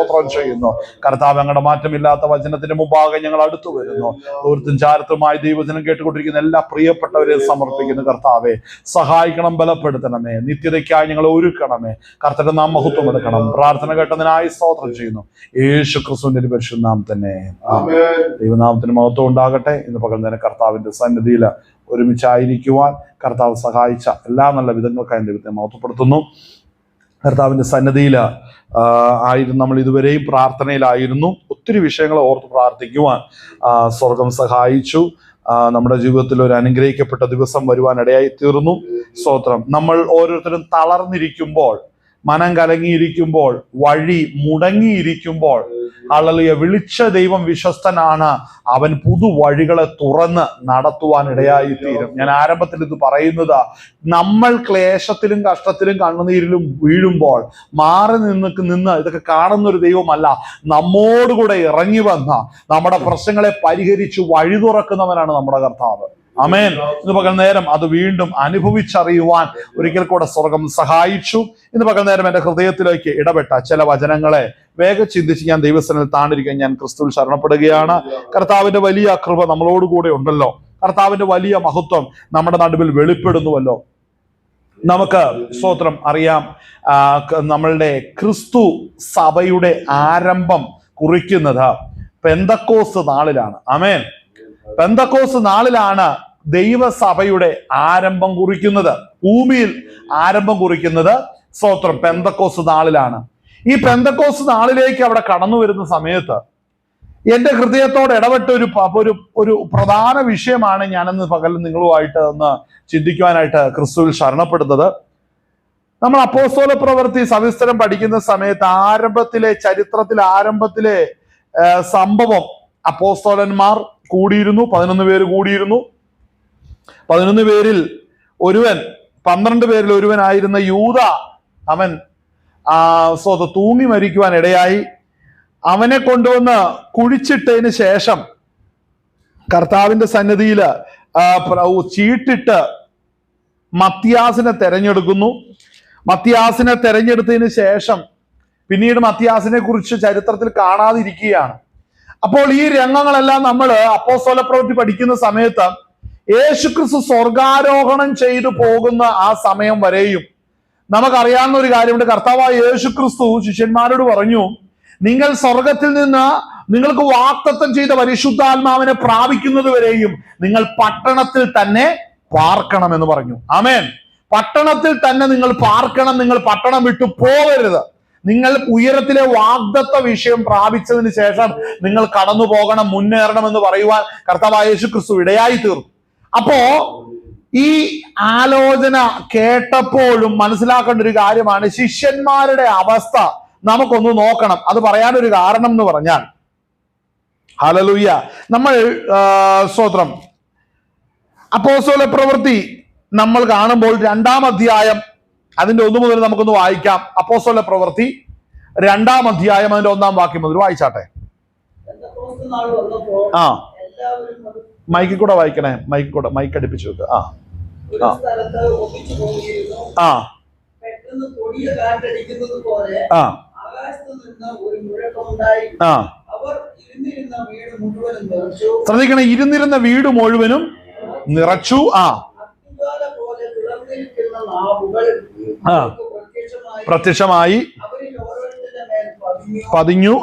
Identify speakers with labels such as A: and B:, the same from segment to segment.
A: സ്തോത്രം ചെയ്യുന്നു. കർത്താവ്, ഞങ്ങളുടെ മാറ്റമില്ലാത്ത വചനത്തിന്റെ മുമ്പാകെ ഞങ്ങൾ അടുത്തു വരുന്നു. ദൂരത്തും ചാരത്തുമായി ദൈവവചനം കേട്ടുകൊണ്ടിരിക്കുന്ന എല്ലാ പ്രിയപ്പെട്ടവരെയും സമർപ്പിക്കുന്നു. കർത്താവെ, സഹായിക്കണം, ബലപ്പെടുത്തണമേ, നിത്യതയ്ക്കായി ഞങ്ങളെ ഒരുക്കണമേ. കർത്താവിന്റെ നാം മഹത്വം എടുക്കണം. പ്രാർത്ഥന കേട്ടതിനായി സ്തോത്രം ചെയ്യുന്നു. യേശു ക്രിസ്തുവിന്റെ പരിശുദ്ധ നാമം തന്നെ ദൈവനാമത്തിന് മഹത്വം ഉണ്ടാകട്ടെ. ഇന്ന് പകൽ തന്നെ കർത്താവിന്റെ സന്നിധിയിൽ ഒരുമിച്ചായിരിക്കുവാൻ കർത്താവ് സഹായിച്ച എല്ലാ നല്ല വിധങ്ങൾക്കായി ദൈവത്തെ മഹത്വപ്പെടുത്തുന്നു. കർത്താവിന്റെ സന്നിധിയിൽ ആയിരുന്നു നമ്മൾ ഇതുവരെയും പ്രാർത്ഥനയിലായിരുന്നു. ഒത്തിരി വിഷയങ്ങൾ ഓർത്ത് പ്രാർത്ഥിക്കുവാൻ സ്വർഗം സഹായിച്ചു. നമ്മുടെ ജീവിതത്തിൽ ഒരു അനുഗ്രഹിക്കപ്പെട്ട ദിവസം വരുവാൻ ഇടയായി തീർന്നു. സ്തോത്രം. നമ്മൾ ഓരോരുത്തരും തളർന്നിരിക്കുമ്പോൾ, മനം കലങ്ങിയിരിക്കുമ്പോൾ, വഴി മുടങ്ങിയിരിക്കുമ്പോൾ, ഹല്ലേലൂയ, വിളിച്ച ദൈവം വിശ്വസ്തനാണ്. അവൻ പുതുവഴികളെ തുറന്ന് നടത്തുവാൻ ഇടയായി തീരും. ഞാൻ ആരംഭത്തിൽ ഇത് പറയുന്നത്, നമ്മൾ ക്ലേശത്തിലും കഷ്ടത്തിലും കണ്ണുനീരിലും വീഴുമ്പോൾ മാറി നിന്ന് ഇതൊക്കെ കാണുന്ന ഒരു ദൈവമല്ല, നമ്മോടുകൂടെ ഇറങ്ങി വന്ന നമ്മുടെ പ്രശ്നങ്ങളെ പരിഹരിച്ച് വഴി തുറക്കുന്നവനാണ് നമ്മുടെ കർത്താവ്. ആമേൻ. ഇന്ന് പകൽ നേരം അത് വീണ്ടും അനുഭവിച്ചറിയുവാൻ ഒരിക്കൽ കൂടെ സ്വർഗം സഹായിച്ചു. ഇന്ന് പകൽ നേരം എന്റെ ഹൃദയത്തിലേക്ക് ഇടപെട്ട ചില വചനങ്ങളെ വേഗം ചിന്തിച്ച് ഞാൻ ദൈവസ്ഥനിൽ താണിരിക്കാൻ ഞാൻ ക്രിസ്തുവിൽ ശരണപ്പെടുകയാണ്. കർത്താവിന്റെ വലിയ കൃപ നമ്മളോടുകൂടെ ഉണ്ടല്ലോ. കർത്താവിന്റെ വലിയ മഹത്വം നമ്മുടെ നടുവിൽ വെളിപ്പെടുന്നുവല്ലോ. നമുക്ക് സ്തോത്രം അറിയാം, നമ്മളുടെ ക്രിസ്തു സഭയുടെ ആരംഭം കുറിക്കുന്നത് പെന്തക്കോസ്ത് നാളിലാണ്. ആമേൻ. പെന്തക്കോസ്ത് നാളിലാണ് ദൈവസഭയുടെ ആരംഭം കുറിക്കുന്നത്. ഭൂമിയിൽ ആരംഭം കുറിക്കുന്നത് സ്തോത്രം പെന്തക്കോസ്ത് നാളിലാണ്. ഈ പെന്തക്കോസ്ത് നാളിലേക്ക് അവിടെ കടന്നു വരുന്ന സമയത്ത് എന്റെ ഹൃദയത്തോട് ഇടപെട്ട ഒരു പ്രധാന വിഷയമാണ് ഞാനെന്ന് പകൽ നിങ്ങളുമായിട്ട് ഒന്ന് ചിന്തിക്കുവാനായിട്ട് ക്രിസ്തുവിൽ ശരണപ്പെടുന്നത്. നമ്മൾ അപ്പോസ്തല പ്രവൃത്തി സവിസ്തരം പഠിക്കുന്ന സമയത്ത് ചരിത്രത്തിലെ സംഭവം, അപ്പോസ്തലന്മാർ കൂടിയിരുന്നു. 11 പേര് കൂടിയിരുന്നു. 11 പേരിൽ ഒരുവൻ, 12 പേരിൽ ഒരുവനായിരുന്ന യൂദ, അവൻ തൂങ്ങി മരിക്കുവാൻ ഇടയായി. അവനെ കൊണ്ടുവന്ന് കുഴിച്ചിട്ടതിന് ശേഷം കർത്താവിന്റെ സന്നിധിയിൽ ചീട്ടിട്ട് മത്തിയാസിനെ തെരഞ്ഞെടുക്കുന്നു. മത്തിയാസിനെ തെരഞ്ഞെടുത്തതിന് ശേഷം പിന്നീട് മത്തിയാസിനെ കുറിച്ച് ചരിത്രത്തിൽ കാണാതിരിക്കുകയാണ്. അപ്പോൾ ഈ രംഗങ്ങളെല്ലാം നമ്മൾ അപ്പോസ്തല പ്രവൃത്തി പഠിക്കുന്ന സമയത്ത് യേശുക്രിസ്തു സ്വർഗാരോഹണം ചെയ്തു പോകുന്ന ആ സമയം വരെയും നമുക്കറിയാവുന്ന ഒരു കാര്യമുണ്ട്. കർത്താവായ യേശുക്രിസ്തു ശിഷ്യന്മാരോട് പറഞ്ഞു, നിങ്ങൾ സ്വർഗത്തിൽ നിന്ന് നിങ്ങൾക്ക് വാഗ്ദത്തം ചെയ്ത പരിശുദ്ധാത്മാവിനെ പ്രാപിക്കുന്നത് വരെയും നിങ്ങൾ പട്ടണത്തിൽ തന്നെ പാർക്കണം എന്ന് പറഞ്ഞു. ആമേൻ. പട്ടണത്തിൽ തന്നെ നിങ്ങൾ പാർക്കണം. നിങ്ങൾ പട്ടണം വിട്ടു പോകരുത്. നിങ്ങൾ ഉയരത്തിലെ വാഗ്ദത്ത വിഷയം പ്രാപിച്ചതിന് ശേഷം നിങ്ങൾ കടന്നു പോകണം, മുന്നേറണം എന്ന് പറയുവാൻ കർത്താവായ യേശുക്രിസ്തു ഇടയായി തീർന്നു. അപ്പോ ഈ ആലോചന കേട്ടപ്പോഴും മനസ്സിലാക്കേണ്ട ഒരു കാര്യമാണ്, ശിഷ്യന്മാരുടെ അവസ്ഥ നമുക്കൊന്ന് നോക്കണം. അത് പറയാനൊരു കാരണം എന്ന് പറഞ്ഞാൽ, ഹല്ലേലൂയ, നമ്മൾ സ്തോത്രം അപ്പോസ്തല പ്രവൃത്തി നമ്മൾ കാണുമ്പോൾ 2-ാം അധ്യായം അതിന്റെ 1 മുതൽ നമുക്കൊന്ന് വായിക്കാം. അപ്പോസ്തല പ്രവൃത്തി 2-ാം അധ്യായം അതിന്റെ 1-ാം വാക്യം മുതൽ വായിച്ചാട്ടെ. മൈക്കിൽ കൂടെ വായിക്കണേ. മൈക്ക് അടുപ്പിച്ചു വെക്കുക. ശ്രദ്ധിക്കണേ, ഇരുന്നിരുന്ന വീട് മുഴുവനും നിറച്ചു. പ്രത്യക്ഷമായി പതിഞ്ഞു.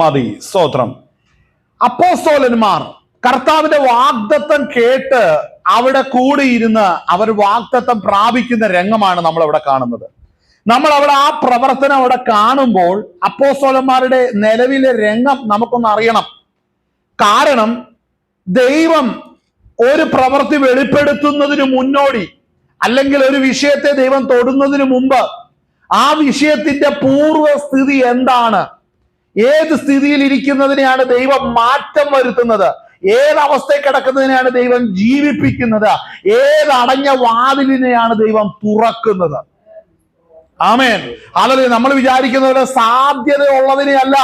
A: മതി. സ്തോത്രം. അപ്പോസ്തലന്മാർ കർത്താവിന്റെ വാഗ്ദത്തം കേട്ട് അവിടെ കൂടിയിരുന്ന് അവർ വാഗ്ദത്തം പ്രാപിക്കുന്ന രംഗമാണ് നമ്മൾ അവിടെ കാണുന്നത്. നമ്മൾ അവിടെ ആ പ്രവർത്തനം അവിടെ കാണുമ്പോൾ അപ്പോസ്തലന്മാരുടെ നിലവിലെ രംഗം നമുക്കൊന്ന് അറിയണം. കാരണം ദൈവം ഒരു പ്രവൃത്തി വെളിപ്പെടുത്തുന്നതിന് മുന്നോടി, അല്ലെങ്കിൽ ഒരു വിഷയത്തെ ദൈവം തൊടുന്നതിന് മുമ്പ് ആ വിഷയത്തിന്റെ പൂർവ്വസ്ഥിതി എന്താണ്, ഏത് സ്ഥിതിയിൽ ഇരിക്കുന്നതിനെയാണ് ദൈവം മാറ്റം വരുത്തുന്നത് ഏതവസ്ഥയിൽ കിടക്കുന്നതിനെയാണ് ദൈവം ജീവിപ്പിക്കുന്നത്, ഏതടഞ്ഞ വാതിലിനെയാണ് ദൈവം തുറക്കുന്നത്. ആമേൻ. ഹല്ലേലൂയ. നമ്മൾ വിചാരിക്കുന്ന പോലെ സാധ്യത ഉള്ളതിനെയല്ല,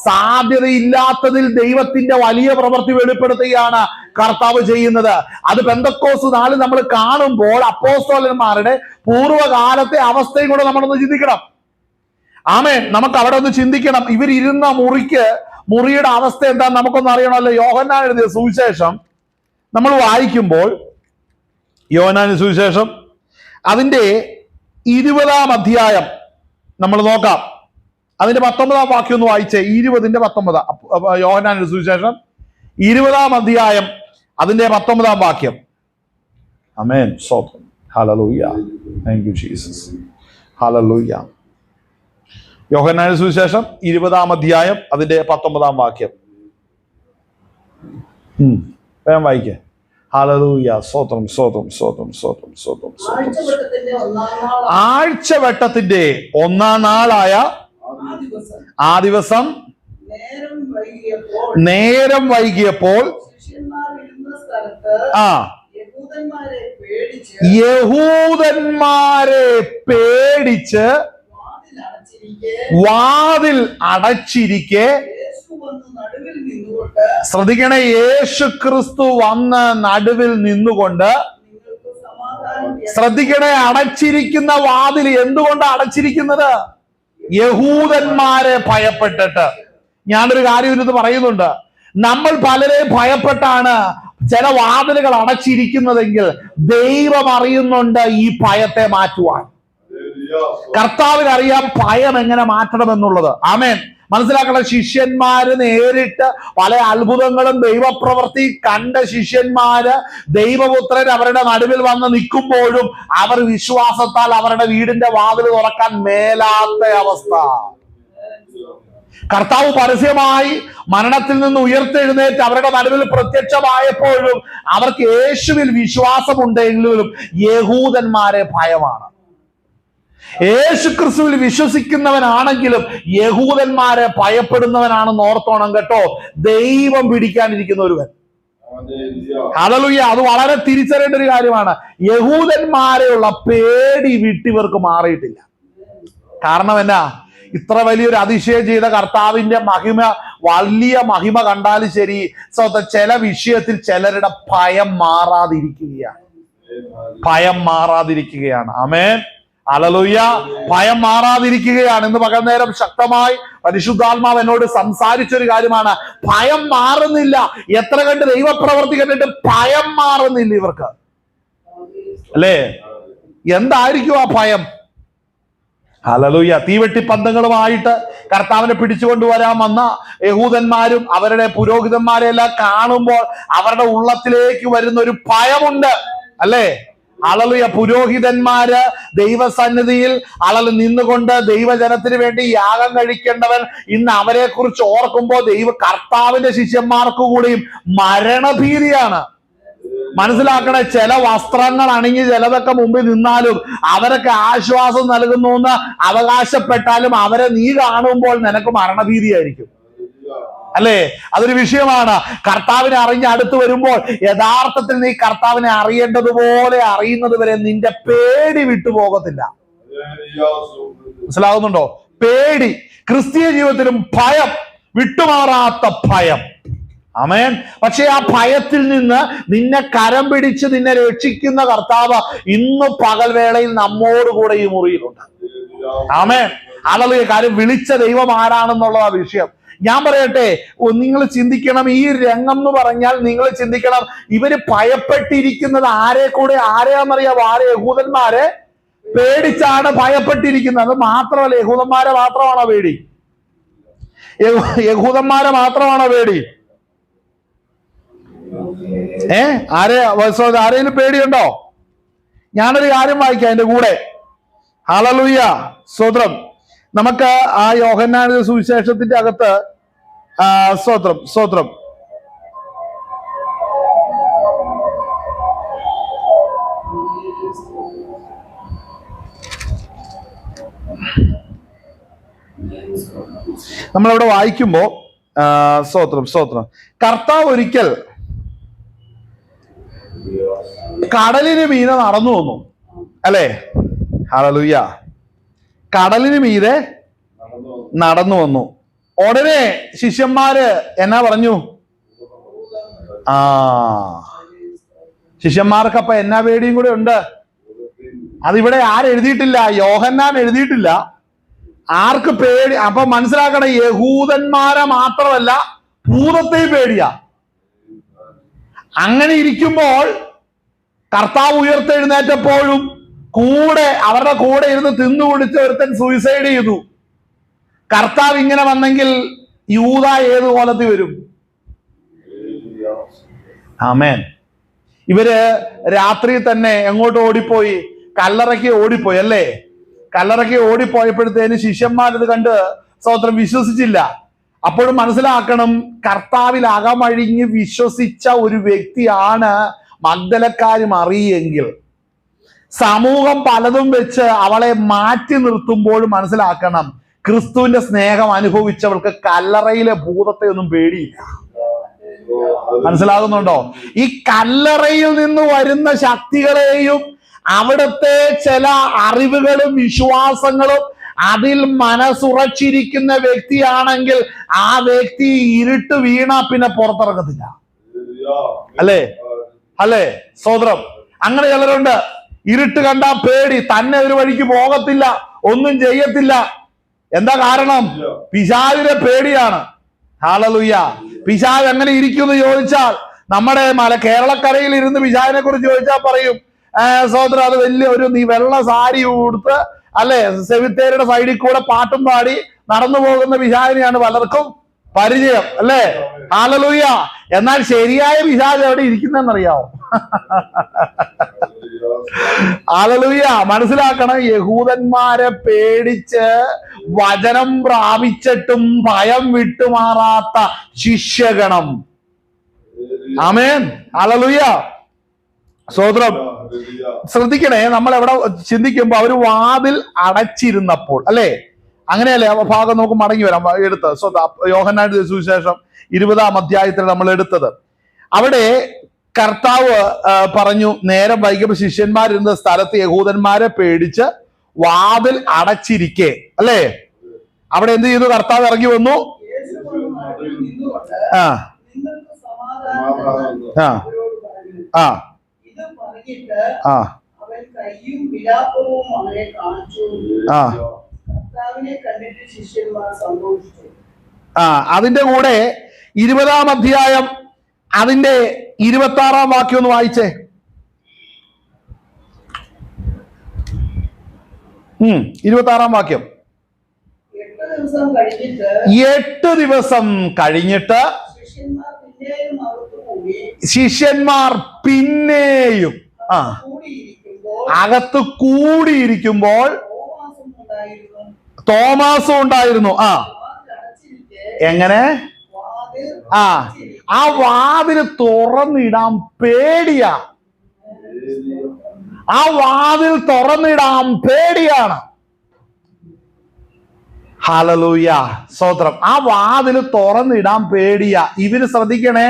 A: സാധ്യതയില്ലാത്തതിൽ ദൈവത്തിന്റെ വലിയ പ്രവൃത്തി വെളിപ്പെടുത്തുകയാണ് കർത്താവ് ചെയ്യുന്നത്. അത് പെന്തക്കോസ്ത് നാളിൽ നമ്മൾ കാണുമ്പോൾ അപ്പോസ്തലന്മാരുടെ പൂർവ്വകാലത്തെ അവസ്ഥയും കൂടെ നമ്മളൊന്ന് ചിന്തിക്കണം. ആമേൻ. നമുക്ക് അവിടെ ഒന്ന് ചിന്തിക്കണം. ഇവരിരുന്ന മുറിയുടെ അവസ്ഥ എന്താന്ന് നമുക്കൊന്ന് അറിയണമല്ലോ. യോഹന്നാൻ എഴുതിയ സുവിശേഷം നമ്മൾ വായിക്കുമ്പോൾ, യോഹന്നാൻ സുവിശേഷം അതിന്റെ 20-ാം അധ്യായം നമ്മൾ നോക്കാം. അതിന്റെ 19-ാം വാക്യം ഒന്ന് വായിച്ചേ. 20-19 യോഹന്നാൻ സുവിശേഷം 20-ാം അധ്യായം അതിന്റെ 19-ാം വാക്യം. ആമേൻ. സ്തോത്രം. ഹല്ലേലൂയ. Thank you Jesus. ഹല്ലേലൂയ. യോഹന്നാൻ സുവിശേഷം 20-ാം അധ്യായം അതിന്റെ 19-ാം വാക്യം. വേഗം വായിക്കേ. ഹല്ലേലൂയ. സ്തോത്രം, സ്തോത്രം, സ്തോത്രം, സ്തോത്രം, സ്തോത്രം. ആഴ്ചവട്ടത്തിന്റെ 1-ാം നാളായ ആ ദിവസം നേരം വൈകിയപ്പോൾ യഹൂദന്മാരെ പേടിച്ച് വാതിൽ അടച്ചിരിക്കെ, ശ്രദ്ധിക്കണേ, യേശു ക്രിസ്തു വന്ന് നടുവിൽ നിന്നുകൊണ്ട്, ശ്രദ്ധിക്കണേ, അടച്ചിരിക്കുന്ന വാതിൽ എന്തുകൊണ്ട് അടച്ചിരിക്കുന്നത്? യഹൂദന്മാരെ ഭയപ്പെട്ടിട്ട്. ഞാനൊരു കാര്യം ഇതിനകത്ത് പറയുന്നുണ്ട്. നമ്മൾ പലരെയും ഭയപ്പെട്ടാണ് ചില വാതിലുകൾ അടച്ചിരിക്കുന്നതെങ്കിൽ ദൈവം അറിയുന്നുണ്ട് ഈ ഭയത്തെ മാറ്റുവാൻ. കർത്താവിനറിയാം ഭയം എങ്ങനെ മാറ്റണമെന്നുള്ളത്. ആമേൻ. മനസ്സിലാക്കണം. ശിഷ്യന്മാര് നേരിട്ട് പല അത്ഭുതങ്ങളും ദൈവപ്രവൃത്തി കണ്ട ശിഷ്യന്മാര് ദൈവപുത്രൻ അവരുടെ നടുവിൽ വന്ന് നിൽക്കുമ്പോഴും അവർ വിശ്വാസത്താൽ അവരുടെ വീടിന്റെ വാതിൽ തുറക്കാൻ മേലാത്ത അവസ്ഥ. കർത്താവ് പരസ്യമായി മരണത്തിൽ നിന്ന് ഉയർത്തെഴുന്നേറ്റ് അവരുടെ നടുവിൽ പ്രത്യക്ഷമായപ്പോഴും അവർക്ക് യേശുവിൽ വിശ്വാസമുണ്ടെങ്കിലും യഹൂദന്മാരെ ഭയമാണ്. യേശു ക്രിസ്തുവിൽ വിശ്വസിക്കുന്നവനാണെങ്കിലും യഹൂദന്മാരെ ഭയപ്പെടുന്നവനാണെന്ന് ഓർത്തോണം കേട്ടോ, ദൈവം പിടിക്കാനിരിക്കുന്ന ഒരുവൻ. ഹല്ലേലൂയ. അത് വളരെ തിരിച്ചറിയേണ്ട ഒരു കാര്യമാണ്. യഹൂദന്മാരെയുള്ള പേടി വിട്ടിവർക്ക് മാറിയിട്ടില്ല. കാരണം എന്നാ? ഇത്ര വലിയൊരു അതിശയം ചെയ്ത കർത്താവിന്റെ വലിയ മഹിമ കണ്ടാലും ശരി, ചില വിഷയത്തിൽ ചിലരുടെ ഭയം മാറാതിരിക്കുകയാണ്. ആമേൻ. ഹല്ലേലൂയ. ഭയം മാറാതിരിക്കുകയാണ്. ഇന്ന് പകൽ നേരം ശക്തമായി പരിശുദ്ധാത്മാവ് എന്നോട് സംസാരിച്ചൊരു കാര്യമാണ്. ഭയം മാറുന്നില്ല. എത്ര കണ്ട് ദൈവപ്രവൃത്തി കണ്ടിട്ട് ഭയം മാറുന്നില്ല ഇവർക്ക്, അല്ലേ? എന്തായിരിക്കും ആ ഭയം? ഹല്ലേലൂയ. തീവെട്ടിപ്പന്തങ്ങളുമായിട്ട് കർത്താവിനെ പിടിച്ചുകൊണ്ടുവരാൻ വന്ന യഹൂദന്മാരും അവരുടെ പുരോഹിതന്മാരെല്ലാം കാണുമ്പോൾ അവരുടെ ഉള്ളത്തിലേക്ക് വരുന്ന ഒരു ഭയമുണ്ട്, അല്ലേ? ഹല്ലേലൂയ. പുരോഹിതന്മാര് ദൈവസന്നിധിയിൽ നിന്നുകൊണ്ട് ദൈവജനത്തിന് വേണ്ടി യാഗം കഴിക്കേണ്ടവൻ, ഇന്ന് അവരെ കുറിച്ച് ഓർക്കുമ്പോൾ കർത്താവിന്റെ ശിഷ്യന്മാർക്ക് കൂടിയും മരണഭീതിയാണ്. മനസ്സിലാക്കണേ. ചില വസ്ത്രങ്ങൾ അണിഞ്ഞ് ചിലതൊക്കെ മുമ്പിൽ നിന്നാലും അവരൊക്കെ ആശ്വാസം നൽകുന്നു എന്ന് അവകാശപ്പെട്ടാലും അവരെ നീ കാണുമ്പോൾ നിനക്ക് മരണഭീതിയായിരിക്കും, അല്ലേ? അതൊരു വിഷയമാണ്. കർത്താവിനെ അറിഞ്ഞ് അടുത്ത് വരുമ്പോൾ യഥാർത്ഥത്തിൽ നീ കർത്താവിനെ അറിയേണ്ടതുപോലെ അറിയുന്നത് വരെ നിന്റെ പേടി വിട്ടുപോകത്തില്ല. മനസ്സിലാകുന്നുണ്ടോ? പേടി. ക്രിസ്തീയ ജീവിതത്തിലും ഭയം, വിട്ടുമാറാത്ത ഭയം. ആമേൻ. പക്ഷെ ആ ഭയത്തിൽ നിന്ന് നിന്നെ കരം പിടിച്ച് നിന്നെ രക്ഷിക്കുന്ന കർത്താവ് ഇന്ന് പകൽവേളയിൽ നമ്മോടുകൂടെ ഈ മുറിയിലുണ്ട്. ആമേൻ. ഹല്ലേലൂയ. കാര്യം വിളിച്ച ദൈവം ആരാണെന്നുള്ളതാ വിഷയം. ഞാൻ പറയട്ടെ, നിങ്ങൾ ചിന്തിക്കണം. ഈ രംഗം എന്ന് പറഞ്ഞാൽ നിങ്ങൾ ചിന്തിക്കണം, ഇവര് ഭയപ്പെട്ടിരിക്കുന്നത് ആരെയാണെന്നറിയാമോ? യഹൂദന്മാരെ പേടിച്ചാണ് ഭയപ്പെട്ടിരിക്കുന്നത്. അത് മാത്രമല്ല, യഹൂദന്മാരെ മാത്രമാണോ പേടി? യഹൂദന്മാരെ മാത്രമാണോ പേടി? ആരെങ്കിലും പേടിയുണ്ടോ? ഞാനൊരു കാര്യം വായിക്കാം എന്റെ കൂടെ. ഹല്ലേലൂയ. സ്തോത്രം. നമുക്ക് ആ യോഹന്നാൻ സുവിശേഷത്തിന്റെ അകത്ത് സ്തോത്രം നമ്മളവിടെ വായിക്കുമ്പോ സ്തോത്രം കർത്താവ് ഒരിക്കൽ കടലിന് മീതെ നടന്നു വന്നു, അല്ലേ? ഹല്ലേലൂയ. കടലിന് മീതെ നടന്നു വന്നു. ഉടനെ ശിഷ്യന്മാര് എന്നാ പറഞ്ഞു? ശിഷ്യന്മാർക്ക് അപ്പൊ എന്നാ പേടിയും കൂടെ ഉണ്ട്. അതിവിടെ ആരെഴുതിയിട്ടില്ല, യോഹന്നാൻ എഴുതിയിട്ടില്ല. ആർക്ക് പേടി? അപ്പൊ മനസ്സിലാക്കണം, യഹൂദന്മാരെ മാത്രമല്ല ഭൂതത്തെയും പേടിയാ. അങ്ങനെ ഇരിക്കുമ്പോൾ കർത്താവ് ഉയർത്തെഴുന്നേറ്റപ്പോഴും അവരുടെ കൂടെ ഇരുന്ന് തിന്നു കുടിച്ച് ഒരുത്തൻ സൂയിസൈഡ് ചെയ്തു. കർത്താവ് ഇങ്ങനെ വന്നെങ്കിൽ യൂദ ഏത് കോലത്തിൽ വരും? ആമേൻ. ഇവര് രാത്രി തന്നെ എങ്ങോട്ട് ഓടിപ്പോയി? കല്ലറയ്ക്ക് ഓടിപ്പോയി, അല്ലേ? കല്ലറയ്ക്ക് ഓടിപ്പോയപ്പോഴത്തേന് ശിഷ്യന്മാരിത് കണ്ട് സ്തോത്രം വിശ്വസിച്ചില്ല. അപ്പോഴും മനസ്സിലാക്കണം, കർത്താവിൽ അകമഴിഞ്ഞ് വിശ്വസിച്ച ഒരു വ്യക്തിയാണ് മഗ്ദലക്കാരി മറിയെങ്കിൽ സമൂഹം പലതും വെച്ച് അവളെ മാറ്റി നിർത്തുമ്പോൾ മനസ്സിലാക്കണം, ക്രിസ്തുവിന്റെ സ്നേഹം അനുഭവിച്ചവൾക്ക് കല്ലറയിലെ ഭൂതത്തെ ഒന്നും പേടിയില്ല. മനസ്സിലാകുന്നുണ്ടോ? ഈ കല്ലറയിൽ നിന്ന് വരുന്ന ശക്തികളെയും അവിടുത്തെ ചില അറിവുകളും വിശ്വാസങ്ങളും അതിൽ മനസ്സുറച്ചിരിക്കുന്ന വ്യക്തിയാണെങ്കിൽ ആ വ്യക്തി ഇരുട്ട് വീണ പിന്നെ പുറത്തിറങ്ങത്തില്ല, അല്ലേ? സ്തോത്രം. അങ്ങനെ ചിലരുണ്ട്, ഇരുട്ട് കണ്ടാ പേടി, തന്നെ ഒരു വഴിക്ക് പോകത്തില്ല, ഒന്നും ചെയ്യത്തില്ല. എന്താ കാരണം? പിശാചിനെ പേടിയാണ്. ഹല്ലേലൂയ. പിശാച് എങ്ങനെ ഇരിക്കുമെന്ന് ചോദിച്ചാൽ, നമ്മുടെ കേരളക്കരയിൽ ഇരുന്ന് പിശാചിനെ കുറിച്ച് ചോദിച്ചാൽ പറയും, സഹോദരൻ, അത് വലിയ ഒരു വെള്ള സാരി ഉടുത്ത്, അല്ലെ, സെമിത്തേരിയുടെ സൈഡിൽ കൂടെ പാട്ടും പാടി നടന്നു പോകുന്ന പിശാചിനെയാണ് പലർക്കും പരിചയം, അല്ലേ? ഹല്ലേലൂയ. എന്നാൽ ശരിയായ പിശാച് എവിടെ ഇരിക്കുന്നതെന്നറിയാവോ? ഹല്ലേലൂയ. മനസ്സിലാക്കണം, യഹൂദന്മാരെ പേടിച്ച് വചനം പ്രാപിച്ചിട്ടും ഭയം വിട്ടുമാറാത്ത ശിഷ്യഗണം. ആമേൻ. ഹല്ലേലൂയ. സ്തോത്രം. ശ്രദ്ധിക്കണേ, നമ്മൾ എവിടെ ചിന്തിക്കുമ്പോ അവര് വാതിൽ അടച്ചിരുന്നപ്പോൾ, അല്ലേ? അങ്ങനെയല്ലേ? ഭാഗം നമുക്ക് മടങ്ങി വരാം. എടുത്ത് യോഹന്നാന്റെ സുവിശേഷം 20-ാം അധ്യായത്തിൽ നമ്മൾ എടുത്തത്. അവിടെ കർത്താവ് പറഞ്ഞു, നേരം വൈകിയപ്പോൾ ശിഷ്യന്മാരിരുന്ന സ്ഥലത്ത് യഹൂദന്മാരെ പേടിച്ച് വാതിൽ അടച്ചിരിക്കെ, അല്ലേ? അവിടെ എന്ത് ചെയ്തു? കർത്താവ് ഇറങ്ങി വന്നു. ആ ആ ആ ആ ആ അതിന്റെ കൂടെ 20-ാം അധ്യായം അതിന്റെ 26-ാം വാക്യം ഒന്ന് വായിച്ചേ. 26-ാം വാക്യം. 8 ദിവസം കഴിഞ്ഞിട്ട് ശിഷ്യന്മാർ പിന്നെയും അകത്ത് കൂടിയിരിക്കുമ്പോൾ തോമാസും ഉണ്ടായിരുന്നു. എങ്ങനെ? ആ വാതില് തുറന്നിടാൻ പേടിയാ. ആ വാതിൽ തുറന്നിടാൻ പേടിയാണ്. ഹല്ലേലൂയ. സ്തോത്രം. ആ വാതില് തുറന്നിടാൻ പേടിയാ. ഇവര് ശ്രദ്ധിക്കണേ,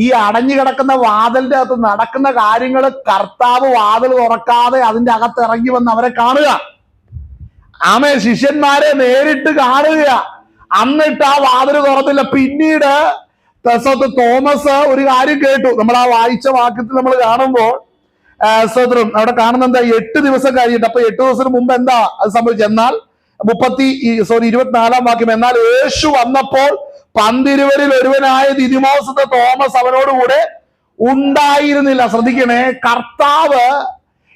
A: ഈ അടഞ്ഞു കിടക്കുന്ന വാതിലിന്റെ അകത്ത് നടക്കുന്ന കാര്യങ്ങൾ കർത്താവ് വാതിൽ തുറക്കാതെ അതിന്റെ അകത്ത് ഇറങ്ങി വന്ന് അവരെ കാണുക. ആമേ. ശിഷ്യന്മാരെ നേരിട്ട് കാണുക. എന്നിട്ട് ആ വാതിൽ തുറന്നില്ല. പിന്നീട് തോമസ് ഒരു കാര്യം കേട്ടു. നമ്മൾ ആ വായിച്ച വാക്യത്തിൽ നമ്മൾ കാണുമ്പോൾ സ്തോത്രം അവിടെ കാണുന്ന എന്താ? 8 ദിവസം കഴിഞ്ഞിട്ട്. അപ്പൊ 8 ദിവസത്തിന് മുമ്പ് എന്താ അത് സംഭവിച്ചത്? എന്നാൽ 24-ാം വാക്യം. എന്നാൽ യേശു വന്നപ്പോൾ 12 ഒരുവനായ ദിദിമോസ് തോമസ് അവനോടുകൂടെ ഉണ്ടായിരുന്നില്ല. ശ്രദ്ധിക്കണേ, കർത്താവ്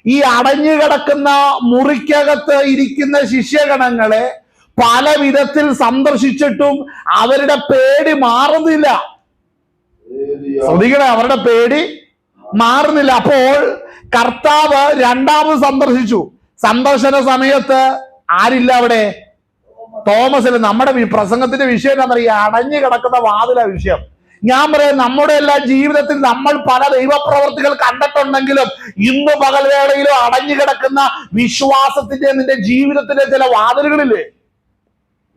A: ഈ അടഞ്ഞു കിടക്കുന്ന മുറിക്കകത്ത് ഇരിക്കുന്ന ശിഷ്യഗണങ്ങളെ പല വിധത്തിൽ സന്ദർശിച്ചിട്ടും അവരുടെ പേടി മാറുന്നില്ല. ശ്രദ്ധിക്കണേ, അവരുടെ പേടി മാറുന്നില്ല. അപ്പോൾ കർത്താവ് രണ്ടാമത് സന്ദർശിച്ചു. സന്ദർശന സമയത്ത് ആരില്ല അവിടെ? തോമസിൽ. നമ്മുടെ പ്രസംഗത്തിന്റെ വിഷയം എന്താ പറയുക? അടഞ്ഞു കിടക്കുന്ന വാതില വിഷയം. ഞാൻ പറയാം, നമ്മുടെ എല്ലാ ജീവിതത്തിൽ നമ്മൾ പല ദൈവപ്രവർത്തികൾ കണ്ടിട്ടുണ്ടെങ്കിലും ഇന്ന് പകൽവേളയിലും അടഞ്ഞു കിടക്കുന്ന വിശ്വാസത്തിന്റെ നിന്റെ ജീവിതത്തിന്റെ ചില വാതിലുകളില്ലേ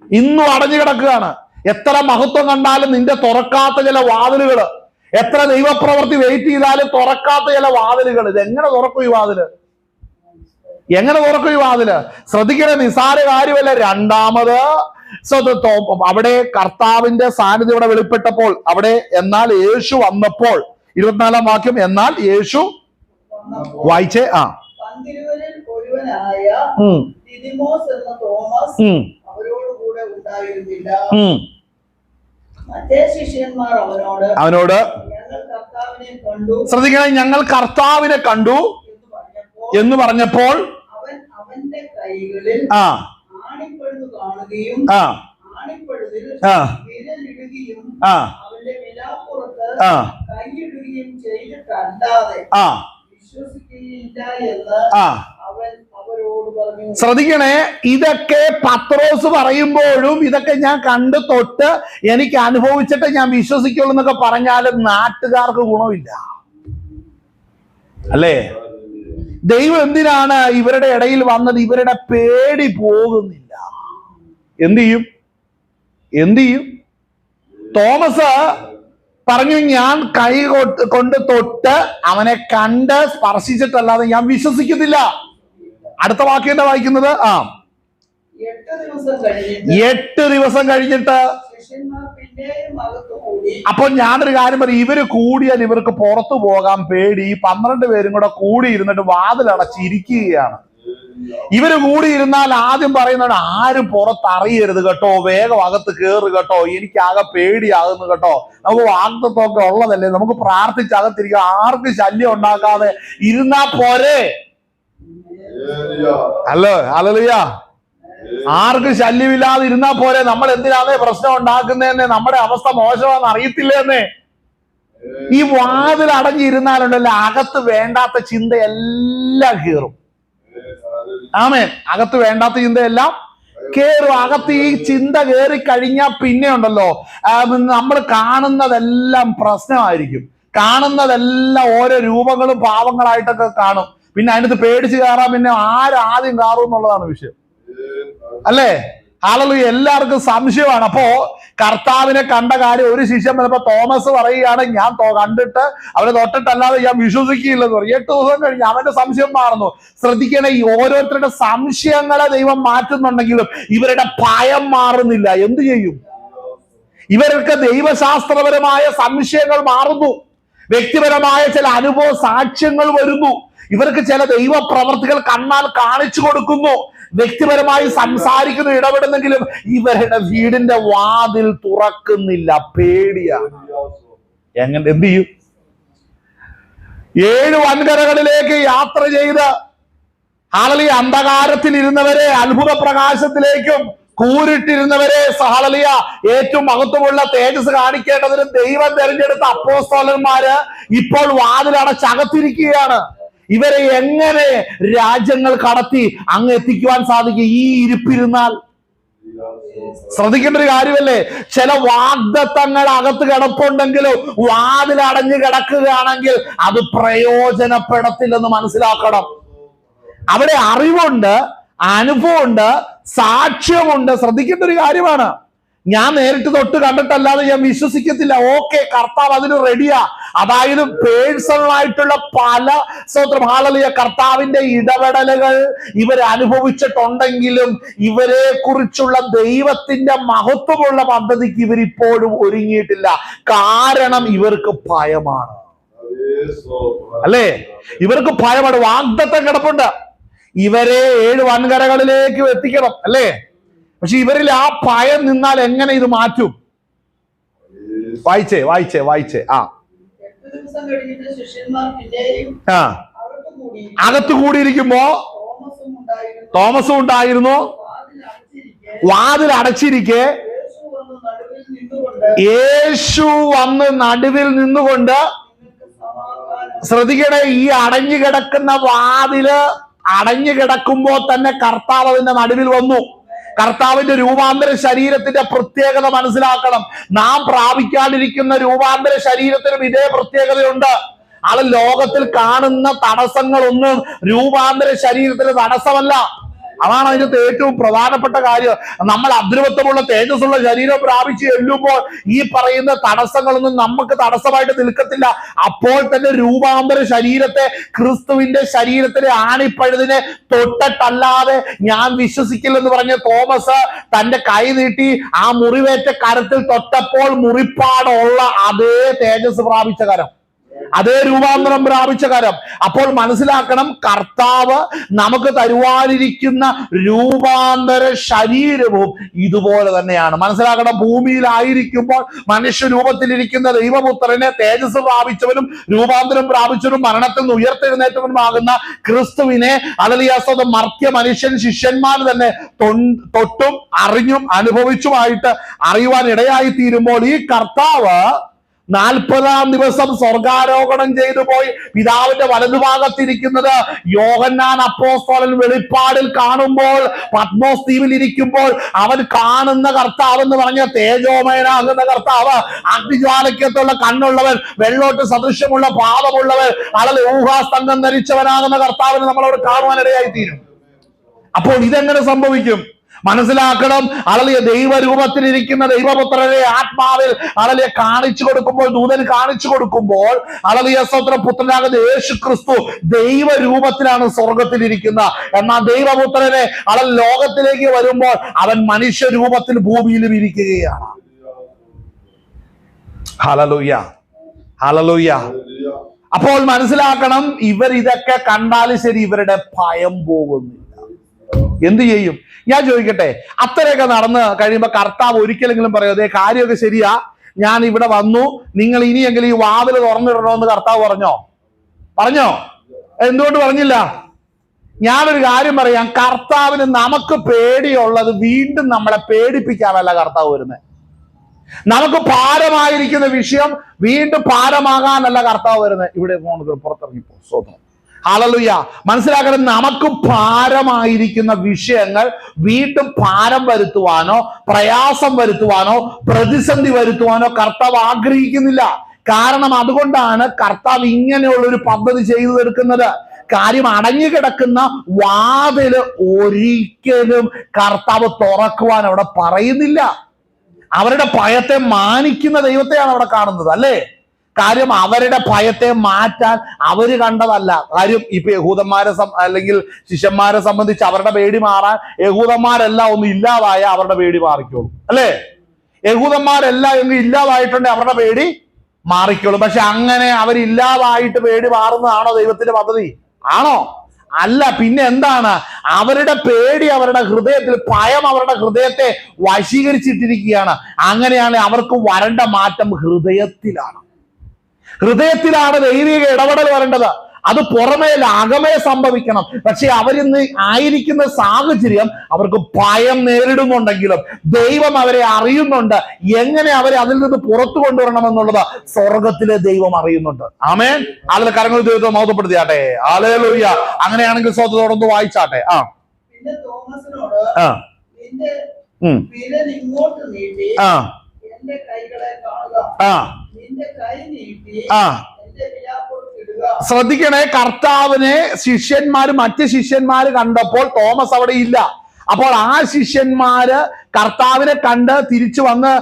A: ഇന്നും അടഞ്ഞു കിടക്കുകയാണ്. എത്ര മഹത്വം കണ്ടാലും നിന്റെ തുറക്കാത്ത ചില വാതിലുകള്. എത്ര ദൈവപ്രവൃത്തി വെയിറ്റ് ചെയ്താലും തുറക്കാത്ത ചില വാതിലുകൾ. ഇത് എങ്ങനെ തുറക്കും ഈ വാതില്? എങ്ങനെ തുറക്കും ഈ വാതില്? ശ്രദ്ധിക്കണേ, നിസാര കാര്യമല്ല. രണ്ടാമത് അവിടെ കർത്താവിന്റെ സാന്നിധ്യം ഇവിടെ വെളിപ്പെട്ടപ്പോൾ അവിടെ എന്നാൽ യേശു വന്നപ്പോൾ 24-ാം വാക്യം, എന്നാൽ യേശു വായിച്ചേ. അവനോട് ശ്രദ്ധിക്കണം, ഞങ്ങൾ കർത്താവിനെ കണ്ടു എന്ന് പറഞ്ഞപ്പോൾ ശ്രദ്ധിക്കണേ, ഇതൊക്കെ പത്രോസ് പറയുമ്പോഴും ഇതൊക്കെ ഞാൻ കണ്ട് തൊട്ട് എനിക്ക് അനുഭവിച്ചിട്ട് ഞാൻ വിശ്വസിക്കുള്ളൂ എന്നൊക്കെ പറഞ്ഞാലും നാട്ടുകാർക്ക് ഗുണമില്ല, അല്ലേ? ദൈവം എന്തിനാണ് ഇവരുടെ ഇടയിൽ വന്നത്? ഇവരുടെ പേടി പോകുന്നില്ല. എന്ത് ചെയ്യും? തോമസ് പറഞ്ഞു, ഞാൻ കൈ കൊണ്ട് തൊട്ട് അവനെ കണ്ട് സ്പർശിച്ചിട്ടല്ലാതെ ഞാൻ വിശ്വസിക്കത്തില്ല. അടുത്ത വാക്യം എന്താ വായിക്കുന്നത്? 8 ദിവസം കഴിഞ്ഞിട്ട്. അപ്പൊ ഞാനൊരു കാര്യം പറയും, ഇവര് കൂടിയാൽ ഇവർക്ക് പുറത്തു പോകാൻ പേടി. 12 പേരും കൂടെ കൂടിയിരുന്നിട്ട് വാതിലടച്ചിരിക്കുകയാണ്. ഇവര് കൂടിയിരുന്നാൽ ആദ്യം പറയുന്നത്, ആരും പുറത്തറിയരുത് കേട്ടോ, വേഗം അകത്ത് കയറ് കേട്ടോ, എനിക്കാകെ പേടിയാകുന്നു കേട്ടോ, നമുക്ക് വാഗ്ദത്വമൊക്കെ ഉള്ളതല്ലേ, നമുക്ക് പ്രാർത്ഥിച്ച് അകത്തിരിക്കുക, ആർക്കും ശല്യം ഉണ്ടാക്കാതെ ഇരുന്നാ പോരെ. ഹല്ലേലൂയ. ആർക്കും ശല്യമില്ലാതെ ഇരുന്നാ പോരെ. നമ്മൾ എന്തിനാണ് പ്രശ്നം ഉണ്ടാക്കുന്നതെന്ന്, നമ്മുടെ അവസ്ഥ മോശമാണെന്ന് അറിയത്തില്ലെന്നേ. ഈ വാതിൽ അടഞ്ഞിരുന്നാലുണ്ടല്ലോ, അകത്ത് വേണ്ടാത്ത ചിന്തയെല്ലാം കയറും. ആമേൻ. അകത്ത് വേണ്ടാത്ത ചിന്തയെല്ലാം കയറും. അകത്ത് ഈ ചിന്ത കയറി കഴിഞ്ഞാൽ പിന്നെ ഉണ്ടല്ലോ, നമ്മൾ കാണുന്നതെല്ലാം പ്രശ്നമായിരിക്കും. കാണുന്നതെല്ലാം ഓരോ രൂപങ്ങളും പാവങ്ങളായിട്ടൊക്കെ കാണും. പിന്നെ അതിനകത്ത് പേടിച്ച് കയറാൻ പിന്നെ ആദ്യം കയറും എന്നുള്ളതാണ് വിഷയം, അല്ലേ? ഹല്ലേലൂയ. എല്ലാവർക്കും സംശയമാണ്. അപ്പോ കർത്താവിനെ കണ്ട കാര്യം ഒരു ശിഷ്യൻ വന്നപ്പോ തോമസ് പറയുകയാണ്, ഞാൻ കണ്ടിട്ട് അവനെ തൊട്ടിട്ടല്ലാതെ ഞാൻ വിശ്വസിക്കില്ലെന്ന് പറയും. 8 ദിവസം കഴിഞ്ഞ് അവന്റെ സംശയം മാറുന്നു. ശ്രദ്ധിക്കണേ, ഈ ഓരോരുത്തരുടെ സംശയങ്ങളെ ദൈവം മാറ്റുന്നുണ്ടെങ്കിലും ഇവരുടെ ഭയം മാറുന്നില്ല. എന്ത് ചെയ്യും? ഇവർക്ക് ദൈവശാസ്ത്രപരമായ സംശയങ്ങൾ മാറുന്നു. വ്യക്തിപരമായ ചില അനുഭവ സാക്ഷ്യങ്ങൾ വരുന്നു. ഇവർക്ക് ചില ദൈവ പ്രവർത്തികൾ കണ്ണാൽ കാണിച്ചു കൊടുക്കുന്നു. വ്യക്തിപരമായി സംസാരിക്കുന്നു, ഇടപെടുന്നെങ്കിലും ഇവരുടെ വീടിന്റെ വാതിൽ തുറക്കുന്നില്ല. പേടിയാണ്. എന്ത് ചെയ്യും? 7 വൻകരകളിലേക്ക് യാത്ര ചെയ്ത് ഹല്ലേലൂയ അന്ധകാരത്തിൽ ഇരുന്നവരെ അത്ഭുത പ്രകാശത്തിലേക്കും കൂരിട്ടിരുന്നവരെ ഹല്ലേലൂയ ഏറ്റവും മഹത്വമുള്ള തേജസ് കാണിക്കേണ്ടതിന് ദൈവം തെരഞ്ഞെടുത്ത അപ്പോസ്തലന്മാര് ഇപ്പോൾ വാതിലടച്ചകത്തിരിക്കുകയാണ്. ഇവരെ എങ്ങനെ രാജ്യങ്ങൾ കടത്തി അങ്ങ് എത്തിക്കുവാൻ സാധിക്കും ഈ ഇരിപ്പിരുന്നാൽ? ശ്രദ്ധിക്കേണ്ട ഒരു കാര്യമല്ലേ? ചില വാഗ്ദത്തങ്ങൾ അകത്ത് കിടപ്പുണ്ടെങ്കിലും വാതിലടഞ്ഞു കിടക്കുകയാണെങ്കിൽ അത് പ്രയോജനപ്പെടത്തില്ലെന്ന് മനസ്സിലാക്കണം. അവിടെ അറിവുണ്ട്, അനുഭവമുണ്ട്, സാക്ഷ്യമുണ്ട്. ശ്രദ്ധിക്കേണ്ട ഒരു കാര്യമാണ്. ഞാൻ നേരിട്ട് തൊട്ട് കണ്ടിട്ടല്ലാതെ ഞാൻ വിശ്വസിക്കത്തില്ല. ഓക്കെ, കർത്താവ് അതിന് റെഡിയാ. അതായത് പേഴ്സണൽ ആയിട്ടുള്ള പല ഹല്ലേലൂയ കർത്താവിന്റെ ഇടപെടലുകൾ ഇവർ അനുഭവിച്ചിട്ടുണ്ടെങ്കിലും ഇവരെ കുറിച്ചുള്ള ദൈവത്തിന്റെ മഹത്വമുള്ള പദ്ധതിക്ക് ഇവരിപ്പോഴും ഒരുങ്ങിയിട്ടില്ല. കാരണം ഇവർക്ക് ഭയമാണ്, അല്ലേ? ഇവർക്ക് ഭയമാണ്. വാഗ്ദത്തം കിടപ്പുണ്ട്, ഇവരെ 7 വൻകരകളിലേക്ക് എത്തിക്കണം, അല്ലേ? പക്ഷെ ഇവരിൽ ആ ഭയം നിന്നാൽ എങ്ങനെ ഇത് മാറ്റും? വായിച്ചേ. 8 അകത്ത് കൂടിയിരിക്കുമ്പോ തോമസും ഉണ്ടായിരുന്നു. വാതിൽ അടച്ചിരിക്കെ യേശു വന്ന് നടുവിൽ നിന്നുകൊണ്ട്, ശ്രദ്ധിക്കണേ, ഈ അടഞ്ഞു കിടക്കുന്ന വാതില് അടഞ്ഞു കിടക്കുമ്പോ തന്നെ കർത്താവ് അതിന്റെ നടുവിൽ വന്നു. കർത്താവിന്റെ രൂപാന്തര ശരീരത്തിന്റെ പ്രത്യേകത മനസ്സിലാക്കണം. നാം പ്രാപിക്കാതിരിക്കുന്ന രൂപാന്തര ശരീരത്തിനും ഇതേ പ്രത്യേകതയുണ്ട്. ലോകത്തിൽ കാണുന്ന തടസ്സങ്ങളൊന്നും രൂപാന്തര ശരീരത്തിന് തടസ്സമല്ല. അതാണ് അതിനകത്ത് ഏറ്റവും പ്രധാനപ്പെട്ട കാര്യം. നമ്മൾ അദ്രുവത്വമുള്ള തേജസ്സുള്ള ശരീരം പ്രാപിച്ച് ചെല്ലുമ്പോൾ ഈ പറയുന്ന തടസ്സങ്ങളൊന്നും നമുക്ക് തടസ്സമായിട്ട് നിൽക്കത്തില്ല. അപ്പോൾ തന്നെ രൂപാന്തര ശരീരത്തെ ക്രിസ്തുവിന്റെ ശരീരത്തിലെ ആണിപ്പഴുതിനെ തൊട്ടിട്ടല്ലാതെ ഞാൻ വിശ്വസിക്കില്ലെന്ന് പറഞ്ഞ തോമസ് തന്റെ കൈ നീട്ടി ആ മുറിവേറ്റ കരത്തിൽ തൊട്ടപ്പോൾ മുറിപ്പാടുള്ള അതേ തേജസ് പ്രാപിച്ച കരം, അതേ രൂപാന്തരം പ്രാപിച്ച കരം. അപ്പോൾ മനസ്സിലാക്കണം, കർത്താവ് നമുക്ക് തരുവാനിരിക്കുന്ന രൂപാന്തര ശരീരവും ഇതുപോലെ തന്നെയാണ്. മനസ്സിലാക്കണം, ഭൂമിയിലായിരിക്കുമ്പോൾ മനുഷ്യ രൂപത്തിലിരിക്കുന്ന ദൈവപുത്രനെ തേജസ് പ്രാപിച്ചവനും രൂപാന്തരം പ്രാപിച്ചവനും മരണത്തിൽ നിന്ന് ഉയർത്തെഴുന്നേറ്റവനുമാകുന്ന ക്രിസ്തുവിനെ അലലിയാസത മർത്യ മനുഷ്യൻ ശിഷ്യന്മാർ തന്നെ തൊട്ടും അറിഞ്ഞും അനുഭവിച്ചുമായിട്ട് അറിയുവാൻ ഇടയായി തീരുമ്പോൾ ഈ കർത്താവ് 40-ാം ദിവസം സ്വർഗാരോഹണം ചെയ്തു പോയി പിതാവിന്റെ വലതുഭാഗത്തിരിക്കുന്നത് യോഹന്നാൻ അപ്പോസ്തലൻ വെളിപ്പാടിൽ കാണുമ്പോൾ, പത്മോസ് ദ്വീപിൽ ഇരിക്കുമ്പോൾ അവൻ കാണുന്ന കർത്താവ് എന്ന് പറഞ്ഞ തേജോമയനാകുന്ന കർത്താവ്, അഗ്നിജ്വാലയ്ക്കത്തുള്ള കണ്ണുള്ളവൻ, വെള്ളോട്ട് സദൃശ്യമുള്ള പാദമുള്ളവൻ, അളൽ ഊഹാസ്തംഗം ധരിച്ചവനാകുന്ന കർത്താവിന് നമ്മളോട് കാണുവാനിടയായി തീരും. അപ്പോൾ ഇതെങ്ങനെ സംഭവിക്കും? മനസ്സിലാക്കണം, അളലിയ ദൈവരൂപത്തിലിരിക്കുന്ന ദൈവപുത്രരെ ആത്മാവിൽ അളലിയെ കാണിച്ചു കൊടുക്കുമ്പോൾ, ദൂതൻ കാണിച്ചു കൊടുക്കുമ്പോൾ, അളലിയ സ്വത്ര പുത്രനാകുന്ന യേശു ക്രിസ്തു ദൈവരൂപത്തിലാണ് സ്വർഗത്തിലിരിക്കുന്ന. എന്നാൽ ദൈവപുത്രനെ ലോകത്തിലേക്ക് വരുമ്പോൾ അവൻ മനുഷ്യ രൂപത്തിൽ ഭൂമിയിലും ഇരിക്കുകയാണ്. Hallelujah, hallelujah. അപ്പോൾ മനസ്സിലാക്കണം, ഇവർ ഇതൊക്കെ കണ്ടാലും ശരി ഇവരുടെ ഭയം പോകുന്നില്ല. എന്ത് ചെയ്യും? ഞാൻ ചോദിക്കട്ടെ, അത്രയൊക്കെ നടന്ന് കഴിയുമ്പോ കർത്താവ് ഒരിക്കലെങ്കിലും പറയോ, അതേ കാര്യമൊക്കെ ശരിയാ, ഞാൻ ഇവിടെ വന്നു, നിങ്ങൾ ഇനിയെങ്കിലും ഈ വാതിൽ തുറന്നിടണമെന്ന് കർത്താവ് പറഞ്ഞോ? എന്തുകൊണ്ട് പറഞ്ഞില്ല? ഞാനൊരു കാര്യം പറയാം, കർത്താവിന് നമുക്ക് പേടിയുള്ളത് വീണ്ടും നമ്മളെ പേടിപ്പിക്കാനല്ല കർത്താവ് വരുന്നത്. നമുക്ക് ഭാരമായിരിക്കുന്ന വിഷയം വീണ്ടും ഭാരമാകാനല്ല കർത്താവ് വരുന്നത്. ഇവിടെ പുറത്തിറങ്ങിപ്പോ സ്വന്തം. ഹല്ലേലൂയ. മനസ്സിലാക്കണം, നമുക്ക് ഭാരമായിരിക്കുന്ന വിഷയങ്ങൾ വീണ്ടും ഭാരം വരുത്തുവാനോ പ്രയാസം വരുത്തുവാനോ പ്രതിസന്ധി വരുത്തുവാനോ കർത്താവ് ആഗ്രഹിക്കുന്നില്ല. കാരണം അതുകൊണ്ടാണ് കർത്താവ് ഇങ്ങനെയുള്ളൊരു പദ്ധതി ചെയ്തു തീർക്കുന്നത്. കാര്യം, അടഞ്ഞു കിടക്കുന്ന വാതില് ഒരിക്കലും കർത്താവ് തുറക്കുവാൻ അവിടെ പറയുന്നില്ല. അവരുടെ ഭയത്തെ മാനിക്കുന്ന ദൈവത്തെയാണ് അവിടെ കാണുന്നത്, അല്ലേ? കാര്യം, അവരുടെ ഭയത്തെ മാറ്റാൻ അവര് കണ്ടതല്ല. കാര്യം, ഇപ്പൊ യഹൂദന്മാരെ അല്ലെങ്കിൽ ശിഷ്യന്മാരെ സംബന്ധിച്ച് അവരുടെ പേടി മാറാൻ യഹൂദന്മാരെല്ലാം ഒന്ന് ഇല്ലാതായ അവരുടെ പേടി മാറിക്കോളും, അല്ലേ? യഹൂദന്മാരെല്ലാം ഒന്ന് ഇല്ലാതായിട്ടുണ്ടെങ്കിൽ അവരുടെ പേടി മാറിക്കോളും. പക്ഷെ അങ്ങനെ അവരില്ലാതായിട്ട് പേടി മാറുന്നതാണോ ദൈവത്തിന്റെ പദ്ധതി? ആണോ? അല്ല. പിന്നെ എന്താണ്? അവരുടെ പേടി അവരുടെ ഹൃദയത്തിൽ, ഭയം അവരുടെ ഹൃദയത്തെ വശീകരിച്ചിട്ടിരിക്കുകയാണ്. അങ്ങനെയാണ് അവർക്ക് വരേണ്ട മാറ്റം ഹൃദയത്തിലാണ്. ഹൃദയത്തിലാണ് ദൈവിക ഇടപെടൽ വരേണ്ടത്. അത് പുറമേ അകമേ സംഭവിക്കണം. പക്ഷെ അവരിന്ന് ആയിരിക്കുന്ന സാഹചര്യം അവർക്ക് ഭയം നേരിടുന്നുണ്ടെങ്കിലും ദൈവം അവരെ അറിയുന്നുണ്ട്. എങ്ങനെ അവരെ അതിൽ നിന്ന് പുറത്തു കൊണ്ടുവരണമെന്നുള്ളത് സ്വർഗത്തിലെ ദൈവം അറിയുന്നുണ്ട്. ആമേൻ. അതിൽ കരങ്ങൾ ദൈവത്തെ മഹത്വപ്പെടുത്തിയാട്ടെ. ഹല്ലേലൂയ. അങ്ങനെയാണെങ്കിൽ സ്വതന്ത്രം വായിച്ചാട്ടെ.
B: പിന്നെ തോമസിനോട്, നിന്റെ വിരൽ ഇങ്ങോട്ട് നീട്ടി എന്റെ കൈകളെ കാണുക, നിന്റെ കൈ നീട്ടി എന്റെ വിലാപ്പുറത്ത് ഇടുക.
A: ശ്രദ്ധിക്കണേ, കർത്താവിനെ മറ്റ് ശിഷ്യന്മാര് കണ്ടപ്പോൾ തോമസ് അവിടെ ഇല്ല. അപ്പോൾ ആ ശിഷ്യന്മാര് കർത്താവിനെ കണ്ട് തിരിച്ചു വന്ന്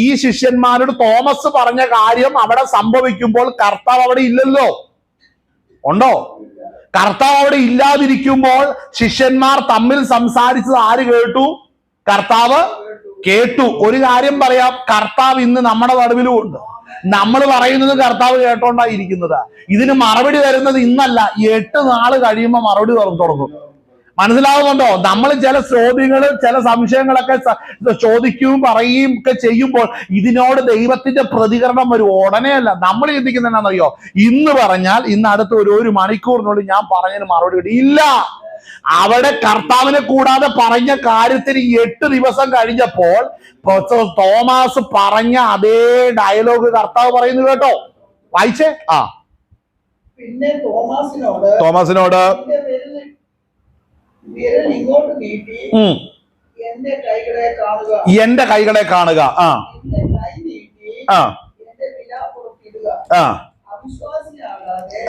A: ഈ ശിഷ്യന്മാരോട് തോമസ് പറഞ്ഞ കാര്യം അവിടെ സംഭവിക്കുമ്പോൾ കർത്താവ് അവിടെ ഇല്ലല്ലോ. ഉണ്ടോ? കർത്താവ് അവിടെ ഇല്ലാതിരിക്കുമ്പോൾ ശിഷ്യന്മാർ തമ്മിൽ സംസാരിച്ചത് ആര് കേട്ടു? കർത്താവ് കേട്ടു. ഒരു കാര്യം പറയാം, കർത്താവ് ഇന്ന് നമ്മുടെ നടുവിലും ഉണ്ട്. നമ്മൾ പറയുന്നത് കർത്താവ് കേട്ടോണ്ടായിരിക്കുന്നത്. ഇതിന് മറുപടി തരുന്നത് ഇന്നല്ല, 8 നാള് കഴിയുമ്പോൾ മറുപടി തുടങ്ങും. മനസ്സിലാവുന്നുണ്ടോ? നമ്മൾ ചില ചോദ്യങ്ങൾ, ചില സംശയങ്ങളൊക്കെ ചോദിക്കുകയും പറയുകയും ഒക്കെ ചെയ്യുമ്പോൾ ഇതിനോട് ദൈവത്തിന്റെ പ്രതികരണം വരും. ഉടനെ അല്ല. നമ്മൾ ചിന്തിക്കുന്നത് എന്നാണെന്നറിയോ? ഇന്ന് പറഞ്ഞാൽ ഇന്ന് അടുത്ത ഒരു മണിക്കൂറിനുള്ളിൽ ഞാൻ പറഞ്ഞതിന് മറുപടി ഇല്ല. അവിടെ കർത്താവിനെ കൂടാതെ പറഞ്ഞ കാര്യത്തിന് 8 ദിവസം കഴിഞ്ഞപ്പോൾ തോമസ് പറഞ്ഞ അതേ ഡയലോഗ് കർത്താവ് പറയുന്നു കേട്ടോ. വായിച്ചേ.
B: പിന്നെ തോമസിനോട് വിരൽ ഇങ്ങോട്ട് നീട്ടി എന്റെ കൈകളെ കാണുക,
A: എന്റെ കൈകളെ കാണുക,
B: എന്റെ കൈ നീട്ടി എന്റെ വിലാപ്പുറത്ത് ഇടുക, അവിശ്വാസിയാകാതെ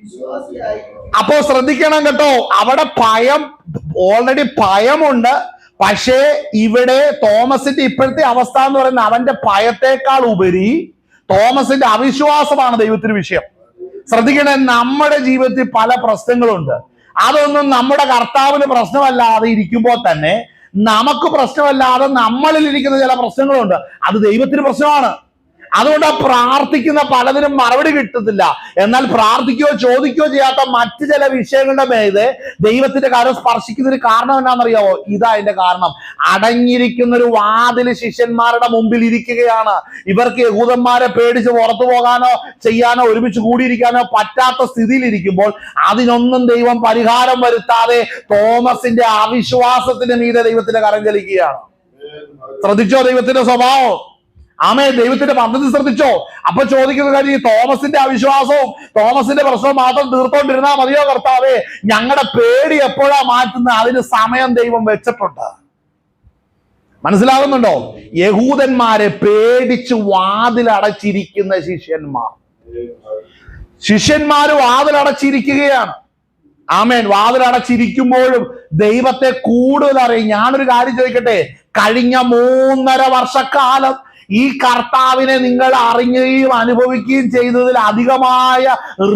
B: വിശ്വാസിയായി.
A: അപ്പോ ശ്രദ്ധിക്കണം കേട്ടോ, അവിടെ ഭയം ഓൾറെഡി ഭയമുണ്ട്. പക്ഷേ ഇവിടെ തോമസിന്റെ ഇപ്പോഴത്തെ അവസ്ഥ എന്ന് പറയുന്നത് അവന്റെ ഭയത്തെക്കാൾ ഉപരി തോമസിന്റെ അവിശ്വാസമാണ് ദൈവത്തിന് വിഷയം. ശ്രദ്ധിക്കണേ, നമ്മുടെ ജീവിതത്തിൽ പല പ്രശ്നങ്ങളുണ്ട്. അതൊന്നും നമ്മുടെ കർത്താവിന് പ്രശ്നമല്ലാതെ ഇരിക്കുമ്പോൾ തന്നെ നമുക്ക് പ്രശ്നമല്ലാതെ നമ്മളിൽ ഇരിക്കുന്ന ചില പ്രശ്നങ്ങളുണ്ട്. അത് ദൈവത്തിന് പ്രശ്നമാണ്. അതുകൊണ്ട് പ്രാർത്ഥിക്കുന്ന പലതിനും മറുപടി കിട്ടത്തില്ല. എന്നാൽ പ്രാർത്ഥിക്കുകയോ ചോദിക്കുകയോ ചെയ്യാത്ത മറ്റു ചില വിഷയങ്ങളുടെ മേലെ ദൈവത്തിന്റെ കാര്യം സ്പർശിക്കുന്നതിന് കാരണം എന്നാണെന്നറിയാവോ? ഇതാ അതിന്റെ കാരണം. അടങ്ങിയിരിക്കുന്ന ഒരു വാതില് ശിഷ്യന്മാരുടെ മുമ്പിൽ ഇരിക്കുകയാണ്. ഇവർക്ക് യഹൂദന്മാരെ പേടിച്ച് പുറത്തു പോകാനോ ചെയ്യാനോ ഒരുമിച്ച് കൂടിയിരിക്കാനോ പറ്റാത്ത സ്ഥിതിയിൽ ഇരിക്കുമ്പോൾ അതിനൊന്നും ദൈവം പരിഹാരം വരുത്താതെ തോമസിന്റെ അവിശ്വാസത്തിന് മീതെ ദൈവത്തിന്റെ കരം ചലിക്കുകയാണ്. ശ്രദ്ധിച്ചോ ദൈവത്തിന്റെ സ്വഭാവം? ആമേ, ദൈവത്തിന്റെ പദ്ധതി ശ്രദ്ധിച്ചോ? അപ്പൊ ചോദിക്കുന്ന കാര്യം, ഈ തോമസിന്റെ അവിശ്വാസവും തോമസിന്റെ പ്രശ്നവും മാത്രം തീർത്തോണ്ടിരുന്നാ മതിയോ കർത്താവേ? ഞങ്ങളുടെ പേടി എപ്പോഴാ മാറ്റുന്നത്? അതിന് സമയം ദൈവം വെച്ചിട്ടുണ്ട്. മനസ്സിലാകുന്നുണ്ടോ? യഹൂദന്മാരെ പേടിച്ച് വാതിലടച്ചിരിക്കുന്ന ശിഷ്യന്മാര് വാതിലടച്ചിരിക്കുകയാണ്. ആമേൻ. വാതിലടച്ചിരിക്കുമ്പോഴും ദൈവത്തെ കൂടുതൽ അറിയും. ഞാനൊരു കാര്യം ചോദിക്കട്ടെ, കഴിഞ്ഞ 3.5 വർഷക്കാലം ഈ കർത്താവിനെ നിങ്ങൾ അറിയുകയും അനുഭവിക്കുകയും ചെയ്തതിൽ അധികമായ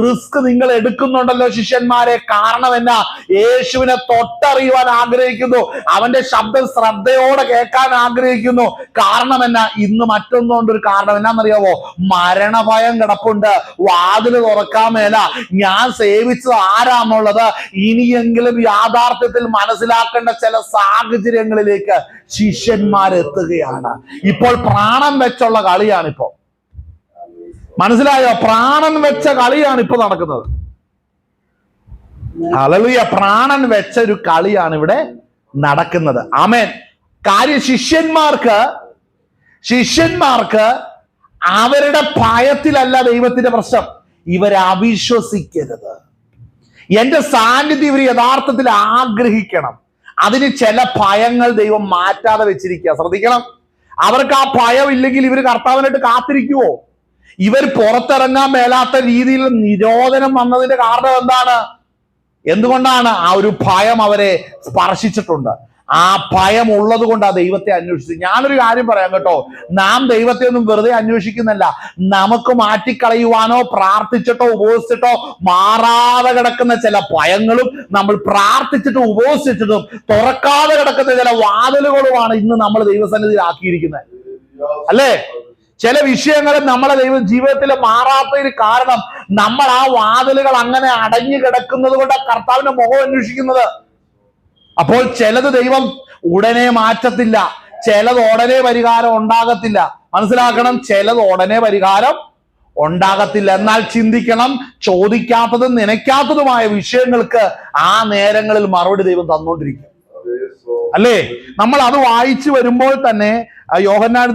A: റിസ്ക് നിങ്ങൾ എടുക്കുന്നുണ്ടല്ലോ ശിഷ്യന്മാരെ. കാരണം എന്നാ? യേശുവിനെ തൊട്ടറിയുവാൻ ആഗ്രഹിക്കുന്നു, അവന്റെ ശബ്ദം ശ്രദ്ധയോടെ കേൾക്കാൻ ആഗ്രഹിക്കുന്നു. കാരണം എന്നാ? ഇന്ന് മറ്റൊന്നുകൊണ്ടൊരു കാരണം എന്നാന്നറിയാവോ? മരണഭയം കിടപ്പുണ്ട്. വാതില് തുറക്കാൻ മേല. ഞാൻ സേവിച്ചത് ആരാന്നുള്ളത് ഇനിയെങ്കിലും യാഥാർത്ഥ്യത്തിൽ മനസ്സിലാക്കേണ്ട ചില സാഹചര്യങ്ങളിലേക്ക് ശിഷ്യന്മാരെത്തുകയാണ്. ഇപ്പോൾ പ്രാണൻ വെച്ചുള്ള കളിയാണിപ്പോ. മനസ്സിലായോ? പ്രാണൻ വെച്ച കളിയാണ് ഇപ്പൊ നടക്കുന്നത്. ഹല്ലേലൂയ. പ്രാണൻ വെച്ച ഒരു കളിയാണ് ഇവിടെ നടക്കുന്നത്. ആമേൻ. കാര്യം ശിഷ്യന്മാർക്ക് അവരുടെ ഭയത്തിലല്ല ദൈവത്തിന്റെ പ്രശ്നം. ഇവരെ അവിശ്വസിക്കരുത്. എന്റെ സാന്നിധ്യം ഇവർ യഥാർത്ഥത്തിൽ ആഗ്രഹിക്കണം. അതിന് ചില ഭയങ്ങൾ ദൈവം മാറ്റാതെ വെച്ചിരിക്കുക. ശ്രദ്ധിക്കണം. അവർക്ക് ആ ഭയം ഇല്ലെങ്കിൽ ഇവർ കർത്താവിനായിട്ട് കാത്തിരിക്കുവോ? ഇവർ പുറത്തിറങ്ങാൻ മേലാത്ത രീതിയിൽ നിരോധനം വന്നതിന്റെ കാരണം എന്താണ്? എന്തുകൊണ്ടാണ്? ആ ഒരു ഭയം അവരെ സ്പർശിച്ചിട്ടുണ്ട്. ആ ഭയം ഉള്ളത് കൊണ്ട് ആ ദൈവത്തെ അന്വേഷിച്ചു. ഞാനൊരു കാര്യം പറയാം കേട്ടോ, നാം ദൈവത്തെ ഒന്നും വെറുതെ അന്വേഷിക്കുന്നില്ല. നമുക്ക് മാറ്റിക്കളയുവാനോ പ്രാർത്ഥിച്ചിട്ടോ ഉപവസിച്ചിട്ടോ മാറാതെ കിടക്കുന്ന ചില ഭയങ്ങളും നമ്മൾ പ്രാർത്ഥിച്ചിട്ടും ഉപവസിച്ചിട്ടും തുറക്കാതെ കിടക്കുന്ന ചില വാതിലുകളുമാണ് ഇന്ന് നമ്മൾ ദൈവസന്നിധിയിൽ ആക്കിയിരിക്കുന്നത്. അല്ലേ? ചില വിഷയങ്ങൾ നമ്മളെ ജീവിതത്തിൽ മാറാത്തതിന് കാരണം നമ്മൾ ആ വാതിലുകൾ അങ്ങനെ അടഞ്ഞു കിടക്കുന്നത് കൊണ്ട് കർത്താവിന്റെ മുഖം അന്വേഷിക്കുന്നത്. അപ്പോൾ ചിലത് ദൈവം ഉടനെ മാറ്റത്തില്ല, ചിലത് ഉടനെ പരിഹാരം ഉണ്ടാകത്തില്ല. മനസ്സിലാക്കണം, ചിലത് ഉടനെ പരിഹാരം ഉണ്ടാകത്തില്ല. എന്നാൽ ചിന്തിക്കണം, ചോദിക്കാത്തതും നനയ്ക്കാത്തതുമായ വിഷയങ്ങൾക്ക് ആ നേരങ്ങളിൽ മറുപടി ദൈവം തന്നുകൊണ്ടിരിക്കും. അല്ലേ? നമ്മൾ അത് വായിച്ചു വരുമ്പോൾ തന്നെ യോഹന്നാൻ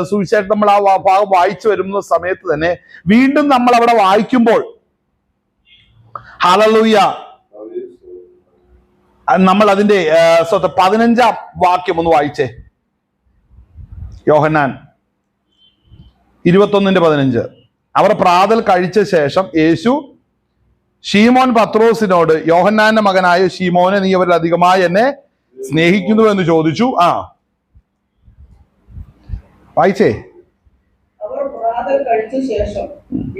A: സുവിശേഷം നമ്മൾ ആ ഭാഗം വായിച്ചു വരുന്ന സമയത്ത് തന്നെ വീണ്ടും നമ്മൾ അവിടെ വായിക്കുമ്പോൾ ഹല്ലേലൂയ, നമ്മൾ അതിന്റെ 15-ാം വാക്യം ഒന്ന് വായിച്ചേ. യോഹന്നാൻ 21:15. അവർ പ്രാതൽ കഴിച്ച ശേഷം യേശു ശീമോൻ പത്രോസിനോട്, യോഹന്നാന്റെ മകനായ ശീമോനെ, നീ അവരിൽ അധികമായി എന്നെ സ്നേഹിക്കുന്നു എന്ന് ചോദിച്ചു. വായിച്ചേ.
B: അവർ പ്രാതൽ കഴിച്ച ശേഷം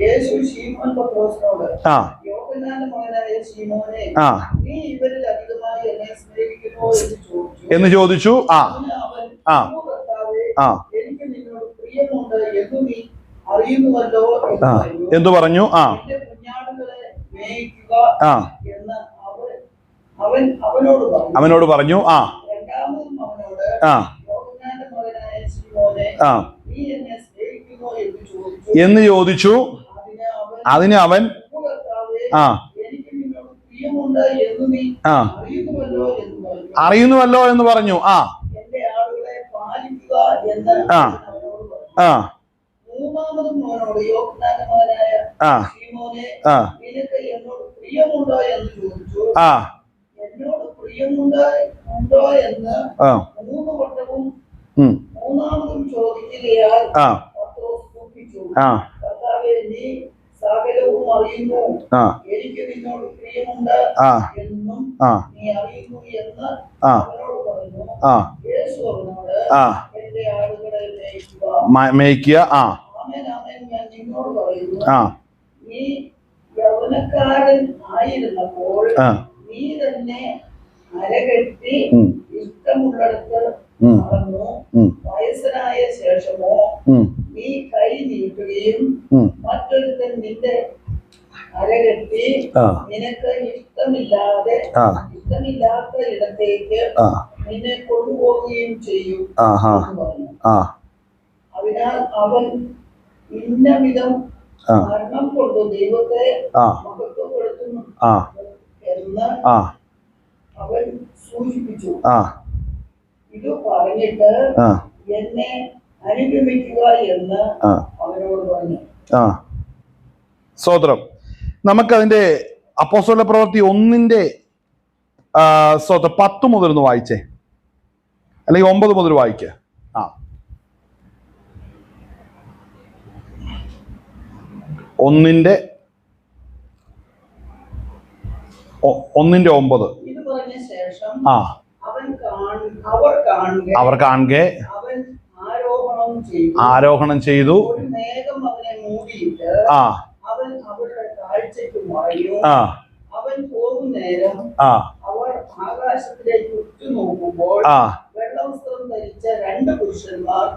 B: യേശു ശീമോൻ പത്രോസിനോട്, യോഹന്നാന്റെ മകനായ ശീമോനെ, നീ ഇവരിൽ അധികമായി എന്നെ സ്നേഹിക്കുമോ എന്ന് ചോദിച്ചു. എനിക്ക് നിന്നോട് പ്രിയമുണ്ട് എന്ന് നീ അറിയുന്നുവല്ലോ
A: എന്തു പറഞ്ഞു?
B: എന്റെ കുഞ്ഞാടുകളെ മേയ്ക്കുക എന്ന് അവനോട് പറഞ്ഞു. രണ്ടാമതും അവനോട്, യോഹന്നാന്റെ മകനായ ശീമോനെ, നീ എന്നെ സ്നേഹിക്കുമോ
A: എന്ന് ചോദിച്ചു. അതിന് അവൻ അറിയുന്നുവല്ലോ എന്ന് പറഞ്ഞു.
B: മൂന്നാമതും അവനോട്, യോഹന്നാന്റെ മകനായ ശീമോനെ, നിനക്ക് എന്നോട് പ്രിയമുണ്ടോ എന്ന് ചോദിച്ചു. എന്നോട് പ്രിയമുണ്ടോ എന്ന് 3 വട്ടവും മൂന്നാമതും ചോദിക്കുകയാൽ പത്രോസ് ദുഃഖിച്ചു. കർത്താവേ, നീ സകലവും സകലവും അറിയുന്നു,
A: ആ
B: എനിക്ക് നിന്നോട് പ്രിയമുണ്ട്
A: ആ
B: എന്നും
A: ആ
B: നീ അറിയുന്നു എന്ന്
A: ആ
B: അവനോട് പറഞ്ഞു.
A: ആ
B: യേശു അവനോട്,
A: ആ
B: എന്റെ ആടുകളെ മേയ്ക്കുക.
A: മേയ്ക്കുക. ആ
B: ആമേൻ ആമേൻ ഞാൻ നിന്നോട് പറയുന്നു,
A: ആ
B: നീ യൗവനക്കാരൻ ആയിരുന്നപ്പോൾ
A: ആ
B: നീ തന്നെ അരകെട്ടി ഇഷ്ടമുള്ളിടത്ത് നടന്നു. വയസ്സനായ ശേഷമോ നീ കൈ നീട്ടുകയും മറ്റൊരുത്തൻ നിന്റെ അരകെട്ടി നിനക്ക് ഇഷ്ടമില്ലാത്ത ഇടത്തേക്ക് നിന്നെ കൊണ്ടുപോവുകയും ചെയ്യും എന്ന് പറഞ്ഞു. അതിനാൽ അവൻ ഇന്നവിധം മരണം കൊണ്ട് ദൈവത്തെ മഹത്വപ്പെടുത്തുന്നു എന്ന് അവൻ സൂചിപ്പിച്ചു. ഇത് പറഞ്ഞിട്ട് എന്നെ അനുഗമിക്കുക എന്ന് അവനോട് പറഞ്ഞു.
A: സ്തോത്രം. നമുക്കതിന്റെ അപ്പോസ്തല പ്രവൃത്തി 1-ന്റെ സ്തോത്രം 10 മുതൽ ഒന്ന് വായിച്ചേ, അല്ലെങ്കിൽ 9 മുതൽ വായിക്ക. 1-ന്റെ 9.
B: ഇത് പറഞ്ഞ ശേഷം
A: അവർ കാണുകെ
B: അവൻ
A: ആരോഹണം ചെയ്തു.
B: ഒരു മേഘം അവനെ മൂടിയിട്ട് അവൻ അവരുടെ കാഴ്ചയ്ക്ക് മറയും. അവൻ പോകുന്നേരം അവർ ആകാശത്തിലേക്ക് ഉറ്റുനോക്കുമ്പോൾ വെള്ളവസ്ത്രം ധരിച്ച 2 പുരുഷന്മാർ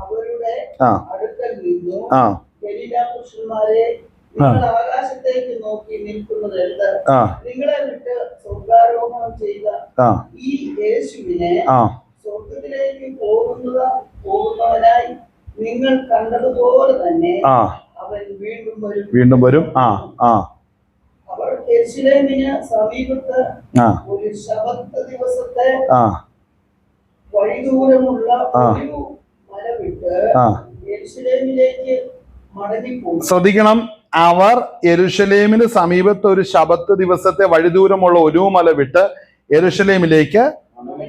B: അവരുടെ അടുക്കൽ നിന്നു, ഗലീല പുരുഷന്മാരെ, നിങ്ങൾ ആകാശത്തേക്ക് നോക്കി നിൽക്കുന്നത് എന്ത്? നിങ്ങളെ വിട്ട് സ്വർഗ്ഗാരോഹണം ചെയ്ത ഈ യേശുവിനെ സ്വർഗത്തിലേക്ക് പോകുന്നവനായി നിങ്ങൾ കണ്ടതുപോലെ തന്നെ അവൻ വീണ്ടും വരും. അവർ യെരൂശലേമിന് സമീപത്ത് ഒരു ശബത്ത് ദിവസത്തെ വഴിദൂരമുള്ള ഒരു മല വിട്ട് യെരൂശലേമിലേക്ക് മടങ്ങിപ്പോയി.
A: ശ്രദ്ധിക്കണം, അവർ യെരൂശലേമിന് സമീപത്ത് ഒരു ശബത്ത് ദിവസത്തെ വഴിദൂരമുള്ള ഒരു മല വിട്ട് യെരൂശലേമിലേക്ക്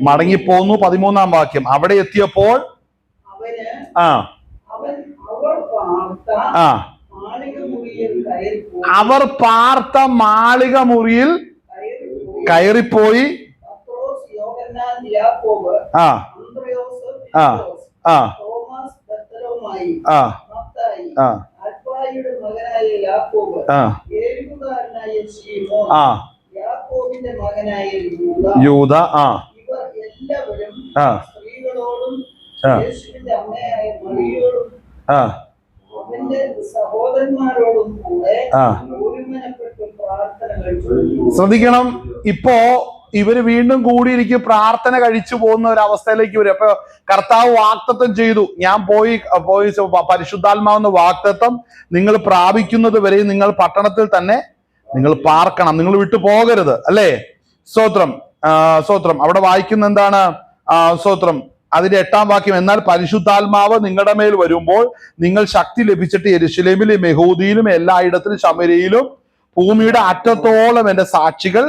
A: മടങ്ങിപ്പോന്നു. 13-ാം വാക്യം. അവിടെ എത്തിയപ്പോൾ അവർ പാർത്ത മാളിക മുറിയിൽ കയറിപ്പോയി യൂദ
B: എല്ലാവരും സ്ത്രീകളോടും യേശുവിന്റെ അമ്മയായ മറിയോടും അവന്റെ സഹോദരന്മാരോടും കൂടെ ഒരുമനപ്പെട്ട് പ്രാർത്ഥനകൾ ചൊല്ലി.
A: ശ്രദ്ധിക്കണം, ഇപ്പോ ഇവര് വീണ്ടും കൂടിയിരിക്കും പ്രാർത്ഥന കഴിച്ചു പോകുന്ന ഒരു അവസ്ഥയിലേക്ക് വരും. അപ്പൊ കർത്താവ് വാഗ്ദത്തം ചെയ്തു, ഞാൻ പോയി പരിശുദ്ധാത്മാവെന്ന വാഗ്ദത്തം നിങ്ങൾ പ്രാപിക്കുന്നത് വരെ നിങ്ങൾ പട്ടണത്തിൽ തന്നെ നിങ്ങൾ പാർക്കണം, നിങ്ങൾ വിട്ടു പോകരുത്, അല്ലേ? സ്തോത്രം. അവിടെ വായിക്കുന്ന എന്താണ്? സ്തോത്രം. അതിന്റെ 8-ാം വാക്യം. എന്നാൽ പരിശുദ്ധാത്മാവ് നിങ്ങളുടെ മേൽ വരുമ്പോൾ നിങ്ങൾ ശക്തി ലഭിച്ചിട്ട് യെരൂശലേമിലും യഹൂദിയിലും എല്ലായിടത്തിലും ശമര്യയിലും ഭൂമിയുടെ അറ്റത്തോളം എന്റെ സാക്ഷികൾ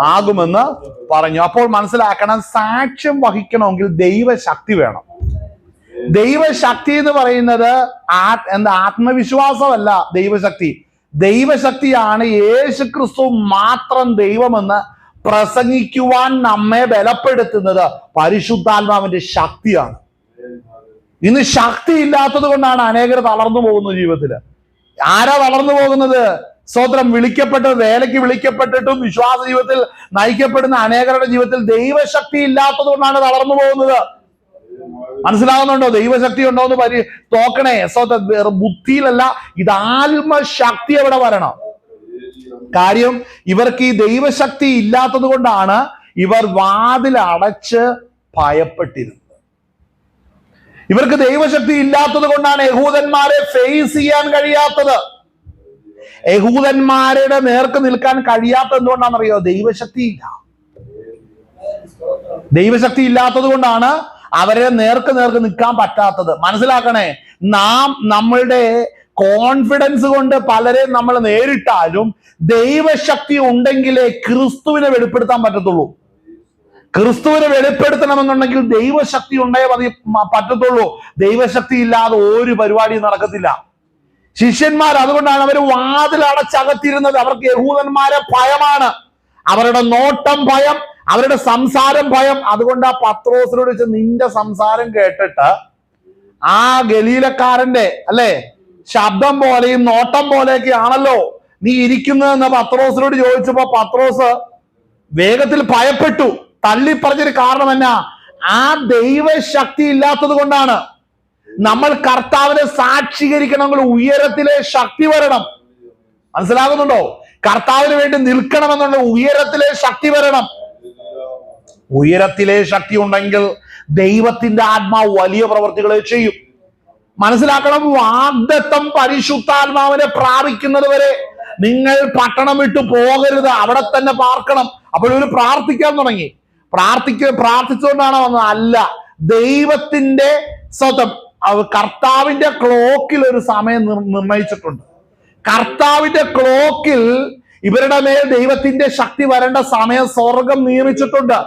A: ആകുമെന്ന് പറഞ്ഞു. അപ്പോൾ മനസ്സിലാക്കണം, സാക്ഷ്യം വഹിക്കണമെങ്കിൽ ദൈവശക്തി വേണം. ദൈവശക്തി എന്ന് പറയുന്നത് ആത്മവിശ്വാസമല്ല. ദൈവശക്തിയാണ് യേശുക്രിസ്തു മാത്രം ദൈവമെന്ന് പ്രസംഗിക്കുവാൻ നമ്മെ ബലപ്പെടുത്തുന്നത് പരിശുദ്ധാത്മാവിന്റെ ശക്തിയാണ്. ഇന്ന് ശക്തി ഇല്ലാത്തത് കൊണ്ടാണ് അനേകർ തളർന്നു പോകുന്നത് ജീവിതത്തില്. ആരാ തളർന്നു പോകുന്നത്? സ്തോത്രം. വേലയ്ക്ക് വിളിക്കപ്പെട്ടിട്ടും വിശ്വാസ ജീവിതത്തിൽ നയിക്കപ്പെടുന്ന അനേകരുടെ ജീവിതത്തിൽ ദൈവശക്തി ഇല്ലാത്തത് കൊണ്ടാണ് തളർന്നു പോകുന്നത്. മനസ്സിലാകുന്നുണ്ടോ? ദൈവശക്തി ഉണ്ടോ എന്ന് നോക്കണേ. ബുദ്ധിയിലല്ല, ഇത് ആത്മശക്തി അവിടെ വരണം. കാര്യം ഇവർക്ക് ഈ ദൈവശക്തി ഇല്ലാത്തത് കൊണ്ടാണ് ഇവർ വാതിൽ അടച്ച് ഭയപ്പെട്ടിരുന്നത്. ഇവർക്ക് ദൈവശക്തി ഇല്ലാത്തത് കൊണ്ടാണ് യഹൂദന്മാരെ ഫേസ് ചെയ്യാൻ കഴിയാത്തത്. യഹൂദന്മാരുടെ നേർക്ക് നിൽക്കാൻ കഴിയാത്തത് എന്തുകൊണ്ടാണെന്നറിയോ? ദൈവശക്തി ഇല്ലാത്തത് കൊണ്ടാണ് അവരെ നേർക്ക് നിൽക്കാൻ പറ്റാത്തത്. മനസ്സിലാക്കണേ, നമ്മളുടെ കോൺഫിഡൻസ് കൊണ്ട് പലരെ നമ്മൾ നേരിട്ടാലും ദൈവശക്തി ഉണ്ടെങ്കിലേ ക്രിസ്തുവിനെ വെളിപ്പെടുത്താൻ പറ്റത്തുള്ളൂ. ക്രിസ്തുവിനെ വെളിപ്പെടുത്തണമെന്നുണ്ടെങ്കിൽ ദൈവശക്തി ഉണ്ടേ പറ്റത്തുള്ളൂ. ദൈവശക്തി ഇല്ലാതെ ഒരു പരിപാടിയും നടക്കത്തില്ല. ശിഷ്യന്മാർ അതുകൊണ്ടാണ് അവർ വാതിലടച്ചകത്തിരുന്നത്. അവർക്ക് യഹൂദന്മാരെ ഭയമാണ്, അവരുടെ നോട്ടം ഭയം, അവരുടെ സംസാരം ഭയം. അതുകൊണ്ട് ആ പത്രോസിനോട് ചോദിച്ച, നിന്റെ സംസാരം കേട്ടിട്ട് ആ ഗലീലക്കാരന്റെ അല്ലെ ശബ്ദം പോലെയും നോട്ടം പോലെയൊക്കെ ആണല്ലോ നീ ഇരിക്കുന്നതെന്ന് പത്രോസിനോട് ചോദിച്ചപ്പോ പത്രോസ് വേഗത്തിൽ ഭയപ്പെട്ടു. തള്ളി പറഞ്ഞൊരു കാരണം എന്നാ? ആ ദൈവശക്തി ഇല്ലാത്തത് കൊണ്ടാണ്. നമ്മൾ കർത്താവിനെ സാക്ഷീകരിക്കണമെങ്കിൽ ഉയരത്തിലെ ശക്തി വരണം. മനസ്സിലാകുന്നുണ്ടോ? കർത്താവിന് വേണ്ടി നിൽക്കണമെന്നുള്ള ഉയരത്തിലെ ശക്തി വരണം. ഉയരത്തിലെ ശക്തി ഉണ്ടെങ്കിൽ ദൈവത്തിന്റെ ആത്മാവ് വലിയ പ്രവർത്തികളെ ചെയ്യും. മനസ്സിലാക്കണം, വാഗ്ദത്തം പരിശുദ്ധാത്മാവിനെ പ്രാപിക്കുന്നത് വരെ നിങ്ങൾ പട്ടണം വിട്ടു പോകരുത്, അവിടെ തന്നെ പാർക്കണം. അപ്പോൾ ഇവര് പ്രാർത്ഥിക്കാൻ തുടങ്ങി. പ്രാർത്ഥിച്ചുകൊണ്ടാണ് വന്നത്? അല്ല, ദൈവത്തിന്റെ സ്വതം കർത്താവിന്റെ ക്ലോക്കിൽ ഒരു സമയം നിർണയിച്ചിട്ടുണ്ട്. കർത്താവിന്റെ ക്ലോക്കിൽ ഇവരുടെ മേൽ ദൈവത്തിന്റെ ശക്തി വരേണ്ട സമയം സ്വർഗം നിയമിച്ചിട്ടുണ്ട്.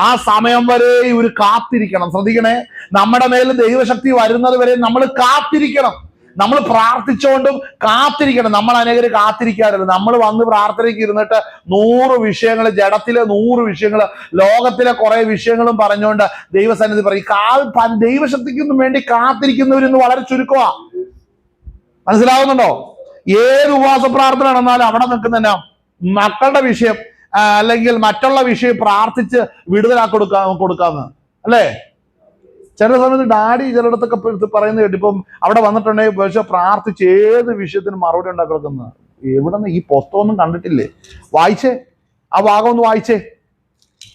A: ആ സമയം വരെ ഇവർ കാത്തിരിക്കണം. ശ്രദ്ധിക്കണേ, നമ്മുടെ മേൽ ദൈവശക്തി വരുന്നത് വരെ നമ്മൾ കാത്തിരിക്കണം. നമ്മൾ പ്രാർത്ഥിച്ചുകൊണ്ടും കാത്തിരിക്കണം. നമ്മൾ അനേകര് കാത്തിരിക്കാറില്ല. നമ്മൾ വന്ന് പ്രാർത്ഥനയ്ക്ക് ഇരുന്നിട്ട് 100 വിഷയങ്ങൾ, ജഡത്തിലെ 100 വിഷയങ്ങൾ, ലോകത്തിലെ കുറെ വിഷയങ്ങളും പറഞ്ഞുകൊണ്ട് ദൈവസന്നിധി പറയും. ദൈവശക്തിക്കൊന്നും വേണ്ടി കാത്തിരിക്കുന്നവരിന്ന് വളരെ ചുരുക്കമാ. മനസ്സിലാവുന്നുണ്ടോ? ഏത് ഉപവാസ പ്രാർത്ഥന നടന്നാലും അവിടെ നിൽക്കുന്ന മക്കളുടെ വിഷയം അല്ലെങ്കിൽ മറ്റുള്ള വിഷയം പ്രാർത്ഥിച്ച് വിടുതലാക്കി കൊടുക്കാന്ന് അല്ലേ? ചില സമയത്ത് ഡാഡി ചിലയിടത്തൊക്കെ പറയുന്നത് കേട്ടു, ഇപ്പം അവിടെ വന്നിട്ടുണ്ടെങ്കിൽ പക്ഷെ പ്രാർത്ഥിച്ച് ഏത് വിഷയത്തിനും മറുപടി ഉണ്ടാക്കി കൊടുക്കുന്നത്. എവിടെന്ന് ഈ പുസ്തകമൊന്നും കണ്ടിട്ടില്ലേ? വായിച്ചേ, ആ ഭാഗം ഒന്ന് വായിച്ചേ,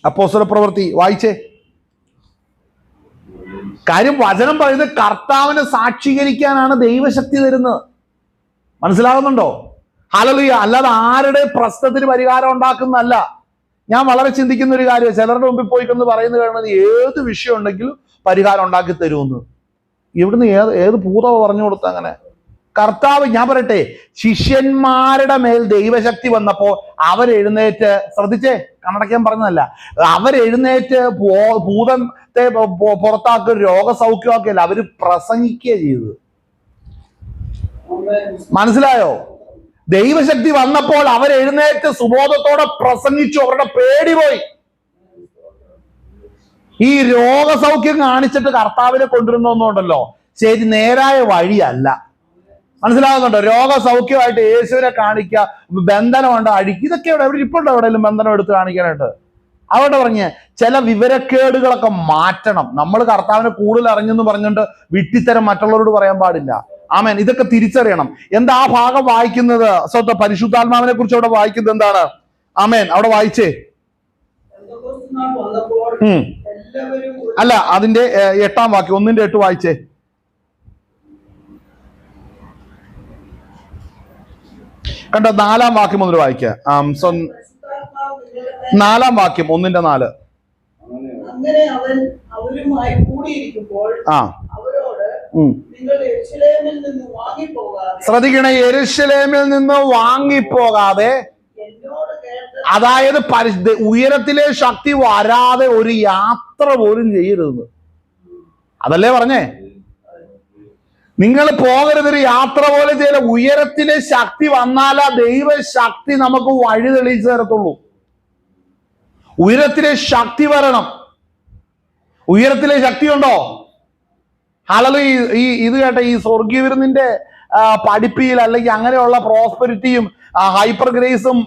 A: അപ്പോസ്തലപ്രവൃത്തി വായിച്ചേ. കാര്യം വചനം പറയുന്നത് കർത്താവിനെ സാക്ഷീകരിക്കാനാണ് ദൈവശക്തി തരുന്നത്. മനസ്സിലാകുന്നുണ്ടോ? ഹല്ലേലൂയ. അല്ലാതെ ആരുടെ പ്രശ്നത്തിന് പരിഹാരം ഉണ്ടാക്കുന്നതല്ല. ഞാൻ വളരെ ചിന്തിക്കുന്ന ഒരു കാര്യം, ചിലരുടെ മുമ്പിൽ പോയിക്കൊന്ന് പറയുന്നത് കാണുന്നത് ഏത് വിഷയം ഉണ്ടെങ്കിലും പരിഹാരം ഉണ്ടാക്കി തരുമെന്ന്. ഇവിടുന്ന് ഏത് ഭൂതവ പറഞ്ഞു കൊടുത്ത അങ്ങനെ? കർത്താവ്, ഞാൻ പറയട്ടെ, ശിഷ്യന്മാരുടെ മേൽ ദൈവശക്തി വന്നപ്പോ അവരെഴുന്നേറ്റ്, ശ്രദ്ധിച്ചേ, കണ്ണടയ്ക്കാൻ പറഞ്ഞതല്ല, അവരെഴുന്നേറ്റ് ഭൂതത്തെ പുറത്താക്കി രോഗസൗഖ്യമാക്കിയല്ല, അവര് പ്രസംഗിക്കുകയാണ് ചെയ്തത്. മനസ്സിലായോ? ദൈവശക്തി വന്നപ്പോൾ അവരെഴുന്നേറ്റ് സുബോധത്തോടെ പ്രസംഗിച്ചു. അവരുടെ പേടി പോയി. ഈ രോഗസൗഖ്യം കാണിച്ചിട്ട് കർത്താവിനെ കൊണ്ടുവരുന്നൊന്നുണ്ടല്ലോ, ശരി, നേരായ വഴിയല്ല. മനസ്സിലാവുന്നുണ്ടോ? രോഗസൗഖ്യമായിട്ട് യേശുവിനെ കാണിക്കുക, ബന്ധനമുണ്ട്, അഴിക്കുക, ഇതൊക്കെ എവിടെ ഇപ്പോഴുണ്ടോ എവിടെയെങ്കിലും ബന്ധനം എടുത്ത് കാണിക്കാനായിട്ട്? അവിടെ പറഞ്ഞ് ചില വിവരക്കേടുകളൊക്കെ മാറ്റണം. നമ്മൾ കർത്താവിനെ കൂടുതൽ അറിഞ്ഞെന്ന് പറഞ്ഞുകൊണ്ട് വിട്ടിത്തരം മറ്റുള്ളവരോട് പറയാൻ പാടില്ല. ആമേൻ. ഇതൊക്കെ തിരിച്ചറിയണം. എന്താ ആ ഭാഗം വായിക്കുന്നത്? പരിശുദ്ധാത്മാവിനെ കുറിച്ച് അവിടെ വായിക്കുന്നത് എന്താണ്? ആമേൻ. അവിടെ വായിച്ചേ. അല്ല, അതിന്റെ 8-ാം വാക്യം, 1-8 വായിച്ചേ. കണ്ടോ? 4-ാം വാക്യം മുതൽ വായിക്കുക. 4-ാം വാക്യം, 1-4.
B: അങ്ങനെ അവൻ അവരുമായി കൂടിയിരിക്കുമ്പോൾ
A: ശ്രദ്ധിക്കണേ, യെരൂശലേമിൽ നിന്ന് വാങ്ങിപ്പോകാതെ, അതായത് ഉയരത്തിലെ ശക്തി വരാതെ ഒരു യാത്ര പോലും ചെയ്യരുത്. അതല്ലേ പറഞ്ഞേ? നിങ്ങൾ പോകരുതൊരു യാത്ര പോലെ ചെയ്യല. ഉയരത്തിലെ ശക്തി വന്നാലാ ദൈവശക്തി നമുക്ക് വഴി തെളിയിച്ചു തരത്തുള്ളൂ. ഉയരത്തിലെ ശക്തി വരണം. ഉയരത്തിലെ ശക്തി ഉണ്ടോ? ഹല്ലേലൂയ. ഇത് കേട്ടെ, ഈ സ്വർഗീയ വിരുന്നിന്റെ പഠിപ്പിയിൽ അല്ലെങ്കിൽ അങ്ങനെയുള്ള പ്രോസ്പെരിറ്റിയും ഹൈപ്പർ ഗ്രേസും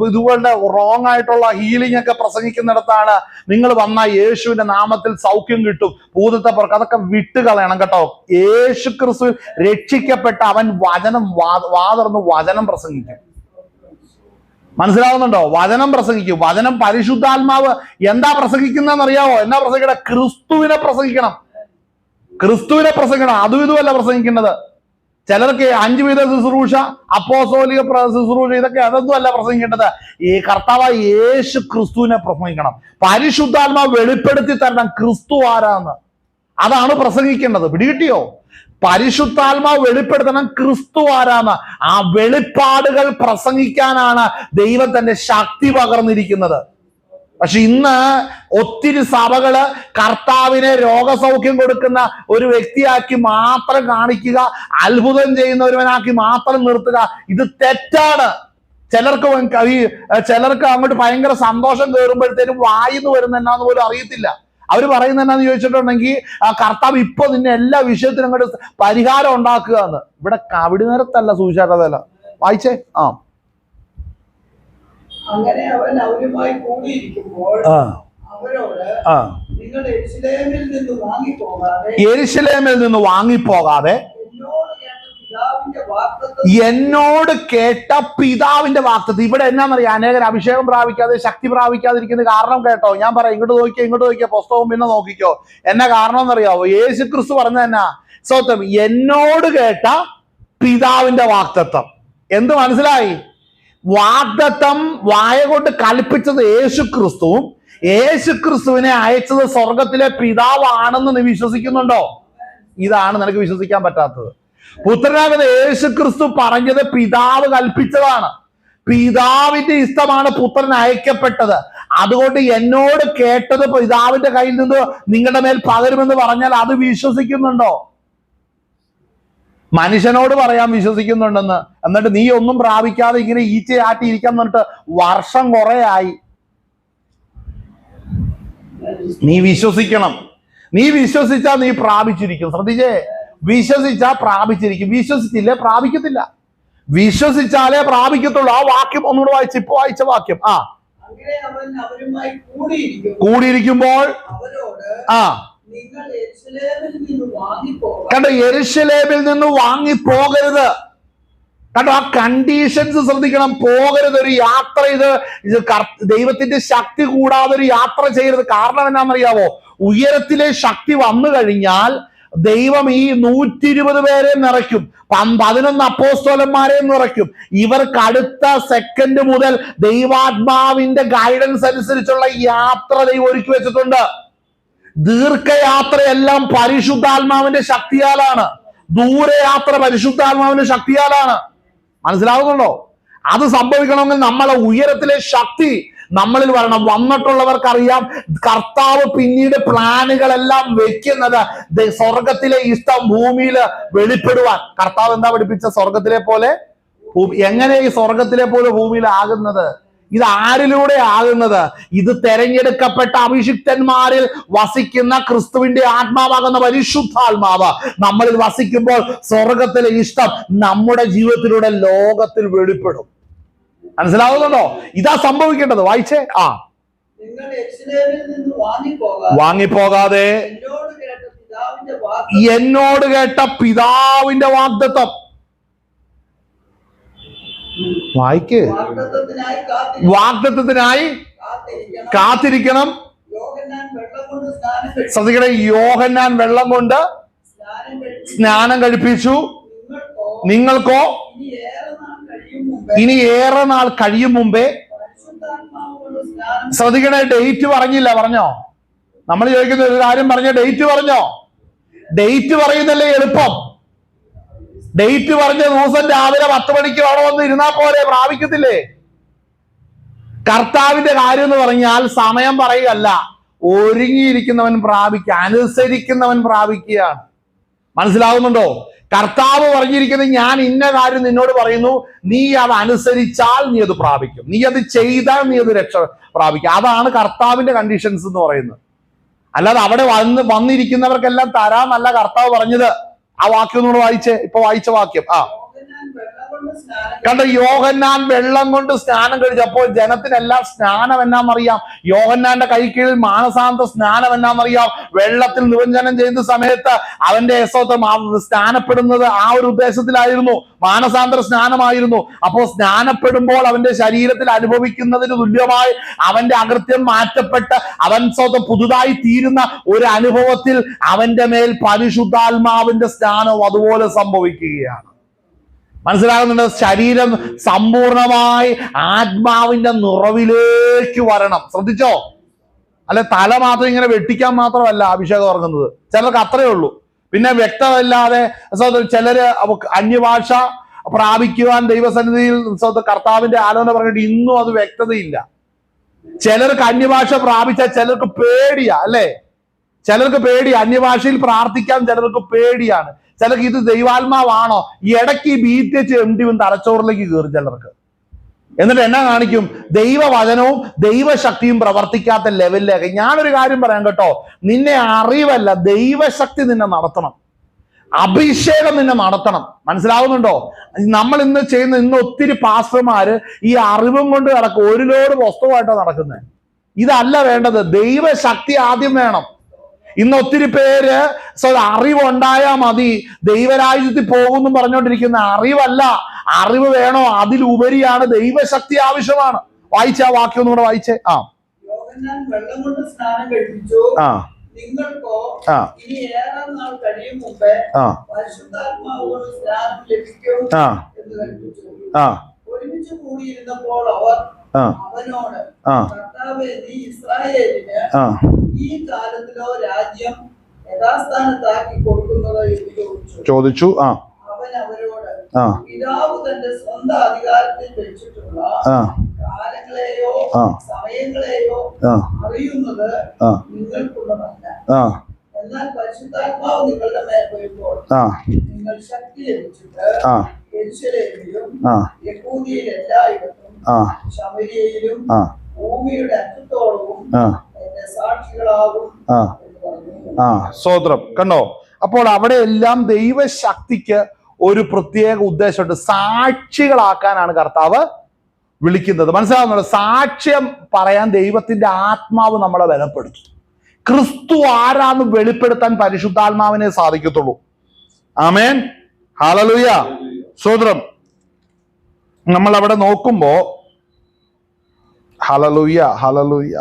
A: ഇതുപോലെ റോങ് ആയിട്ടുള്ള ഹീലിംഗ് ഒക്കെ പ്രസംഗിക്കുന്നിടത്താണ് നിങ്ങൾ വന്ന യേശുവിന്റെ നാമത്തിൽ സൗഖ്യം കിട്ടും, ഭൂതത്തെ പുറക്ക്, അതൊക്കെ വിട്ടുകളയണം കേട്ടോ. യേശു ക്രിസ്തു രക്ഷിക്കപ്പെട്ട അവൻ വചനം വാതുറന്ന് വചനം പ്രസംഗിക്കും. മനസ്സിലാവുന്നുണ്ടോ? വചനം പ്രസംഗിക്കും. വചനം പരിശുദ്ധാത്മാവ് എന്താ പ്രസംഗിക്കുന്നതെന്ന് അറിയാവോ? എന്നാ പ്രസംഗിക്കണം? ക്രിസ്തുവിനെ പ്രസംഗിക്കണം. ക്രിസ്തുവിനെ പ്രസംഗിക്കണം. അതും ഇതുമല്ല പ്രസംഗിക്കേണ്ടത്. ചിലർക്ക് 5 വിധ ശുശ്രൂഷ, അപ്പോസ്തോലിക ശുശ്രൂഷ, ഇതൊക്കെ അതൊന്നും അല്ല പ്രസംഗിക്കേണ്ടത്. ഈ കർത്താവായ യേശു ക്രിസ്തുവിനെ പ്രസംഗിക്കണം. പരിശുദ്ധാത്മാവ് വെളിപ്പെടുത്തി തരണം ക്രിസ്തു ആരാന്ന്. അതാണ് പ്രസംഗിക്കേണ്ടത്. പിടികിട്ടിയോ? പരിശുദ്ധാത്മാവ് വെളിപ്പെടുത്തണം ക്രിസ്തു ആരാന്ന്. ആ വെളിപ്പാടുകൾ പ്രസംഗിക്കാനാണ് ദൈവം തന്റെ ശക്തി പകർന്നിരിക്കുന്നത്. പക്ഷെ ഇന്ന് ഒത്തിരി സഭകള് കർത്താവിനെ രോഗസൗഖ്യം കൊടുക്കുന്ന ഒരു വ്യക്തിയാക്കി മാത്രം കാണിക്കുക, അത്ഭുതം ചെയ്യുന്ന ഒരുവനാക്കി മാത്രം നിർത്തുക. ഇത് തെറ്റാണ്. ചിലർക്ക് അങ്ങോട്ട് ഭയങ്കര സന്തോഷം കയറുമ്പോഴത്തേനും വായിന്ന് വരുന്ന എന്നാന്ന് പോലും അറിയത്തില്ല. അവർ പറയുന്നത് എന്നാന്ന് ചോദിച്ചിട്ടുണ്ടെങ്കിൽ കർത്താവ് ഇപ്പൊ നിന്നെ എല്ലാ വിഷയത്തിനും അങ്ങോട്ട് പരിഹാരം ഉണ്ടാക്കുക എന്ന്. ഇവിടെ കവിടി നേരത്തല്ല സുവിശേഷതല വായിച്ചേ.
B: അങ്ങനെ അവൻ അവരുമായി കൂടിയിരിക്കുമ്പോൾ അവരോട് നിങ്ങൾ യെരൂശലേമിൽ നിന്ന് വാങ്ങിപ്പോകാതെ എന്നോട് കേട്ട പിതാവിന്റെ വാഗ്ദത്തം. ഇവിടെ എന്നാന്നറിയാം, അനേകർ അഭിഷേകം പ്രാപിക്കാതെ ശക്തി പ്രാപിക്കാതിരിക്കുന്ന കാരണം കേട്ടോ. ഞാൻ പറയാം, ഇങ്ങോട്ട് നോക്കിയോ പുസ്തകം പിന്നെ നോക്കിക്കോ. എന്നാ കാരണം എന്നറിയാവോ? യേശു ക്രിസ്തു പറഞ്ഞ എന്നാ സ്വത്വം, എന്നോട് കേട്ട പിതാവിന്റെ വാഗ്ദത്തം. എന്ത് മനസ്സിലായി? വാഗ്ദത്തം വായ കൊണ്ട് കൽപ്പിച്ചത് യേശു ക്രിസ്തുവും യേശു ക്രിസ്തുവിനെ അയച്ചത് സ്വർഗത്തിലെ പിതാവാണെന്ന് നീ വിശ്വസിക്കുന്നുണ്ടോ? ഇതാണ് നിനക്ക് വിശ്വസിക്കാൻ പറ്റാത്തത്. പുത്രനാകുന്ന യേശു ക്രിസ്തു പറഞ്ഞത് പിതാവ് കൽപ്പിച്ചതാണ്. പിതാവിന്റെ ഇഷ്ടമാണ് പുത്രൻ അയക്കപ്പെട്ടത്. അതുകൊണ്ട് എന്നോട് കേട്ടത് പിതാവിന്റെ കയ്യിൽ നിന്ന് നിങ്ങളുടെ മേൽ പകരുമെന്ന് പറഞ്ഞാൽ അത് വിശ്വസിക്കുന്നുണ്ടോ? മനുഷ്യനോട് പറയാൻ വിശ്വസിക്കുന്നുണ്ടെന്ന്, എന്നിട്ട് നീ ഒന്നും പ്രാപിക്കാതെ ഇങ്ങനെ ഈച്ചയാട്ടി ഇരിക്കാൻ പറഞ്ഞിട്ട് വർഷം കുറെ ആയി. നീ വിശ്വസിക്കണം. നീ വിശ്വസിച്ചാൽ നീ പ്രാപിച്ചിരിക്കും. ശ്രദ്ധിച്ചേ, വിശ്വസിച്ചാൽ പ്രാപിച്ചിരിക്കും, വിശ്വസിച്ചില്ലേ പ്രാപിക്കത്തില്ല. വിശ്വസിച്ചാലേ പ്രാപിക്കത്തുള്ളൂ. ആ വാക്യം ഒന്നുകൂടെ വായിച്ച്, ഇപ്പൊ വായിച്ച വാക്യം. കൂടിയിരിക്കുമ്പോൾ കണ്ടോ, യെരൂശലേമിൽ നിന്ന് വാങ്ങിപ്പോകരുത്. കണ്ടോ, ആ കണ്ടീഷൻസ് ശ്രദ്ധിക്കണം. പോകരുത്, ഒരു യാത്ര. ഇത് ദൈവത്തിന്റെ ശക്തി കൂടാതെ ഒരു യാത്ര ചെയ്യരുത്. കാരണം എന്നാണെന്നറിയാവോ? ഉയരത്തിലെ ശക്തി വന്നു കഴിഞ്ഞാൽ ദൈവം ഈ 120 പേരെ നിറയ്ക്കും, 11 അപ്പോസ്തലന്മാരെ നിറയ്ക്കും. ഇവർക്ക് അടുത്ത സെക്കൻഡ് മുതൽ ദൈവാത്മാവിന്റെ ഗൈഡൻസ് അനുസരിച്ചുള്ള യാത്ര ദൈവം ഒരുക്കി വെച്ചിട്ടുണ്ട്. ദീർഘയാത്രയെല്ലാം പരിശുദ്ധാത്മാവിന്റെ ശക്തിയാലാണ്. ദൂരയാത്ര പരിശുദ്ധാത്മാവിന്റെ ശക്തിയാലാണ്. മനസ്സിലാവുന്നുണ്ടോ? അത് സംഭവിക്കണമെങ്കിൽ നമ്മളെ ഉയരത്തിലെ ശക്തി നമ്മളിൽ വരണം. വന്നിട്ടുള്ളവർക്കറിയാം കർത്താവ് പിന്നീട് പ്ലാനുകളെല്ലാം വെക്കുന്നത് സ്വർഗത്തിലെ ഇഷ്ടം ഭൂമിയിൽ വെളിപ്പെടുവാൻ. കർത്താവ് എന്താ പഠിപ്പിച്ച? സ്വർഗത്തിലെ പോലെ. എങ്ങനെ ഈ സ്വർഗത്തിലെ പോലെ ഭൂമിയിൽ ആകുന്നത്? ഇത് ആരിലൂടെ ആകുന്നത്? ഇത് തെരഞ്ഞെടുക്കപ്പെട്ട അഭിഷിക്തന്മാരിൽ വസിക്കുന്ന ക്രിസ്തുവിന്റെ ആത്മാവാകുന്ന പരിശുദ്ധാത്മാവ് നമ്മളിൽ വസിക്കുമ്പോൾ സ്വർഗത്തിലെ ഇഷ്ടം നമ്മുടെ ജീവിതത്തിലൂടെ ലോകത്തിൽ വെളിപ്പെടും. മനസ്സിലാവുന്നുണ്ടോ? ഇതാ സംഭവിക്കേണ്ടത്. വായിച്ചേ. വാങ്ങിപ്പോകാതെ എന്നോട് കേട്ട പിതാവിന്റെ വാഗ്ദത്തം. വായിക്ക്. വാഗ്ദത്തത്തിനായി കാത്തിരിക്കണം. ശ്രദ്ധിക്കണേ, യോഹന്നാൻ വെള്ളം കൊണ്ട് സ്നാനം കഴിപ്പിച്ചു. നിങ്ങൾക്കോ ഇനി ഏറെ നാൾ കഴിയും മുമ്പേ. ശ്രദ്ധിക്കണേ, ഡേറ്റ് പറഞ്ഞില്ല. പറഞ്ഞോ? നമ്മൾ ചോദിക്കുന്ന ഒരു കാര്യം പറഞ്ഞ ഡേറ്റ് പറഞ്ഞോ? ഡേറ്റ് പറയുന്നല്ലേ എളുപ്പം. ഡേറ്റ് പറഞ്ഞ ദിവസം രാവിലെ 10 മണിക്ക് അവിടെ വന്ന് ഇരുന്നാൽ പോലെ പ്രാപിക്കത്തില്ലേ? കർത്താവിന്റെ കാര്യം എന്ന് പറഞ്ഞാൽ സമയം പറയുകയല്ല, ഒരുങ്ങിയിരിക്കുന്നവൻ പ്രാപിക്കുക, അനുസരിക്കുന്നവൻ പ്രാപിക്കുകയാണ്. മനസ്സിലാവുന്നുണ്ടോ? കർത്താവ് പറഞ്ഞിരിക്കുന്നത്, ഞാൻ ഇന്ന കാര്യം നിന്നോട് പറയുന്നു, നീ അത് അനുസരിച്ചാൽ നീ അത് പ്രാപിക്കും, നീ അത് ചെയ്താൽ നീ അത് രക്ഷ പ്രാപിക്കും. അതാണ് കർത്താവിന്റെ കണ്ടീഷൻസ് എന്ന് പറയുന്നത്. അല്ലാതെ അവിടെ വന്നിരിക്കുന്നവർക്കെല്ലാം തരാന്നല്ല കർത്താവ് പറഞ്ഞത്. ആ വാക്യം ഒന്നുകൂടെ വായിച്ചേ. ഇപ്പൊ വായിച്ച വാക്യം. കണ്ട, യോഹന്നാൻ വെള്ളം കൊണ്ട് സ്നാനം കഴിച്ചപ്പോൾ ജനത്തിനെല്ലാം സ്നാനം എന്നാന്നറിയാം. യോഹന്നാന്റെ കൈ കീഴിൽ മാനസാന്ത സ്നാനം എന്നാന്നറിയാം. വെള്ളത്തിൽ നിമഞ്ജനം ചെയ്യുന്ന സമയത്ത് അവന്റെ സ്നാനപ്പെടുന്നത് ആ ഒരു ഉദ്ദേശത്തിലായിരുന്നു. മാനസാന്തര സ്നാനമായിരുന്നു. അപ്പോൾ സ്നാനപ്പെടുമ്പോൾ അവന്റെ ശരീരത്തിൽ അനുഭവിക്കുന്നതിന് തുല്യമായി അവന്റെ അകൃത്യം മാറ്റപ്പെട്ട് അവൻ പുതുതായി തീരുന്ന ഒരു അനുഭവത്തിൽ അവന്റെ മേൽ പരിശുദ്ധാത്മാവിന്റെ സ്നാനം അതുപോലെ സംഭവിക്കുകയാണ്. മനസ്സിലാകുന്നുണ്ട്? ശരീരം സമ്പൂർണമായി ആത്മാവിന്റെ നിറവിലേക്ക് വരണം. ശ്രദ്ധിച്ചോ? അല്ലെ തല മാത്രം ഇങ്ങനെ വെട്ടിക്കാൻ മാത്രമല്ല അഭിഷേകം ഇറങ്ങുന്നത്. ചിലർക്ക് അത്രയേ ഉള്ളൂ. പിന്നെ വ്യക്തമല്ലാതെ ചിലര് അന്യഭാഷ പ്രാപിക്കുവാൻ ദൈവസന്നിധിയിൽ കർത്താവിന്റെ ആലോചന പറഞ്ഞിട്ട് ഇന്നും അത് വ്യക്തതയില്ല. ചിലർക്ക് അന്യഭാഷ പ്രാപിച്ചാൽ ചിലർക്ക് പേടിയാ, അല്ലെ? ചിലർക്ക് പേടി, അന്യഭാഷയിൽ പ്രാർത്ഥിക്കാൻ ചിലർക്ക് പേടിയാണ്. ചിലർക്ക് ഇത് ദൈവാത്മാവാണോ, ഈ ഇടയ്ക്ക് ഈ BTH MD തലച്ചോറിലേക്ക് കയറും ചിലർക്ക്. എന്നിട്ട് എന്നാ കാണിക്കും? ദൈവവചനവും ദൈവശക്തിയും പ്രവർത്തിക്കാത്ത ലെവലിലേക്ക്. ഞാനൊരു കാര്യം പറയാം കേട്ടോ, നിന്നെ അറിവല്ല, ദൈവശക്തി നിന്നെ നടത്തണം, അഭിഷേകം നിന്നെ നടത്തണം. മനസ്സിലാവുന്നുണ്ടോ? നമ്മൾ ഇന്ന് ഒത്തിരി പാസ്റ്റർമാര് ഈ അറിവും കൊണ്ട് നടക്കും, ഒരു ലോഡ് പുസ്തകമായിട്ടാണ് നടക്കുന്നത്. ഇതല്ല വേണ്ടത്, ദൈവശക്തി ആദ്യം വേണം. ഇന്ന് ഒത്തിരി പേര് അറിവുണ്ടായാൽ മതി, ദൈവരാജ്യത്തിൽ പോകുന്നു പറഞ്ഞുകൊണ്ടിരിക്കുന്ന അറിവല്ല. അറിവ് വേണോ? അതിലുപരിയാണ് ദൈവശക്തി ആവശ്യമാണ്. വായിച്ച ആ വാക്യം ഒന്നും കൂടെ വായിച്ചേ.
C: യോഹന്നാൻ വെള്ളം കൊണ്ട് സ്നാനം കഴിപ്പിച്ചു, നിങ്ങൾക്കോ ഇനി ഏറെ നാൾ കഴിയും മുമ്പേ പരിശുദ്ധാത്മാവ് കൊണ്ട് സ്നാനം ലഭിക്കും എന്ന് കൽപ്പിച്ചു. ഒരുമിച്ച് കൂടിയിരുന്നപ്പോൾ അവർ അവനോട്, കർത്താവേ, നീ ഇസ്രായേലിന് ഈ കാലത്തിലോ രാജ്യം യഥാസ്ഥാനത്താക്കി കൊടുക്കുന്നത് എന്ന് ചോദിച്ചു. അവൻ അവരോട്, പിതാവ് തന്റെ സ്വന്തം അധികാരത്തിൽ വെച്ചിട്ടുള്ള കാലങ്ങളെയോ സമയങ്ങളെയോ അറിയുന്നത് നിങ്ങൾക്കുള്ളതല്ല. എന്നാൽ പരിശുദ്ധാത്മാവ് നിങ്ങളുടെ മേൽ വരുമ്പോൾ നിങ്ങൾ ശക്തി ലഭിച്ചിട്ട് യെരൂശലേമിലും യഹൂദിയിൽ എല്ലായിടത്തും ശമര്യയിലും ഭൂമിയുടെ അറ്റത്തോളവും എന്റെ സാക്ഷികളാകും എന്ന് പറഞ്ഞു.
B: സ്തോത്രം. കണ്ടോ? അപ്പോൾ അവിടെ എല്ലാം ദൈവശക്തിക്ക് ഒരു പ്രത്യേക ഉദ്ദേശമുണ്ട്. സാക്ഷികളാക്കാനാണ് കർത്താവ് വിളിക്കുന്നത്. മനസ്സിലാവുന്നുണ്ടോ? സാക്ഷ്യം പറയാൻ ദൈവത്തിന്റെ ആത്മാവ് നമ്മളെ ബലപ്പെടുത്തും. ക്രിസ്തു ആരാന്ന് വെളിപ്പെടുത്താൻ പരിശുദ്ധാത്മാവിനെ സാധിക്കത്തുള്ളൂ. ആമേൻ, ഹല്ലേലൂയ, സ്തോത്രം. നമ്മൾ അവിടെ നോക്കുമ്പോ ഹല്ലേലൂയ, ഹല്ലേലൂയ,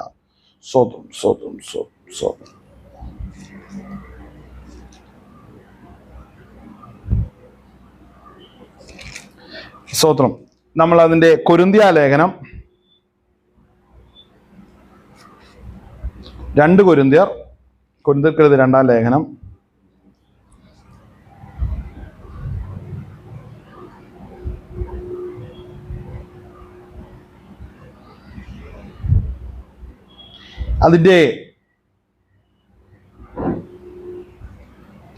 B: സ്തോത്രം, സ്തോത്രം, സ്തോത്രം, സ്തോത്രം. സ്തോത്രം. നമ്മൾ അതിന്റെ കൊരിന്ത്യ ലേഖനം 2 കൊരിന്ത്യർക്കെഴുതി 2-ാം ലേഖനം അതിന്റെ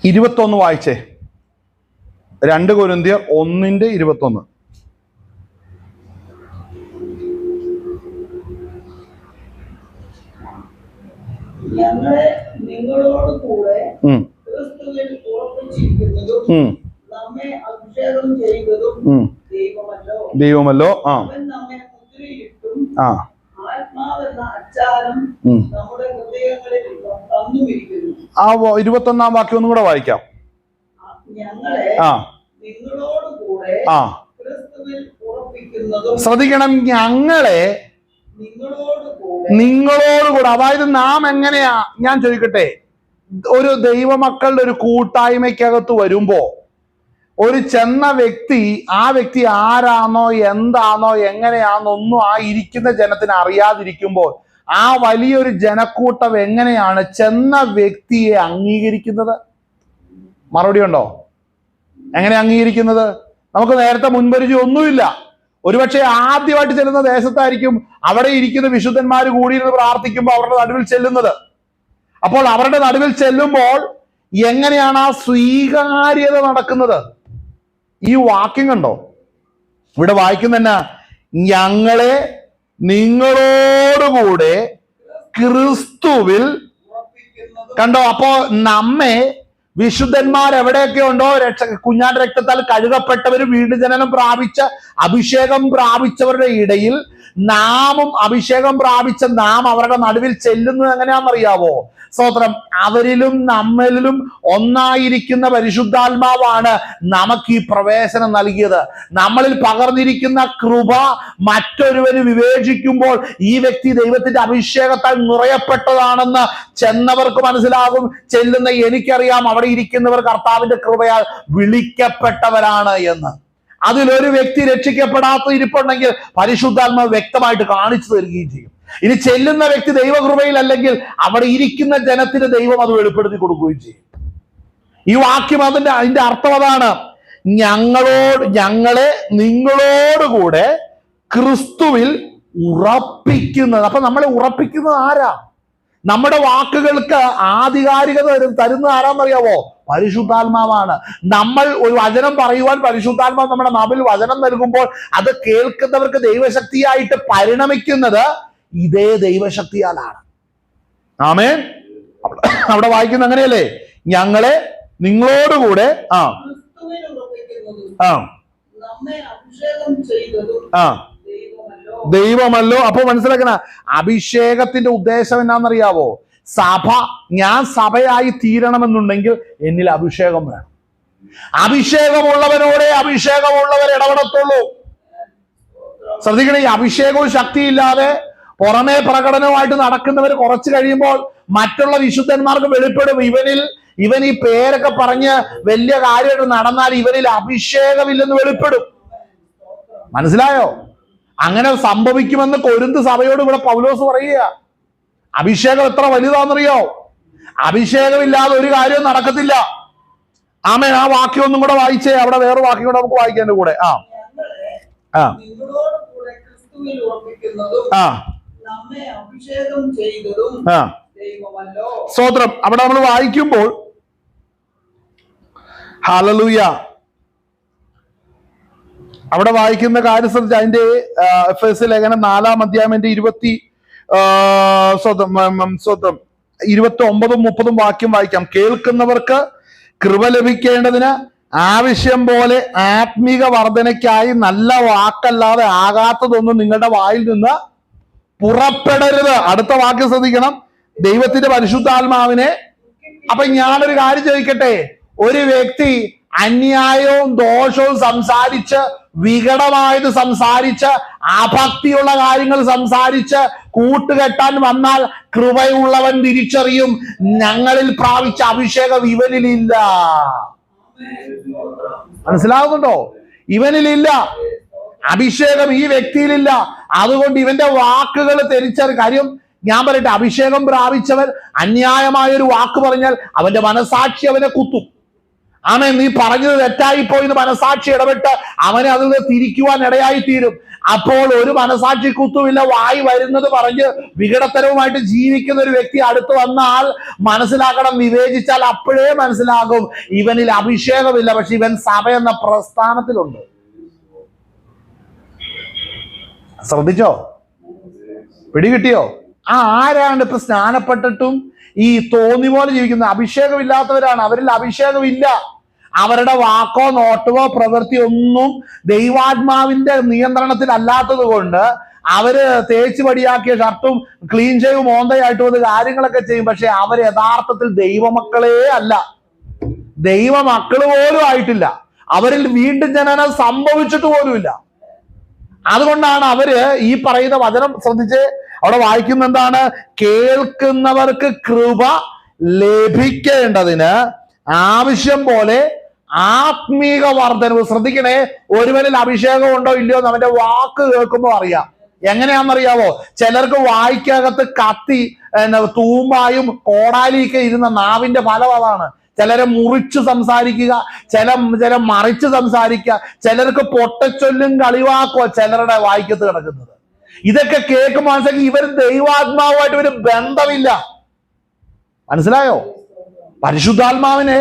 B: 21 വായിച്ചേ. 2 കൊരിന്ത്യർ 1:21.
C: ഞങ്ങളെ നിങ്ങളോട് കൂടെ ക്രിസ്തുവിൽ ഉറപ്പിച്ചിരിക്കുന്നതും നമ്മെ അഭിഷേകം ചെയ്തതും
B: ദൈവമല്ലോ.
C: അവൻ നമ്മെ മുദ്രയിട്ടും ആത്മാവെന്ന അച്ചാരം നമ്മുടെ ഹൃദയങ്ങളിൽ തന്നുമിരിക്കുന്നു.
B: ആ 21-ാം വാക്യം ഒന്നും കൂടെ വായിക്കാം.
C: ഞങ്ങളെ നിങ്ങളോട് കൂടെ ക്രിസ്തുവിൽ ഉറപ്പിക്കുന്നതും.
B: ശ്രദ്ധിക്കണം, ഞങ്ങളെ നിങ്ങളോടുകൂടെ. അതായത് നാം എങ്ങനെയാ, ഞാൻ ചോദിക്കട്ടെ, ഒരു ദൈവമക്കളുടെ ഒരു കൂട്ടായ്മയ്ക്കകത്ത് വരുമ്പോ ഒരു ചെന്ന വ്യക്തി, ആ വ്യക്തി ആരാണോ എന്താണോ എങ്ങനെയാണോ ഒന്നും ആ ഇരിക്കുന്ന ജനത്തിന് അറിയാതിരിക്കുമ്പോൾ ആ വലിയൊരു ജനക്കൂട്ടം എങ്ങനെയാണ് ചെന്ന വ്യക്തിയെ അംഗീകരിക്കുന്നത്? മറുപടി ഉണ്ടോ? എങ്ങനെ അംഗീകരിക്കുന്നത്? നമുക്ക് നേരത്തെ മുൻപരിചയം ഒന്നുമില്ല. ഒരുപക്ഷെ ആദ്യമായിട്ട് ചെല്ലുന്ന ദേശത്തായിരിക്കും അവിടെ ഇരിക്കുന്ന വിശുദ്ധന്മാർ കൂടിയിരുന്ന് പ്രാർത്ഥിക്കുമ്പോൾ അവരുടെ നടുവിൽ ചെല്ലുന്നത്. അപ്പോൾ അവരുടെ നടുവിൽ ചെല്ലുമ്പോൾ എങ്ങനെയാണ് ആ സ്വീകാര്യത നടക്കുന്നത്? ഈ വാക്യം കണ്ടോ? ഇവിടെ വായിക്കുന്ന ഞങ്ങളെ നിങ്ങളോടുകൂടെ ക്രിസ്തുവിൽ. കണ്ടോ? അപ്പോ നമ്മെ വിശുദ്ധന്മാർ എവിടെയൊക്കെ ഉണ്ടോ, കുഞ്ഞാന്റെ രക്തത്താൽ കഴുകപ്പെട്ടവരും വീണ്ടും ജനനം പ്രാപിച്ച അഭിഷേകം പ്രാപിച്ചവരുടെ ഇടയിൽ നാമും അഭിഷേകം പ്രാപിച്ച നാം അവരുടെ നടുവിൽ ചെല്ലുന്നത് എങ്ങനെയാണെന്നറിയാവോ? സ്തോത്രം. അവരിലും നമ്മളിലും ഒന്നായിരിക്കുന്ന പരിശുദ്ധാത്മാവാണ് നമുക്ക് ഈ പ്രവേശനം നൽകിയത്. നമ്മളിൽ പകർന്നിരിക്കുന്ന കൃപ മറ്റൊരുവന് വിവേചിക്കുമ്പോൾ ഈ വ്യക്തി ദൈവത്തിന്റെ അഭിഷേകത്താൽ നിറയപ്പെട്ടതാണെന്ന് ചെന്നവർക്ക് മനസ്സിലാകും. ചെല്ലുന്ന എനിക്കറിയാം അവിടെ ഇരിക്കുന്നവർ കർത്താവിന്റെ കൃപയാൽ വിളിക്കപ്പെട്ടവരാണ് എന്ന്. അതിലൊരു വ്യക്തി രക്ഷിക്കപ്പെടാത്ത ഇരിപ്പുണ്ടെങ്കിൽ പരിശുദ്ധാത്മാവ് വ്യക്തമായിട്ട് കാണിച്ചു തരികയും ചെയ്യും. ഇനി ചെല്ലുന്ന വ്യക്തി ദൈവകൃപയിൽ അല്ലെങ്കിൽ അവിടെ ഇരിക്കുന്ന ജനത്തിന് ദൈവം അത് വെളിപ്പെടുത്തി കൊടുക്കുകയും ചെയ്യും. ഈ വാക്യം അതിന്റെ അർത്ഥം അതാണ്. ഞങ്ങളെ നിങ്ങളോടുകൂടെ ക്രിസ്തുവിൽ ഉറപ്പിക്കുന്നത്. അപ്പൊ നമ്മളെ ഉറപ്പിക്കുന്നത് ആരാ? നമ്മുടെ വാക്കുകൾക്ക് ആധികാരികത തരുന്ന ആരാന്നറിയാവോ? പരിശുദ്ധാത്മാവാണ്. നമ്മൾ ഒരു വചനം പറയുവാൻ പരിശുദ്ധാത്മാവ് നമ്മുടെ നാവിൽ വചനം നൽകുമ്പോൾ അത് കേൾക്കുന്നവർക്ക് ദൈവശക്തിയായിട്ട് പരിണമിക്കുന്നത് ഇതേ ദൈവശക്തിയാലാണ്. ആമേൻ. അവിടെ വായിക്കുന്ന അങ്ങനെയല്ലേ, ഞങ്ങളെ നിങ്ങളോടുകൂടെ
C: ക്രിസ്തുവിൽ ഉറപ്പിക്കുന്നതും നമ്മെ അഭിഷേകം ചെയ്തതും
B: ദൈവമല്ലോ. അപ്പൊ മനസ്സിലാക്കണ അഭിഷേകത്തിന്റെ ഉദ്ദേശം എന്നാന്നറിയാവോ? സഭ, ഞാൻ സഭയായി തീരണമെന്നുണ്ടെങ്കിൽ എന്നിൽ അഭിഷേകം വേണം. അഭിഷേകമുള്ളവരോടെ അഭിഷേകമുള്ളവർ ഇടപെടത്തുള്ളൂ. ശ്രദ്ധിക്കണേ, ഈ അഭിഷേകവും ശക്തിയില്ലാതെ പുറമേ പ്രകടനവുമായിട്ട് നടക്കുന്നവർ കുറച്ച് കഴിയുമ്പോൾ മറ്റുള്ള വിശുദ്ധന്മാർക്ക് വെളിപ്പെടും, ഇവൻ ഈ പേരൊക്കെ പറഞ്ഞ് വലിയ കാര്യമായിട്ട് നടന്നാൽ ഇവനിൽ അഭിഷേകമില്ലെന്ന് വെളിപ്പെടും. മനസ്സിലായോ? അങ്ങനെ സംഭവിക്കുമെന്ന് കൊരിന്ത് സഭയോട് ഇവിടെ പൗലോസ് പറയുക. അഭിഷേകം എത്ര വലുതാണെന്നറിയോ? അഭിഷേകമില്ലാതെ ഒരു കാര്യവും നടക്കത്തില്ല. ആമേൻ. ആ വാക്യം ഒന്നും കൂടെ വായിച്ചേ. അവിടെ വേറെ വാക്യം കൂടെ നമുക്ക് വായിക്കാൻ കൂടെ. സ്തോത്രം. അവിടെ നമ്മൾ വായിക്കുമ്പോൾ ഹല്ലേലൂയ, അവിടെ വായിക്കുന്ന കാര്യം ശ്രദ്ധിച്ച് അതിന്റെ എഫേസ്യ ലേഖനം 4-ാം അധ്യായം 29-30 വാക്യം വായിക്കാം. കേൾക്കുന്നവർക്ക് കൃപ ലഭിക്കേണ്ടതിന് ആവശ്യം പോലെ ആത്മീക വർധനയ്ക്കായി നല്ല വാക്കല്ലാതെ ആകാത്തതൊന്നും നിങ്ങളുടെ വായിൽ നിന്ന് പുറപ്പെടരുത്. അടുത്ത വാക്യം ശ്രദ്ധിക്കണം, ദൈവത്തിന്റെ പരിശുദ്ധാത്മാവിനെ. അപ്പൊ ഞാനൊരു കാര്യം ചോദിക്കട്ടെ, ഒരു വ്യക്തി അന്യായവും ദോഷവും സംസാരിച്ച്, വികടമായത് സംസാരിച്ച്, അഭക്തിയുള്ള കാര്യങ്ങൾ സംസാരിച്ച് കൂട്ടുകെട്ടാൻ വന്നാൽ കൃപയുള്ളവൻ തിരിച്ചറിയും, ഞങ്ങളിൽ പ്രാപിച്ച അഭിഷേകം ഇവനിലില്ല. മനസ്സിലാവുന്നുണ്ടോ? ഇവനിലില്ല അഭിഷേകം, ഈ വ്യക്തിയിലില്ല. അതുകൊണ്ട് ഇവന്റെ വാക്കുകൾ തിരിച്ചറി കാര്യം ഞാൻ പറയട്ടെ, അഭിഷേകം പ്രാപിച്ചവൻ അന്യായമായൊരു വാക്ക് പറഞ്ഞാൽ അവന്റെ മനസാക്ഷി അവനെ കുത്തും. ആമേൻ. നീ പറഞ്ഞത് തെറ്റായിപ്പോയി എന്ന് മനസാക്ഷി ഇടപെട്ട് അവനെ അതിൽ നിന്ന് തിരിക്കുവാൻ ഇടയായി തീരും. അപ്പോൾ ഒരു മനസാക്ഷി കുത്തുമില്ല, വായി വരുന്നത് പറഞ്ഞ് വികടത്തരവുമായിട്ട് ജീവിക്കുന്ന ഒരു വ്യക്തി അടുത്ത് വന്നാൽ മനസ്സിലാക്കണം, വിവേചിച്ചാൽ അപ്പോഴേ മനസ്സിലാകും ഇവനിൽ അഭിഷേകമില്ല, പക്ഷെ ഇവൻ സഭ എന്ന പ്രസ്ഥാനത്തിലുണ്ട്. ശ്രദ്ധിച്ചോ? പിടികിട്ടിയോ? ആരാണ് ഇപ്പൊ സ്നാനപ്പെട്ടിട്ടും ഈ തോന്നി പോലെ ജീവിക്കുന്ന? അഭിഷേകമില്ലാത്തവരാണ്. അവരിൽ അഭിഷേകമില്ല. അവരുടെ വാക്കോ നോട്ടമോ പ്രവൃത്തി ഒന്നും ദൈവാത്മാവിന്റെ നിയന്ത്രണത്തിൽ അല്ലാത്തത് കൊണ്ട് അവര് തേച്ച് പടിയാക്കിയ ഷർട്ടും ക്ലീൻ ഷേവും മോന്തയായിട്ട് വന്ന് കാര്യങ്ങളൊക്കെ ചെയ്യും. പക്ഷെ അവർ യഥാർത്ഥത്തിൽ ദൈവമക്കളേ അല്ല, ദൈവമക്കള് പോലും ആയിട്ടില്ല. അവരിൽ വീണ്ടും ജനനം സംഭവിച്ചിട്ട് പോലുമില്ല. അതുകൊണ്ടാണ് അവര് ഈ പറയുന്ന വചനം ശ്രദ്ധിച്ച് അവിടെ വായിക്കുന്ന എന്താണ്? കേൾക്കുന്നവർക്ക് കൃപ ലഭിക്കേണ്ടതിന് ആവശ്യം പോലെ ആത്മീക വർധനവ്. ശ്രദ്ധിക്കണേ, ഒരുവനിൽ അഭിഷേകം ഉണ്ടോ ഇല്ലയോ എന്ന് അവന്റെ വാക്ക് കേൾക്കുമ്പോൾ അറിയാം. എങ്ങനെയാണെന്നറിയാവോ? ചിലർക്ക് വായിക്കകത്ത് കത്തി തൂമ്പായും കോടാലിയൊക്കെ ഇരുന്ന നാവിന്റെ ഫലം അതാണ്. ചിലരെ മുറിച്ച് സംസാരിക്കുക, ചില മറിച്ച് സംസാരിക്കുക, ചിലർക്ക് പൊട്ടച്ചൊല്ലും കളിവാക്കുക ചിലരുടെ വായിക്കത്ത് കിടക്കുന്നത്. ഇതൊക്കെ കേൾക്കുമ്പോൾ മനസ്സിലാക്കി ഇവർ ദൈവാത്മാവുമായിട്ട് ഇവര് ബന്ധമില്ല. മനസ്സിലായോ? പരിശുദ്ധാത്മാവിന്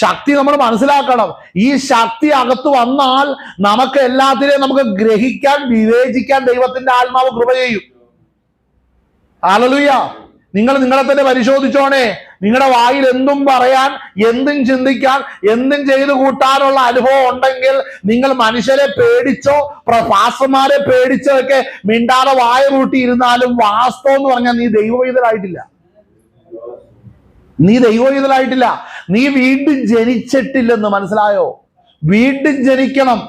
B: ശക്തി നമ്മൾ മനസ്സിലാക്കണം. ഈ ശക്തി അകത്ത് വന്നാൽ നമുക്ക് എല്ലാത്തിനെയും നമുക്ക് ഗ്രഹിക്കാൻ, വിവേചിക്കാൻ ദൈവത്തിന്റെ ആത്മാവ് കൃപ ചെയ്യും. ഹല്ലേലൂയ. നിങ്ങളെ തന്നെ പരിശോധിച്ചോണേ. നിങ്ങളുടെ വായിൽ എന്തും പറയാൻ, എന്തും ചിന്തിക്കാൻ, എന്തും ചെയ്തു കൂട്ടാനുള്ള അനുഭവം ഉണ്ടെങ്കിൽ നിങ്ങൾ മനുഷ്യരെ പേടിച്ചോ പാസ്റ്റർമാരെ പേടിച്ചോ ഒക്കെ മിണ്ടാതെ വായ കൂട്ടി ഇരുന്നാലും വാസ്തവം എന്ന് പറഞ്ഞാൽ നീ ദൈവവൈതലായിട്ടില്ല. നീ വീണ്ടും ജനിച്ചിട്ടില്ലെന്ന് മനസ്സിലായോ? വീണ്ടും ജനിക്കണം.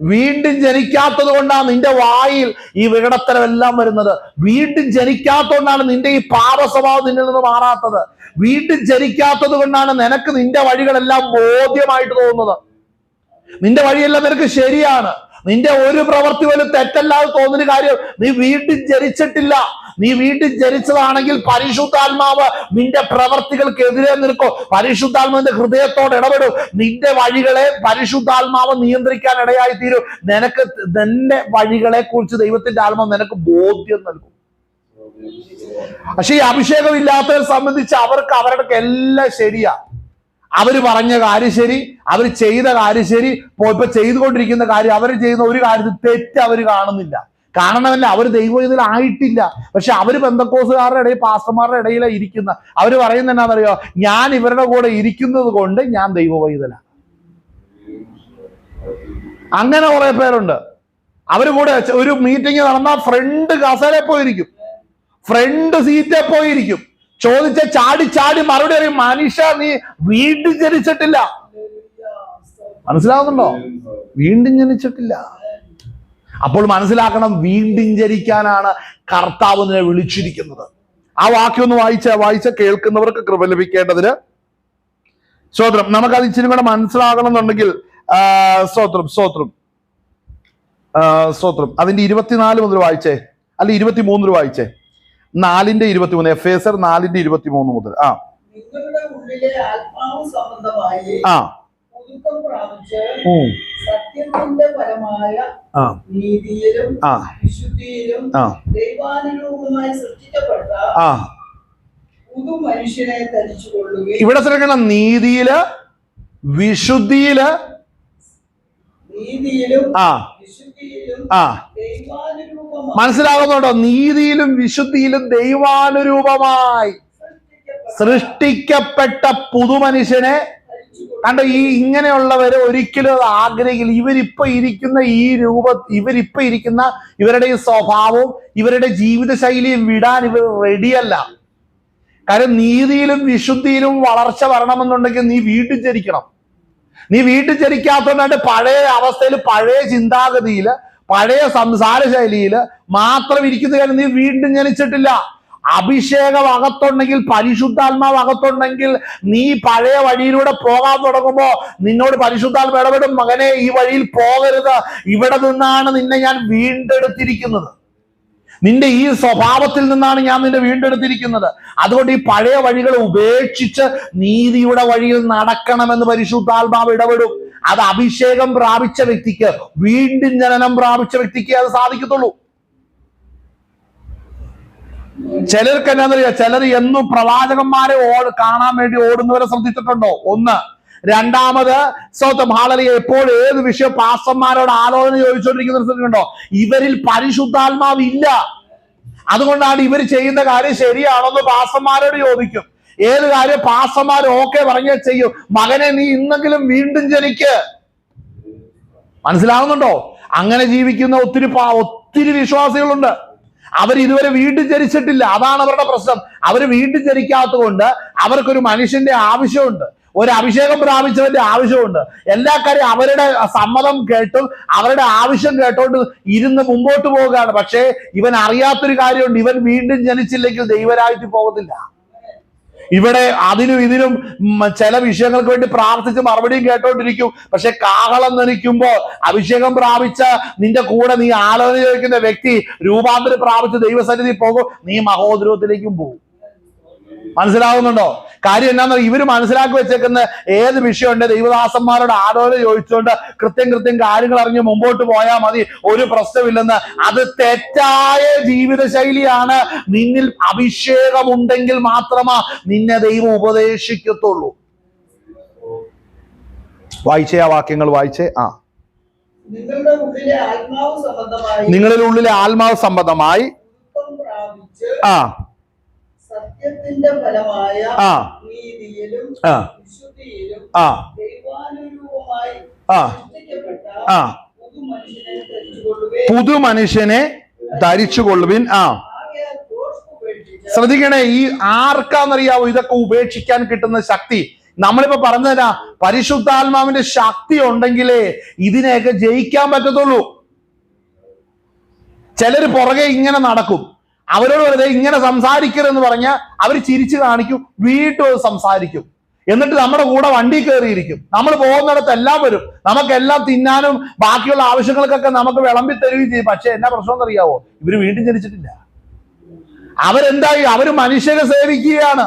B: വീണ്ടും ജനിക്കാത്തത് കൊണ്ടാണ് നിന്റെ വായിൽ ഈ വികടത്തരമെല്ലാം വരുന്നത്. വീണ്ടും ജനിക്കാത്തതുകൊണ്ടാണ് നിന്റെ ഈ പാപസ്വഭാവം നിന്നിൽ നിന്ന് മാറാത്തത്. വീണ്ടും ജനിക്കാത്തത് കൊണ്ടാണ് നിനക്ക് നിന്റെ വഴികളെല്ലാം ബോധ്യമായിട്ട് തോന്നുന്നത്. നിന്റെ വഴിയെല്ലാം നിനക്ക് ശരിയാണ്. നിന്റെ ഒരു പ്രവൃത്തി പോലും തെറ്റല്ലാതെ തോന്നുന്ന കാര്യം, നീ വീട്ടിൽ ജനിച്ചിട്ടില്ല. നീ വീട്ടിൽ ജനിച്ചതാണെങ്കിൽ പരിശുദ്ധാത്മാവ് നിന്റെ പ്രവർത്തികൾക്കെതിരെ നിൽക്കും. പരിശുദ്ധാത്മാവിന്റെ ഹൃദയത്തോട് ഇടപെടും. നിന്റെ വഴികളെ പരിശുദ്ധാത്മാവ് നിയന്ത്രിക്കാൻ ഇടയായി തീരും. നിന്റെ വഴികളെ കുറിച്ച് ദൈവത്തിന്റെ ആത്മാവ് നിനക്ക് ബോധ്യം നൽകും. പക്ഷെ ഈ അഭിഷേകം ഇല്ലാത്തവരെ സംബന്ധിച്ച് അവർക്ക് അവരുടെ എല്ലാം ശരിയാ. അവര് പറഞ്ഞ കാര്യം ശരി, അവർ ചെയ്ത കാര്യം ശരി, ഇപ്പൊ ചെയ്തുകൊണ്ടിരിക്കുന്ന കാര്യം, അവർ ചെയ്യുന്ന ഒരു കാര്യത്തിൽ തെറ്റ് അവർ കാണുന്നില്ല. കാണണമല്ല, അവർ ദൈവത്തിൽ ആയിട്ടില്ല. പക്ഷെ അവര് പെന്തക്കോസുകാരുടെ ഇടയിൽ, പാസ്റ്റർമാരുടെ ഇടയിലാണ് ഇരിക്കുന്ന. അവര് പറയുന്നത് എന്നാണെന്നറിയോ? ഞാൻ ഇവരുടെ കൂടെ ഇരിക്കുന്നത് കൊണ്ട് ഞാൻ ദൈവവൈതല. അങ്ങനെ കുറെ പേരുണ്ട്. അവര് കൂടെ ഒരു മീറ്റിംഗ് നടന്നാൽ ഫ്രണ്ട് കസേര പോയിരിക്കും, ഫ്രണ്ട് സീറ്റെ പോയിരിക്കും. ചോദിച്ച ചാടി ചാടി മറുപടി അറിയും. മനുഷ്യ, നീ വീണ്ടും ജനിച്ചിട്ടില്ല. മനസ്സിലാവുന്നുണ്ടോ? വീണ്ടും ജനിച്ചിട്ടില്ല. അപ്പോൾ മനസ്സിലാക്കണം, വീണ്ടും ജനിക്കാനാണ് കർത്താവ് നിന്നെ വിളിച്ചിരിക്കുന്നത്. ആ വാക്യം ഒന്ന് വായിച്ച കേൾക്കുന്നവർക്ക് കൃപ ലഭിക്കേണ്ടതിന് സ്തോത്രം. നമുക്കത് ഇച്ചിരി കൂടെ മനസ്സിലാകണമെന്നുണ്ടെങ്കിൽ സ്തോത്രം അതിന്റെ 24 മുതൽ വായിച്ചേ, അല്ല 23 വായിച്ചേ. 4:23, എഫേസർ 4:23 മുതൽ.
C: നിങ്ങളുടെ ഉള്ളിലെ ആത്മാവ് സംബന്ധമായി പുതുക്കം പ്രാപിച്ച് സത്യത്തിന്റെ പരമായ നീതിയിലും വിശുദ്ധിയിലും ദൈവാനുരൂപമായി സൃഷ്ടിക്കപ്പെട്ട പുതു മനുഷ്യനെ ധരിച്ചുകൊള്ളുകയും.
B: ഇവിടെ ശ്രദ്ധിക്കണം, നീതിയില് വിശുദ്ധിയിലും മനസ്സിലാകുന്നുണ്ടോ? നീതിയിലും വിശുദ്ധിയിലും ദൈവാനുരൂപമായി സൃഷ്ടിക്കപ്പെട്ട പുതുമനുഷ്യനെ കണ്ട. ഇങ്ങനെയുള്ളവര് ഒരിക്കലും അത് ആഗ്രഹിക്കില്ല. ഇവരിപ്പൊ ഇരിക്കുന്ന ഇവരുടെ ഈ സ്വഭാവവും ഇവരുടെ ജീവിതശൈലിയും വിടാൻ ഇവർ റെഡിയല്ല. കാര്യം നീതിയിലും വിശുദ്ധിയിലും വളർച്ച വരണമെന്നുണ്ടെങ്കിൽ നീ വീട്ടിൽ ജനിക്കണം. നീ വീട്ടിൽ ജനിക്കാത്തതുകൊണ്ടാണ് പഴയ അവസ്ഥയിൽ, പഴയ ചിന്താഗതിയില്, പഴയ സംസാര ശൈലിയില് മാത്രം ഇരിക്കുന്ന കാര്യം. നീ വീണ്ടും ജനിച്ചിട്ടില്ല. അഭിഷേകം അകത്തുണ്ടെങ്കിൽ, പരിശുദ്ധാത്മാവ് അകത്തുണ്ടെങ്കിൽ, നീ പഴയ വഴിയിലൂടെ പോകാൻ തുടങ്ങുമ്പോ നിന്നോട് പരിശുദ്ധാത്മാവ് ഇടപെടും. മകനെ, ഈ വഴിയിൽ പോകരുത്, ഇവിടെ നിന്നാണ് നിന്നെ ഞാൻ വീണ്ടെടുത്തിരിക്കുന്നത്, നിന്റെ ഈ സ്വഭാവത്തിൽ നിന്നാണ് ഞാൻ നിന്നെ വീണ്ടെടുത്തിരിക്കുന്നത്. അതുകൊണ്ട് ഈ പഴയ വഴികൾ ഉപേക്ഷിച്ച് നീതിയുടെ വഴിയിൽ നടക്കണമെന്ന് പരിശുദ്ധാത്മാവ് ഇടപെടും. അത് അഭിഷേകം പ്രാപിച്ച വ്യക്തിക്ക്, വീണ്ടും ജനനം പ്രാപിച്ച വ്യക്തിക്ക് അത് സാധിക്കത്തുള്ളൂ. ചിലർക്ക് എന്നാന്നറിയാ, ചിലർ എന്നും പ്രവാചകന്മാരെ കാണാൻ വേണ്ടി ഓടുന്നവരെ ശ്രദ്ധിച്ചിട്ടുണ്ടോ? ഒന്ന്. രണ്ടാമത് സ്വന്തം ഹാളലിയ എപ്പോൾ ഏത് വിഷയം പാസ്റ്റർമാരോട് ആലോചന ചോദിച്ചുകൊണ്ടിരിക്കുന്നുണ്ടോ? ഇവരിൽ പരിശുദ്ധാത്മാവ് ഇല്ല. അതുകൊണ്ടാണ് ഇവർ ചെയ്യുന്ന കാര്യം ശരിയാണെന്ന് പാസ്റ്റർമാരോട് ചോദിക്കും. ഏത് കാര്യം പാസ്റ്റർമാർ ഓക്കെ പറഞ്ഞേ ചെയ്യും. മകനെ, നീ ഇന്നെങ്കിലും വീണ്ടും ജനിക്ക്. മനസ്സിലാവുന്നുണ്ടോ? അങ്ങനെ ജീവിക്കുന്ന ഒത്തിരി വിശ്വാസികളുണ്ട്. അവർ ഇതുവരെ വീണ്ടും ജനിച്ചിട്ടില്ല. അതാണ് അവരുടെ പ്രശ്നം. അവർ വീണ്ടും ജനിക്കാത്തത് കൊണ്ട് അവർക്കൊരു മനുഷ്യന്റെ ആവശ്യമുണ്ട്, ഒരു അഭിഷേകം പ്രാപിച്ചവന്റെ ആവശ്യമുണ്ട്. എല്ലാ കാര്യം അവരുടെ സമ്മതം കേട്ടും അവരുടെ ആവശ്യം കേട്ടോണ്ട് ഇരുന്ന് മുമ്പോട്ട് പോവുകയാണ്. പക്ഷേ ഇവൻ അറിയാത്തൊരു കാര്യമുണ്ട്, ഇവൻ വീണ്ടും ജനിച്ചില്ലെങ്കിൽ ദൈവരാജ്യത്തിൽ പോകത്തില്ല. ഇവിടെ അതിനും ഇതിനും ചില വിഷയങ്ങൾക്ക് വേണ്ടി പ്രാർത്ഥിച്ച് മറുപടിയും കേട്ടോണ്ടിരിക്കും. പക്ഷെ കാഹളം നനിക്കുമ്പോ അഭിഷേകം പ്രാപിച്ച നിന്റെ കൂടെ നീ ആലോചന ചോദിക്കുന്ന വ്യക്തി രൂപാന്തരം പ്രാപിച്ച് ദൈവസന്നിധി പോകും, നീ മഹോദരത്തിലേക്കും പോകും. മനസ്സിലാവുന്നുണ്ടോ? കാര്യം എന്നാന്ന് ഇവര് മനസ്സിലാക്കി വെച്ചേക്കുന്ന ഏത് വിഷയമുണ്ട് ദൈവദാസന്മാരോട് ആലോചന ചോദിച്ചുകൊണ്ട് കൃത്യം കാര്യങ്ങൾ അറിഞ്ഞ് മുമ്പോട്ട് പോയാൽ മതി, ഒരു പ്രശ്നമില്ലെന്ന്. അത് തെറ്റായ ജീവിത ശൈലിയാണ്. നിന്നിൽ അഭിഷേകമുണ്ടെങ്കിൽ മാത്രമാ നിന്നെ ദൈവം ഉപദേശിക്കത്തുള്ളൂ. വായിച്ചേ, ആ വാക്യങ്ങൾ വായിച്ചേ. നിങ്ങളുടെ ഉള്ളിലെ ആത്മാവ് സംബന്ധമായി
C: സത്യത്തിന്റെ ഫലമായ നീതിയിലും വിശുദ്ധിയിലും ദൈവാനുരൂപമായി സൃഷ്ടിക്കപ്പെട്ട
B: പുതു മനുഷ്യനെ ധരിച്ചുകൊള്ളുവിൻ. ശ്രദ്ധിക്കണേ, ഈ ആർക്കാന്നറിയാവോ ഇതൊക്കെ ഉപേക്ഷിക്കാൻ കിട്ടുന്ന ശക്തി? നമ്മളിപ്പോ പറഞ്ഞുതരാ, പരിശുദ്ധാത്മാവിന്റെ ശക്തി ഉണ്ടെങ്കിലേ ഇതിനെയൊക്കെ ജയിക്കാൻ പറ്റത്തുള്ളൂ. ചിലര് പുറകെ ഇങ്ങനെ നടക്കും. അവരോട് വെറുതെ ഇങ്ങനെ സംസാരിക്കരുതെന്ന് പറഞ്ഞാൽ അവർ ചിരിച്ചു കാണിക്കും, വീണ്ടും സംസാരിക്കും. എന്നിട്ട് നമ്മുടെ കൂടെ വണ്ടി കയറിയിരിക്കും. നമ്മൾ പോകുന്നിടത്ത് എല്ലാം വരും, നമുക്കെല്ലാം തിന്നാനും ബാക്കിയുള്ള ആവശ്യങ്ങൾക്കൊക്കെ നമുക്ക് വിളമ്പി തരുകയും ചെയ്യും. പക്ഷെ എന്നാ പ്രശ്നം എന്നറിയാവോ? ഇവര് വീണ്ടും ജനിച്ചിട്ടില്ല. അവരെന്തായി? അവര് മനുഷ്യരെ സേവിക്കുകയാണ്.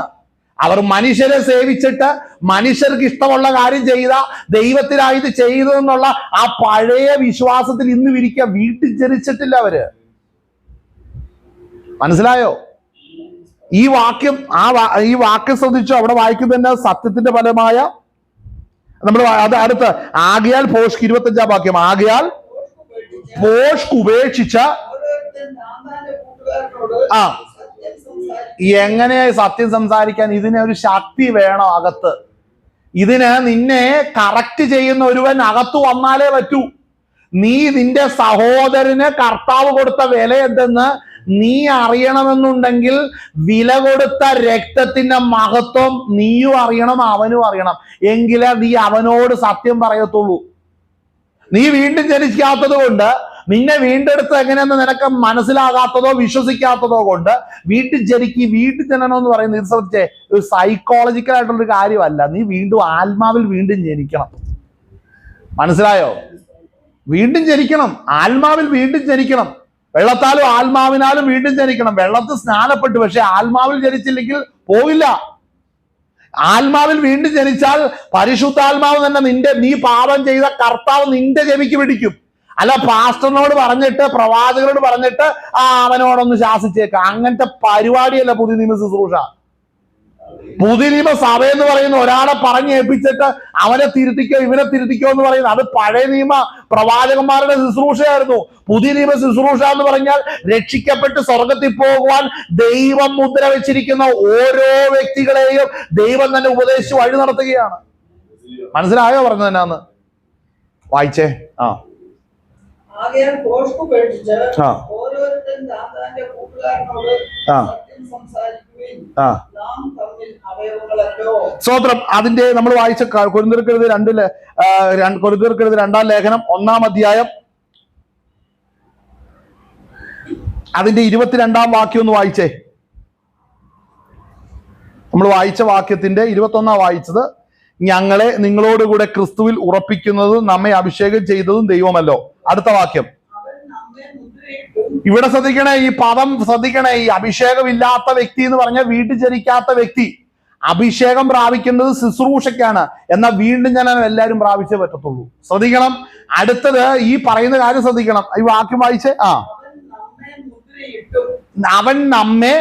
B: അവർ മനുഷ്യരെ സേവിച്ചിട്ട് മനുഷ്യർക്ക് ഇഷ്ടമുള്ള കാര്യം ചെയ്ത, ദൈവത്തിനായി ഇത് ചെയ്തു എന്നുള്ള ആ പഴയ വിശ്വാസത്തിൽ ഇന്ന് ഇരിക്കുക. വീട്ടിൽ ജനിച്ചിട്ടില്ല അവര്. മനസ്സിലായോ? ഈ വാക്യം ഈ വാക്യം ശ്രദ്ധിച്ചു. അവിടെ വായിക്കുന്ന സത്യത്തിന്റെ ഫലമായ നമ്മൾ അത് അടുത്ത് ആകയാൽ ഭോഷ്ക് 25 വാക്യം. ആകയാൽ ഭോഷ്ക് ഉപേക്ഷിച്ച ആ എങ്ങനെ സത്യം സംസാരിക്കാൻ? ഇതിനെ ഒരു ശക്തി വേണം അകത്ത്. ഇതിന് നിന്നെ കറക്റ്റ് ചെയ്യുന്ന ഒരുവൻ അകത്ത് വന്നാലേ പറ്റൂ. നീ നിന്റെ സഹോദരന് കർത്താവ് കൊടുത്ത വില എന്തെന്ന് നീ അറിയണമെന്നുണ്ടെങ്കിൽ വില കൊടുത്ത രക്തത്തിന്റെ മഹത്വം നീയും അറിയണം, അവനും അറിയണം. എങ്കിലേ നീ അവനോട് സത്യം പറയത്തുള്ളൂ. നീ വീണ്ടും ജനിക്കാത്തത് കൊണ്ട്, നിന്നെ വീണ്ടെടുത്ത് എങ്ങനെയെന്ന് നിനക്ക് മനസ്സിലാകാത്തതോ വിശ്വസിക്കാത്തതോ കൊണ്ട് വീണ്ടും ജനനം എന്ന് പറയുന്നത് ഇത് ശ്രദ്ധിച്ചേ, ഒരു സൈക്കോളജിക്കൽ ആയിട്ടുള്ളൊരു കാര്യമല്ല. നീ വീണ്ടും ആത്മാവിൽ വീണ്ടും ജനിക്കണം. മനസ്സിലായോ? വീണ്ടും ജനിക്കണം, ആത്മാവിൽ വീണ്ടും ജനിക്കണം. വെള്ളത്താലും ആത്മാവിനാലും വീണ്ടും ജനിക്കണം. വെള്ളത്തിൽ സ്നാനപ്പെട്ടു, പക്ഷെ ആത്മാവിൽ ജനിച്ചില്ലെങ്കിൽ പോവില്ല. ആത്മാവിൽ വീണ്ടും ജനിച്ചാൽ പരിശുദ്ധാത്മാവ് തന്നെ നീ പാപം ചെയ്ത കർത്താവ് നിന്റെ ചെവിക്ക് പിടിക്കും. അല്ല പാസ്റ്ററിനോട് പറഞ്ഞിട്ട്, പ്രവാചകനോട് പറഞ്ഞിട്ട് അവനോടൊന്ന് ശാസിച്ചേക്കാം. അങ്ങനത്തെ പരിപാടിയല്ല പുതിയ നിയമ ശുശ്രൂഷ. പുതിയ നിയമ സഭ എന്ന് പറയുന്ന ഒരാളെ പറഞ്ഞേൽപ്പിച്ചിട്ട് അവനെ തിരുത്തിക്കോ ഇവനെ തിരുത്തിക്കോ എന്ന് പറയുന്നത് അത് പഴയ നിയമ പ്രവാചകന്മാരുടെ ശുശ്രൂഷയായിരുന്നു. പുതിയ നിയമ ശുശ്രൂഷ എന്ന് പറഞ്ഞാൽ രക്ഷിക്കപ്പെട്ട് സ്വർഗത്തിൽ പോകുവാൻ ദൈവം മുദ്ര വെച്ചിരിക്കുന്ന ഓരോ വ്യക്തികളെയും ദൈവം തന്നെ ഉപദേശിച്ച് വഴി നടത്തുകയാണ്. മനസ്സിലായോ പറഞ്ഞത് എന്നാന്ന്? വായിച്ചേ.
C: ആകയാൽ ഭോഷ്ക് ഉപേക്ഷിച്ച് ഓരോരുത്തൻ താന്റെ കൂട്ടുകാരനോട് സത്യം സംസാരിക്കുകയും നാം തമ്മിൽ അവയവങ്ങളല്ലോ.
B: സ്തോത്രം. അതിന്റെ നമ്മൾ വായിച്ച കൊരിന്ത്യർക്കെഴുതിയ 2 ലേഖനം 1 അധ്യായം അതിന്റെ 22 വാക്യം ഒന്ന് വായിച്ചേ. നമ്മൾ വായിച്ച വാക്യത്തിന്റെ 21 വായിച്ചത്. ഞങ്ങളെ നിങ്ങളോടുകൂടെ ക്രിസ്തുവിൽ ഉറപ്പിക്കുന്നതും നമ്മെ അഭിഷേകം ചെയ്തതും ദൈവമല്ലോ. അടുത്ത വാക്യം ഇവിടെ ശ്രദ്ധിക്കണേ, ഈ പദം ശ്രദ്ധിക്കണേ. ഈ അഭിഷേകമില്ലാത്ത വ്യക്തി എന്ന് പറഞ്ഞാൽ വീട്ടിൽ ജനിക്കാത്ത വ്യക്തി. അഭിഷേകം പ്രാപിക്കുന്നത് ശുശ്രൂഷയ്ക്കാണ്. എന്നാൽ വീണ്ടും ജനനം എല്ലാവരും പ്രാപിച്ചേ പറ്റത്തുള്ളൂ. ശ്രദ്ധിക്കണം. അടുത്തത് ഈ പറയുന്ന കാര്യം ശ്രദ്ധിക്കണം. ഈ വാക്യം വായിച്ചേ. അവൻ നമ്മെ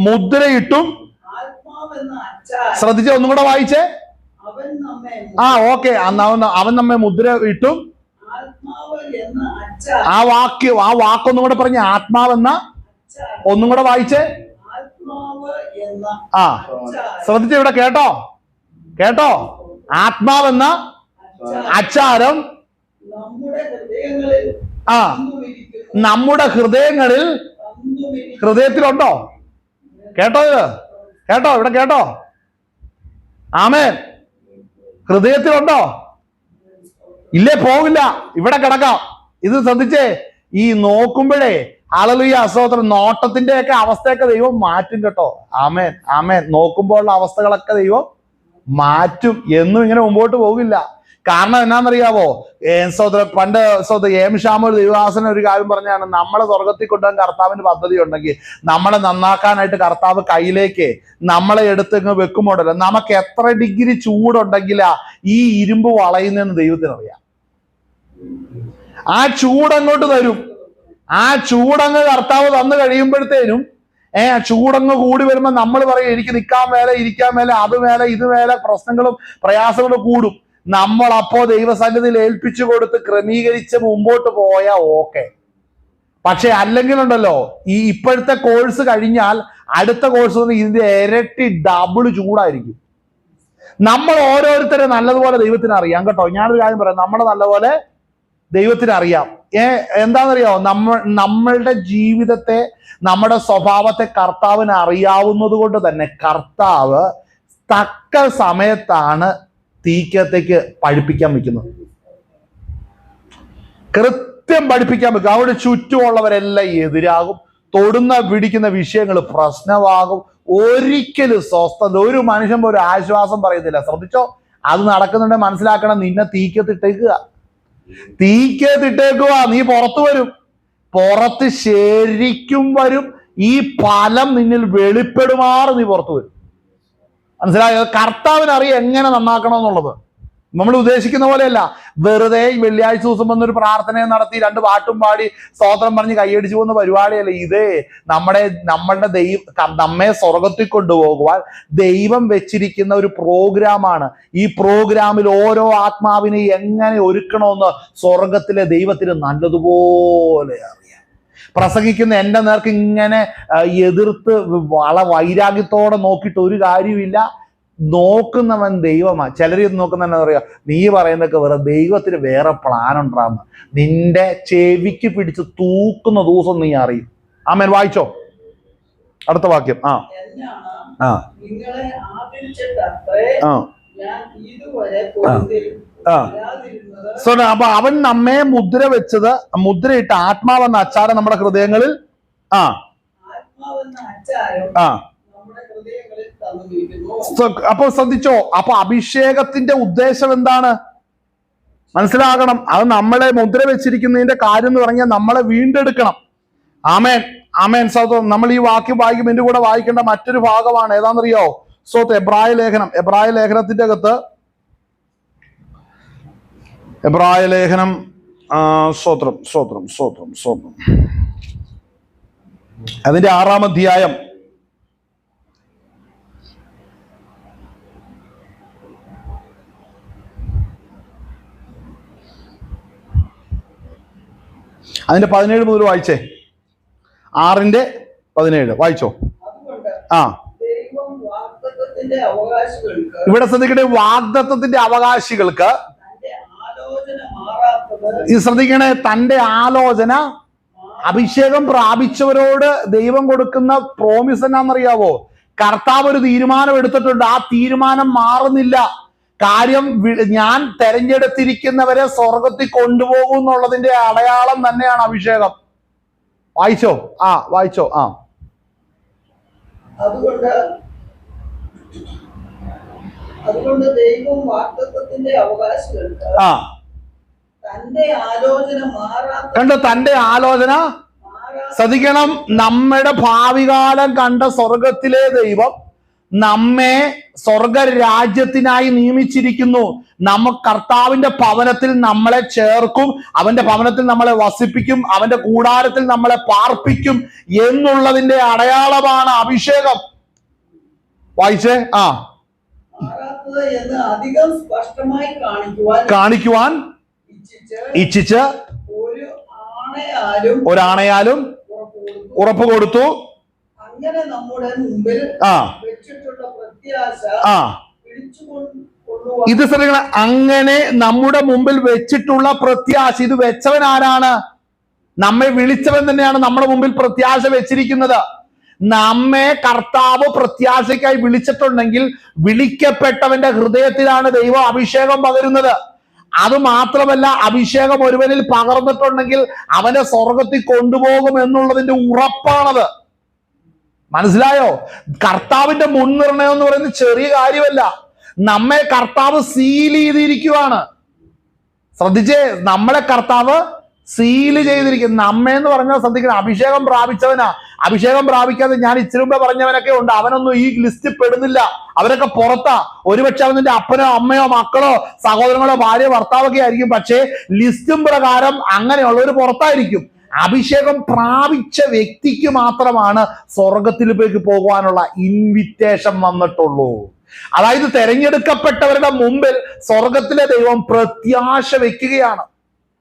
B: മുദ്രയിട്ടും. ശ്രദ്ധിച്ച ഒന്നും കൂടെ വായിച്ചേ. ഓക്കെ. അവൻ നമ്മെ മുദ്ര ഇട്ടും. ആ വാക്കൊന്നും കൂടെ പറഞ്ഞ ആത്മാവെന്ന. ഒന്നും കൂടെ വായിച്ചേ. ശ്രദ്ധിച്ച ഇവിടെ കേട്ടോ. ആത്മാവെന്ന അച്ചാരം നമ്മുടെ ഹൃദയത്തിലുണ്ടോ? കേട്ടോ ഇവിടെ കേട്ടോ. ആമേൻ. ഹൃദയത്തിലുണ്ടോ? ഇല്ലേ, പോവില്ല. ഇവിടെ കിടക്കാം. ഇത് ശ്രദ്ധിച്ചേ. ഈ നോക്കുമ്പോഴേ ഹല്ലേലൂയ സ്തോത്രം, നോട്ടത്തിന്റെ ഒക്കെ അവസ്ഥയൊക്കെ ദൈവം മാറ്റും കേട്ടോ. ആമേൻ. നോക്കുമ്പോഴുള്ള അവസ്ഥകളൊക്കെ ദൈവം മാറ്റും. എന്നും ഇങ്ങനെ മുമ്പോട്ട് പോകില്ല. കാരണം എന്നാന്നറിയാവോ? പണ്ട് ഏംഷാമ ദൈവദാസൻ ഒരു കാര്യം പറഞ്ഞാണ്, നമ്മളെ സ്വർഗത്തിൽ കൊണ്ടുപോകാൻ കർത്താവിന് പദ്ധതി ഉണ്ടെങ്കിൽ നമ്മളെ നന്നാക്കാനായിട്ട് കർത്താവ് കയ്യിലേക്ക് നമ്മളെ എടുത്ത് വെക്കുമ്പോണ്ടല്ലോ, നമുക്ക് എത്ര ഡിഗ്രി ചൂടുണ്ടെങ്കിലാ ഈ ഇരുമ്പ് വളയുന്നതെന്ന് ദൈവത്തിനറിയാം. ആ ചൂടങ്ങോട്ട് തരും. ആ ചൂടങ്ങ് കർത്താവ് തന്നു കഴിയുമ്പോഴത്തേനും ചൂടങ്ങ് കൂടി വരുമ്പോ നമ്മൾ പറയും എനിക്ക് നിൽക്കാൻ മേലെ, ഇരിക്കാൻ മേലെ, അത് മേലെ, ഇത് മേലെ, പ്രശ്നങ്ങളും പ്രയാസങ്ങളും കൂടും. നമ്മൾ അപ്പോ ദൈവസന്നിധിയിൽ ഏൽപ്പിച്ചു കൊടുത്ത് ക്രമീകരിച്ച് മുമ്പോട്ട് പോയാ ഓക്കെ. പക്ഷെ അല്ലെങ്കിലുണ്ടല്ലോ, ഈ ഇപ്പോഴത്തെ കോഴ്സ് കഴിഞ്ഞാൽ അടുത്ത കോഴ്സ് ഇതിന്റെ ഇരട്ടി ഡബിൾ ചൂടായിരിക്കും. നമ്മൾ ഓരോരുത്തരെ നല്ലതുപോലെ ദൈവത്തിന് അറിയാം കേട്ടോ. ഞാനൊരു കാര്യം പറയാം, നമ്മളെ നല്ലപോലെ ദൈവത്തിന് അറിയാം. എന്താണെന്നറിയാമോ? നമ്മളുടെ ജീവിതത്തെ, നമ്മുടെ സ്വഭാവത്തെ കർത്താവിന് അറിയാവുന്നത് കൊണ്ട് തന്നെ കർത്താവ് തക്ക സമയത്താണ് തീക്കത്തേക്ക് പഠിപ്പിക്കാൻ വെക്കുന്നത്. കൃത്യം പഠിപ്പിക്കാൻ വെക്കും. അവിടെ ചുറ്റുമുള്ളവരെല്ലാം എതിരാകും. തൊടുന്ന പിടിക്കുന്ന വിഷയങ്ങൾ പ്രശ്നമാകും. ഒരിക്കലും സ്വസ്ഥത, ഒരു മനുഷ്യൻ ഒരു ആശ്വാസം പറയുന്നില്ല. ശ്രദ്ധിച്ചോ, അത് നടക്കുന്നുണ്ടെങ്കിൽ മനസ്സിലാക്കണം, നിന്നെ തീക്കത്തിട്ടേക്കുക. നീ പുറത്തു വരും, പുറത്ത് ശരിക്കും വരും. ഈ ഫലം നിന്നിൽ വെളിപ്പെടുമാറ് നീ പുറത്തു വരും. മനസ്സിലായോ? കർത്താവിനറിയാം എങ്ങനെ നന്നാക്കണമെന്നുള്ളത്. നമ്മൾ ഉദ്ദേശിക്കുന്ന പോലെയല്ല. വെറുതെ വെള്ളിയാഴ്ച ദിവസം വന്നൊരു പ്രാർത്ഥനയെ നടത്തി 2 പാട്ടും പാടി സ്തോത്രം പറഞ്ഞ് കൈയടിച്ചു പോകുന്ന പരിപാടിയല്ല ഇത്. നമ്മളുടെ നമ്മെ സ്വർഗത്തിൽ കൊണ്ടുപോകുവാൻ ദൈവം വെച്ചിരിക്കുന്ന ഒരു പ്രോഗ്രാമാണ്. ഈ പ്രോഗ്രാമിൽ ഓരോ ആത്മാവിനെ എങ്ങനെ ഒരുക്കണമെന്ന് സ്വർഗത്തിലെ ദൈവത്തിന് നല്ലതുപോലെ അറിയാം. പ്രസംഗിക്കുന്ന എൻ്റെ നേർക്ക് ഇങ്ങനെ എതിർത്ത് വൈരാഗ്യത്തോടെ നോക്കിയിട്ട് ഒരു കാര്യമില്ല. നോക്കുന്നവൻ ദൈവമാണ്. ചിലർ നോക്കുന്ന എന്താ പറയാ, നീ പറയുന്നതൊക്കെ വേറെ, ദൈവത്തിന് വേറെ പ്ലാൻ ഉണ്ടാകുന്ന. നിന്റെ ചെവിക്ക് പിടിച്ച് തൂക്കുന്ന ദിവസം നീ അറിയും. ആമേൻ. വായിച്ചോ അടുത്ത വാക്യം.
C: നിങ്ങളെ ആദരിച്ചിട്ടത്രേ ഞാൻ ഇതുവരെ
B: അപ്പൊ അവൻ നമ്മെ മുദ്ര വെച്ചത്, മുദ്രയിട്ട് ആത്മാവെന്ന അച്ചാരം നമ്മുടെ ഹൃദയങ്ങളിൽ
C: ആത്മാവെന്ന അച്ചാരം
B: അപ്പൊ ശ്രദ്ധിച്ചോ, അപ്പൊ അഭിഷേകത്തിന്റെ ഉദ്ദേശം എന്താണ് മനസ്സിലാകണം. അത് നമ്മളെ മുദ്ര വെച്ചിരിക്കുന്നതിന്റെ കാര്യം എന്ന് പറഞ്ഞാൽ നമ്മളെ വീണ്ടെടുക്കണം. ആമേൻ, ആമേൻ. നമ്മൾ ഈ വാക്യം വായിക്കും, ഇതിന്റെ കൂടെ വായിക്കേണ്ട മറ്റൊരു ഭാഗമാണ് ഏതാണെന്നറിയോ? എബ്രായ ലേഖനത്തിന്റെ അകത്ത് എബ്രായ ലേഖനം അതിന്റെ 6-ാം അധ്യായം അതിന്റെ 17 മുതൽ വായിച്ചേ. 6:17 വായിച്ചോ. ഇവിടെ ശ്രദ്ധിക്കട്ടെ, വാഗ്ദത്തത്തിന്റെ അവകാശികൾക്ക് ശ്രദ്ധിക്കണേ, തന്റെ ആലോചന, അഭിഷേകം പ്രാപിച്ചവരോട് ദൈവം കൊടുക്കുന്ന പ്രോമിസ് എന്നാണെന്നറിയാവോ? കർത്താവ് ഒരു തീരുമാനം എടുത്തിട്ടുണ്ട്, ആ തീരുമാനം മാറുന്നില്ല. കാര്യം, ഞാൻ തെരഞ്ഞെടുത്തിരിക്കുന്നവരെ സ്വർഗത്തിൽ കൊണ്ടുപോകും എന്നുള്ളതിന്റെ അടയാളം തന്നെയാണ് അഭിഷേകം. വായിച്ചോ. വായിച്ചോ.
C: അതുകൊണ്ട് ദൈവം വാഗ്ദത്തത്തിന്റെ അവകാശികൾക്ക് തന്റെ ആലോചന മാറാത്ത,
B: കണ്ടോ, തന്റെ ആലോചന. ശ്രദ്ധിക്കണം, നമ്മുടെ ഭാവികാലം കണ്ട സ്വർഗത്തിലെ ദൈവം നമ്മെ സ്വർഗരാജ്യത്തിനായി നിയമിച്ചിരിക്കുന്നു. കർത്താവിന്റെ ഭവനത്തിൽ നമ്മളെ ചേർക്കും, അവന്റെ ഭവനത്തിൽ നമ്മളെ വസിപ്പിക്കും, അവന്റെ കൂടാരത്തിൽ നമ്മളെ പാർപ്പിക്കും എന്നുള്ളതിന്റെ അടയാളമാണ് അഭിഷേകം. വായിച്ചേ.
C: എന്ന് അധികം സ്പഷ്ടമായി
B: കാണിക്കുവാൻ ഇച്ഛിച്ച് ഒരാണയാലും ഉറപ്പ് കൊടുത്തു.
C: അങ്ങനെ നമ്മുടെ മുമ്പിൽ വെച്ചിട്ടുള്ള പ്രത്യാശ
B: ഇത് ശ്രദ്ധിക്കണം, അങ്ങനെ നമ്മുടെ മുമ്പിൽ വെച്ചിട്ടുള്ള പ്രത്യാശ. ഇത് വെച്ചവൻ ആരാണ്? നമ്മെ വിളിച്ചവൻ തന്നെയാണ് നമ്മുടെ മുമ്പിൽ പ്രത്യാശ വെച്ചിരിക്കുന്നത്. നമ്മെ കർത്താവ് പ്രത്യാശയ്ക്കായി വിളിച്ചിട്ടുണ്ടെങ്കിൽ വിളിക്കപ്പെട്ടവന്റെ ഹൃദയത്തിലാണ് ദൈവം അഭിഷേകം പകരുന്നത്. അത് മാത്രമല്ല, അഭിഷേകം ഒരുവനിൽ പകർന്നിട്ടുണ്ടെങ്കിൽ അവനെ സ്വർഗത്തിൽ കൊണ്ടുപോകും എന്നുള്ളതിന്റെ ഉറപ്പാണത്. മനസ്സിലായോ? കർത്താവിന്റെ മുൻനിർണയം എന്ന് പറയുന്നത് ചെറിയ കാര്യമല്ല. നമ്മെ കർത്താവ് സീൽ ചെയ്തിരിക്കുവാണ്. ശ്രദ്ധിച്ചേ, നമ്മളെ കർത്താവ് സീല് ചെയ്തിരിക്കും. നമ്മെ എന്ന് പറഞ്ഞാൽ ശ്രദ്ധിക്കണം, അഭിഷേകം പ്രാപിച്ചവനാ. അഭിഷേകം പ്രാപിക്കാതെ ഞാൻ ഇച്ചിരി മുമ്പേ പറഞ്ഞവനൊക്കെ ഉണ്ട്, അവനൊന്നും ഈ ലിസ്റ്റിൽ പെടുന്നില്ല. അവരൊക്കെ പുറത്താ. ഒരുപക്ഷെ അവന്റെ അപ്പനോ അമ്മയോ മക്കളോ സഹോദരങ്ങളോ ഭാര്യ ഭർത്താവൊക്കെ ആയിരിക്കും. പക്ഷേ ലിസ്റ്റും പ്രകാരം അങ്ങനെയുള്ളവർ പുറത്തായിരിക്കും. അഭിഷേകം പ്രാപിച്ച വ്യക്തിക്ക് മാത്രമാണ് സ്വർഗത്തിലേക്ക് പോകുവാനുള്ള ഇൻവിറ്റേഷൻ വന്നിട്ടുള്ളൂ. അതായത് തെരഞ്ഞെടുക്കപ്പെട്ടവരുടെ മുമ്പിൽ സ്വർഗത്തിലെ ദൈവം പ്രത്യാശ വെക്കുകയാണ്.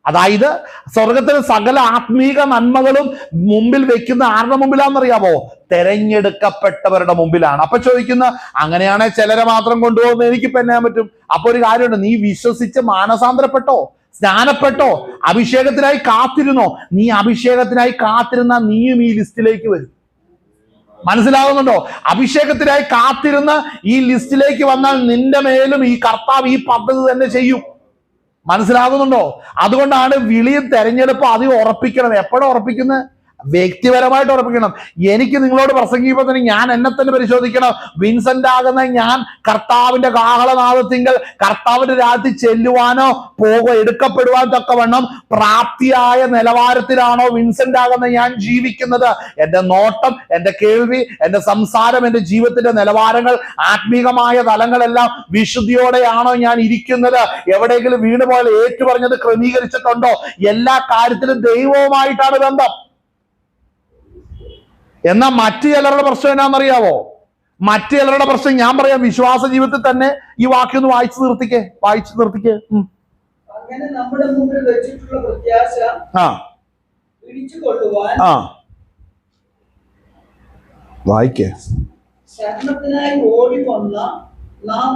B: അതായത് സ്വർഗത്തിലെ സകല ആത്മീക നന്മകളും മുമ്പിൽ വെക്കുന്ന ആരുടെ മുമ്പിലാണെന്നറിയാമോ? തെരഞ്ഞെടുക്കപ്പെട്ടവരുടെ മുമ്പിലാണ്. അപ്പൊ ചോദിക്കുന്ന, അങ്ങനെയാണെങ്കിൽ ചിലരെ മാത്രം കൊണ്ടുപോകുന്ന എനിക്കിപ്പോ എന്നാൻ പറ്റും? അപ്പൊ ഒരു കാര്യമുണ്ട്, നീ വിശ്വസിച്ച് മാനസാന്തരപ്പെട്ടോ, സ്നാനപ്പെട്ടോ, അഭിഷേകത്തിനായി കാത്തിരുന്നോ. നീ അഭിഷേകത്തിനായി കാത്തിരുന്ന നീയും ഈ ലിസ്റ്റിലേക്ക് വരും. മനസ്സിലാകുന്നുണ്ടോ? അഭിഷേകത്തിനായി കാത്തിരുന്ന ഈ ലിസ്റ്റിലേക്ക് വന്നാൽ നിന്റെ മേലും ഈ കർത്താവ് ഈ പദ്ധതി തന്നെ ചെയ്യും. മനസ്സിലാകുന്നുണ്ടോ? അതുകൊണ്ടാണ് വിളിയും തെരഞ്ഞെടുപ്പും അധികം ഉറപ്പിക്കണം. എപ്പോഴും ഉറപ്പിക്കുന്നത്? വ്യക്തിപരമായിട്ട് ഉറപ്പിക്കണം. എനിക്ക് നിങ്ങളോട് പ്രസംഗിക്കുമ്പോൾ തന്നെ ഞാൻ എന്നെ തന്നെ പരിശോധിക്കണം. വിൻസെന്റ് ആകുന്ന ഞാൻ കർത്താവിന്റെ കാഹളനാദത്തിങ്കൽ കർത്താവിന്റെ രാജ്യത്തിൽ ചെല്ലുവാനോ എടുക്കപ്പെടുവാൻ തക്കവണ്ണം പ്രാപ്തിയായ നിലവാരത്തിലാണോ വിൻസെന്റ് ആകുന്ന ഞാൻ ജീവിക്കുന്നത്? എന്റെ നോട്ടം, എന്റെ കേൾവി, എന്റെ സംസാരം, എന്റെ ജീവിതത്തിന്റെ നിലവാരങ്ങൾ, ആത്മീകമായ തലങ്ങളെല്ലാം വിശുദ്ധിയോടെയാണോ ഞാൻ ഇരിക്കുന്നത്? എവിടെയെങ്കിലും വീണുപോലെ ഏറ്റുപറഞ്ഞത് ക്രമീകരിച്ചിട്ടുണ്ടോ? എല്ലാ കാര്യത്തിലും ദൈവവുമായിട്ടാണ് ബന്ധം. എന്നാൽ മറ്റു ചിലരുടെ പ്രശ്നം എന്നാണെന്നറിയാവോ? മറ്റു ചിലരുടെ പ്രശ്നം ഞാൻ പറയാം, വിശ്വാസ ജീവിതത്തിൽ തന്നെ ഈ വാക്യം ഒന്ന് വായിച്ചു നിർത്തിക്കേ.
C: അങ്ങനെ നമ്മുടെ മുമ്പിൽ വെച്ചിട്ടുള്ള പ്രത്യാശ പിടിച്ചുകൊള്ളുവാൻ
B: വായിക്കേ.
C: ശരണത്തിനായി ഓടി വന്ന നാം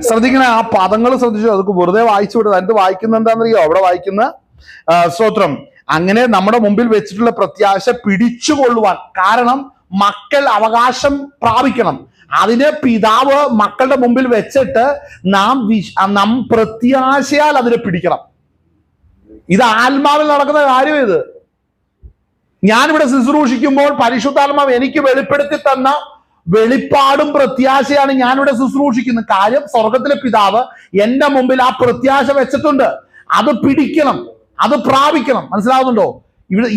B: ശ്രദ്ധിക്കണേ, ആ പദങ്ങൾ ശ്രദ്ധിച്ചു. അതൊക്കെ വെറുതെ വായിച്ചു വിടുന്നത്. അതിന്റെ വായിക്കുന്ന എന്താണെന്നറിയോ? അവിടെ വായിക്കുന്ന സ്തോത്രം, അങ്ങനെ നമ്മുടെ മുമ്പിൽ വെച്ചിട്ടുള്ള പ്രത്യാശ പിടിച്ചുകൊള്ളുവാൻ. കാരണം മക്കൾ അവകാശം പ്രാപിക്കണം. അതിന് പിതാവ് മക്കളുടെ മുമ്പിൽ വെച്ചിട്ട് നാം പ്രത്യാശയാൽ അതിനെ പിടിക്കണം. ഇത് ആത്മാവിൽ നടക്കുന്ന കാര്യം. ഇത് ഞാനിവിടെ ശുശ്രൂഷിക്കുമ്പോൾ പരിശുദ്ധാത്മാവ് എനിക്ക് വെളിപ്പെടുത്തി തന്ന വെളിപ്പാടും പ്രത്യാശയാണ് ഞാനിവിടെ ശുശ്രൂഷിക്കുന്നത്. കാര്യം സ്വർഗത്തിലെ പിതാവ് എന്റെ മുമ്പിൽ ആ പ്രത്യാശ വെച്ചിട്ടുണ്ട്. അത് പിടിക്കണം, അത് പ്രാപിക്കണം. മനസ്സിലാവുന്നുണ്ടോ?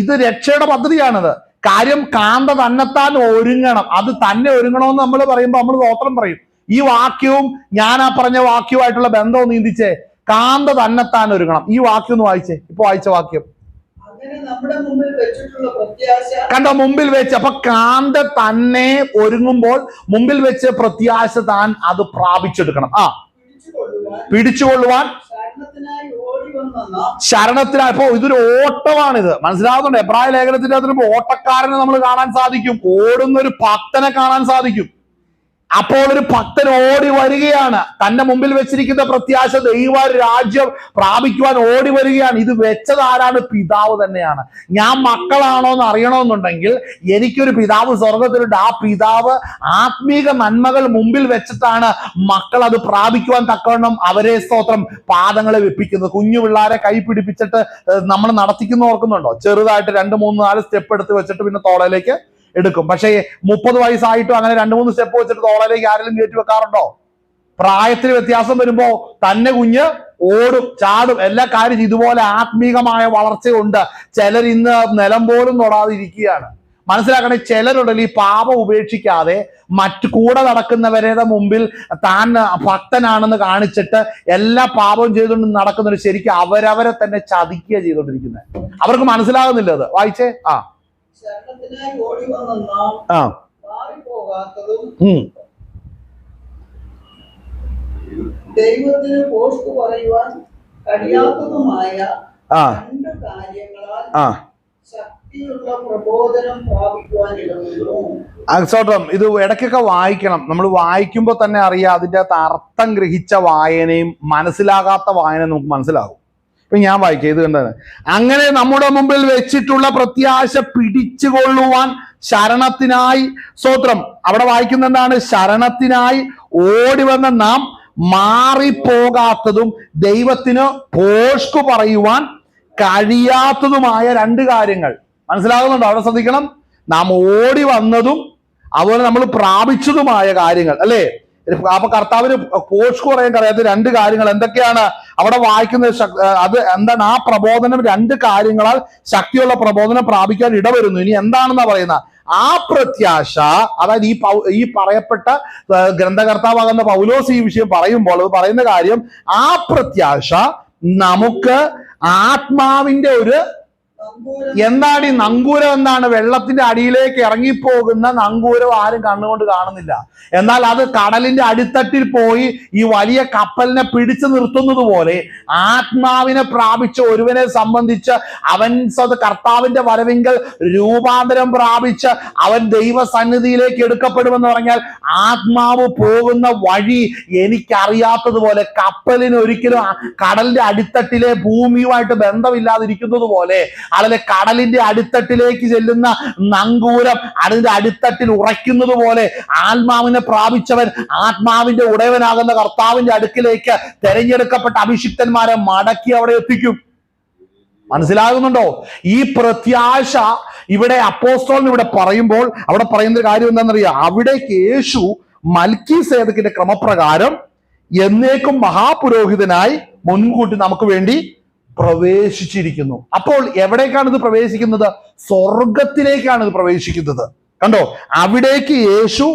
B: ഇത് രക്ഷയുടെ പദ്ധതിയാണിത്. കാര്യം കാന്ത തന്നെത്താൻ ഒരുങ്ങണം. അത് തന്നെ ഒരുങ്ങണമെന്ന് നമ്മൾ പറയുമ്പോൾ നമ്മൾ സ്തോത്രം പറയും. ഈ വാക്യവും ഞാൻ ആ പറഞ്ഞ വാക്യവുമായിട്ടുള്ള ബന്ധവും നീന്തിച്ചേ. കാന്ത തന്നെത്താൻ ഒരുങ്ങണം. ഈ വാക്യം ഒന്ന് വായിച്ചേ. ഇപ്പൊ വായിച്ച വാക്യം കണ്ടോ? മുമ്പിൽ വെച്ച്. അപ്പൊ കാന്ത തന്നെ ഒരുങ്ങുമ്പോൾ മുമ്പിൽ വെച്ച് പ്രത്യാശ താൻ അത് പ്രാപിച്ചെടുക്കണം. പിടിച്ചുകൊള്ളുവാൻ ശരണത്തിനായി. അപ്പോ ഇതൊരു ഓട്ടമാണിത്. മനസ്സിലാവുന്നുണ്ട്? എബ്രായ ലേഖനത്തിന്റെ അതിന് ഓട്ടക്കാരനെ നമ്മൾ കാണാൻ സാധിക്കും. ഓടുന്ന ഒരു ഭക്തനെ കാണാൻ സാധിക്കും. അപ്പോൾ ഒരു ഭക്തൻ ഓടി വരികയാണ്. തന്റെ മുമ്പിൽ വെച്ചിരിക്കുന്ന പ്രത്യാശ ദൈവ രാജ്യം പ്രാപിക്കുവാൻ ഓടി വരികയാണ്. ഇത് വെച്ചത് ആരാണ്? പിതാവ് തന്നെയാണ്. ഞാൻ മക്കളാണോ എന്ന് അറിയണമെന്നുണ്ടെങ്കിൽ എനിക്കൊരു പിതാവ് സ്വർഗത്തിലുണ്ട്. ആ പിതാവ് ആത്മീക നന്മകൾ മുമ്പിൽ വെച്ചിട്ടാണ് മക്കൾ അത് പ്രാപിക്കുവാൻ തക്കവണ്ണം അവരെ സ്തോത്രം പാദങ്ങളെ വെപ്പിക്കുന്നത്. കുഞ്ഞു പിള്ളാരെ കൈ പിടിപ്പിച്ചിട്ട് നമ്മൾ നടത്തിക്കുന്ന ഓർക്കുന്നുണ്ടോ? ചെറുതായിട്ട് 2, 3, 4 സ്റ്റെപ്പ് എടുത്ത് വെച്ചിട്ട് പിന്നെ തോളയിലേക്ക് എടുക്കും. പക്ഷേ 30 വയസ്സായിട്ടും അങ്ങനെ 2, 3 സ്റ്റെപ്പ് വെച്ചിട്ട് തോളയിലേക്ക് ആരെങ്കിലും കയറ്റി വെക്കാറുണ്ടോ? പ്രായത്തിന് വ്യത്യാസം വരുമ്പോ തന്നെ കുഞ്ഞ് ഓടും, ചാടും, എല്ലാ കാര്യം. ഇതുപോലെ ആത്മീകമായ വളർച്ചയുണ്ട്. ചിലർ ഇന്ന് നിലം പോലും തൊടാതിരിക്കുകയാണ്. മനസ്സിലാക്കണേ, ചിലരുണ്ടല്ലോ ഈ പാപം ഉപേക്ഷിക്കാതെ മറ്റു കൂടെ നടക്കുന്നവരുടെ മുമ്പിൽ താൻ ഭക്തനാണെന്ന് കാണിച്ചിട്ട് എല്ലാ പാപവും ചെയ്തുകൊണ്ട് നടക്കുന്നവർ ശരിക്കും അവരവരെ തന്നെ ചതിക്കുക ചെയ്തുകൊണ്ടിരിക്കുന്നത്. അവർക്ക് മനസ്സിലാകുന്നില്ല അത്. വായിച്ചേ.
C: ശരണത്തിനായി ഓടി വന്ന നാം മാറിപ്പോകാത്തതും ദൈവത്തിന് പോസ്റ്റ് പറയുവാൻ കഴിയാത്തതുമായ രണ്ട് കാര്യങ്ങളാൽ ശക്തിയുള്ള പ്രബോധനം പ്രാപിക്കുവാൻ ഇടവരുന്നു.
B: ഇത് ഇടയ്ക്കൊക്കെ വായിക്കണം. നമ്മൾ വായിക്കുമ്പോൾ തന്നെ അറിയാം അതിൻ്റെ അകത്ത് അർത്ഥം ഗ്രഹിച്ച വായനയും മനസ്സിലാകാത്ത വായനയും നമുക്ക് മനസ്സിലാകും. ഇപ്പൊ ഞാൻ വായിക്കാം. ഇത് കണ്ടത്, അങ്ങനെ നമ്മുടെ മുമ്പിൽ വെച്ചിട്ടുള്ള പ്രത്യാശ പിടിച്ചുകൊള്ളുവാൻ ശരണത്തിനായി സ്തോത്രം. അവിടെ വായിക്കുന്ന എന്താണ്? ശരണത്തിനായി ഓടി വന്ന നാം മാറിപ്പോകാത്തതും ദൈവത്തിന് പോഷ്കു പറയുവാൻ കഴിയാത്തതുമായ രണ്ട് കാര്യങ്ങൾ. മനസ്സിലാകുന്നുണ്ടോ? അവിടെ ശ്രദ്ധിക്കണം. നാം ഓടി വന്നതും അതുപോലെ നമ്മൾ പ്രാപിച്ചതുമായ കാര്യങ്ങൾ, അല്ലേ? അപ്പൊ കർത്താവിന് പോഷ്കു പറയാൻ കഴിയാത്ത രണ്ട് കാര്യങ്ങൾ എന്തൊക്കെയാണ് അവിടെ വായിക്കുന്നത്? അത് എന്താണ്? ആ പ്രബോധനം 2 കാര്യങ്ങളാൽ ശക്തിയുള്ള പ്രബോധനം പ്രാപിക്കാൻ ഇടവരുന്നു. ഇനി എന്താണെന്നാ പറയുന്നത്? ആ പ്രത്യാശ, അതായത് ഈ പറയപ്പെട്ട ഗ്രന്ഥകർത്താവാകുന്ന പൗലോസ് ഈ വിഷയം പറയുമ്പോൾ പറയുന്ന കാര്യം, ആ പ്രത്യാശ നമുക്ക് ആത്മാവിന്റെ ഒരു എന്താണ്? ഈ നങ്കൂരം എന്താണ്? വെള്ളത്തിന്റെ അടിയിലേക്ക് ഇറങ്ങിപ്പോകുന്ന നങ്കൂരം ആരും കണ്ണുകൊണ്ട് കാണുന്നില്ല. എന്നാൽ അത് കടലിന്റെ അടിത്തട്ടിൽ പോയി ഈ വലിയ കപ്പലിനെ പിടിച്ചു നിർത്തുന്നത് പോലെ ആത്മാവിനെ പ്രാപിച്ച ഒരുവനെ സംബന്ധിച്ച് അവൻ കർത്താവിന്റെ വരവിങ്കൽ രൂപാന്തരം പ്രാപിച്ച് അവൻ ദൈവസന്നിധിയിലേക്ക് എടുക്കപ്പെടുമെന്ന് പറഞ്ഞാൽ ആത്മാവ് പോകുന്ന വഴി എനിക്കറിയാത്തതുപോലെ, കപ്പലിന് ഒരിക്കലും കടലിന്റെ അടിത്തട്ടിലെ ഭൂമിയുമായിട്ട് ബന്ധമില്ലാതിരിക്കുന്നത് പോലെ, അതിലെ കടലിന്റെ അടിത്തട്ടിലേക്ക് ചെല്ലുന്ന നങ്കൂരം അതിന്റെ അടിത്തട്ടിൽ ഉറയ്ക്കുന്നത് പോലെ ആത്മാവിനെ പ്രാപിച്ചവൻ ആത്മാവിന്റെ ഉടയവനാകുന്ന കർത്താവിന്റെ അടുക്കിലേക്ക് തെരഞ്ഞെടുക്കപ്പെട്ട അഭിഷിക്തന്മാരെ മടക്കി അവിടെ എത്തിക്കും. മനസ്സിലാകുന്നുണ്ടോ? ഈ പ്രത്യാശ ഇവിടെ അപ്പോസ്തലൻ ഇവിടെ പറയുമ്പോൾ അവിടെ പറയുന്ന ഒരു കാര്യം എന്താണെന്നറിയാം. അവിടേക്ക് യേശു മൽക്കീസേദക്കിന്റെ ക്രമപ്രകാരം എന്നേക്കും മഹാപുരോഹിതനായി മുൻകൂട്ടി നമുക്ക് വേണ്ടി പ്രവേശിച്ചിരിക്കുന്നു. അപ്പോൾ എവിടേക്കാണ് ഇത് പ്രവേശിക്കുന്നത്? സ്വർഗത്തിലേക്കാണ് ഇത് പ്രവേശിക്കുന്നത്. കണ്ടോ, അവിടേക്ക് യേശു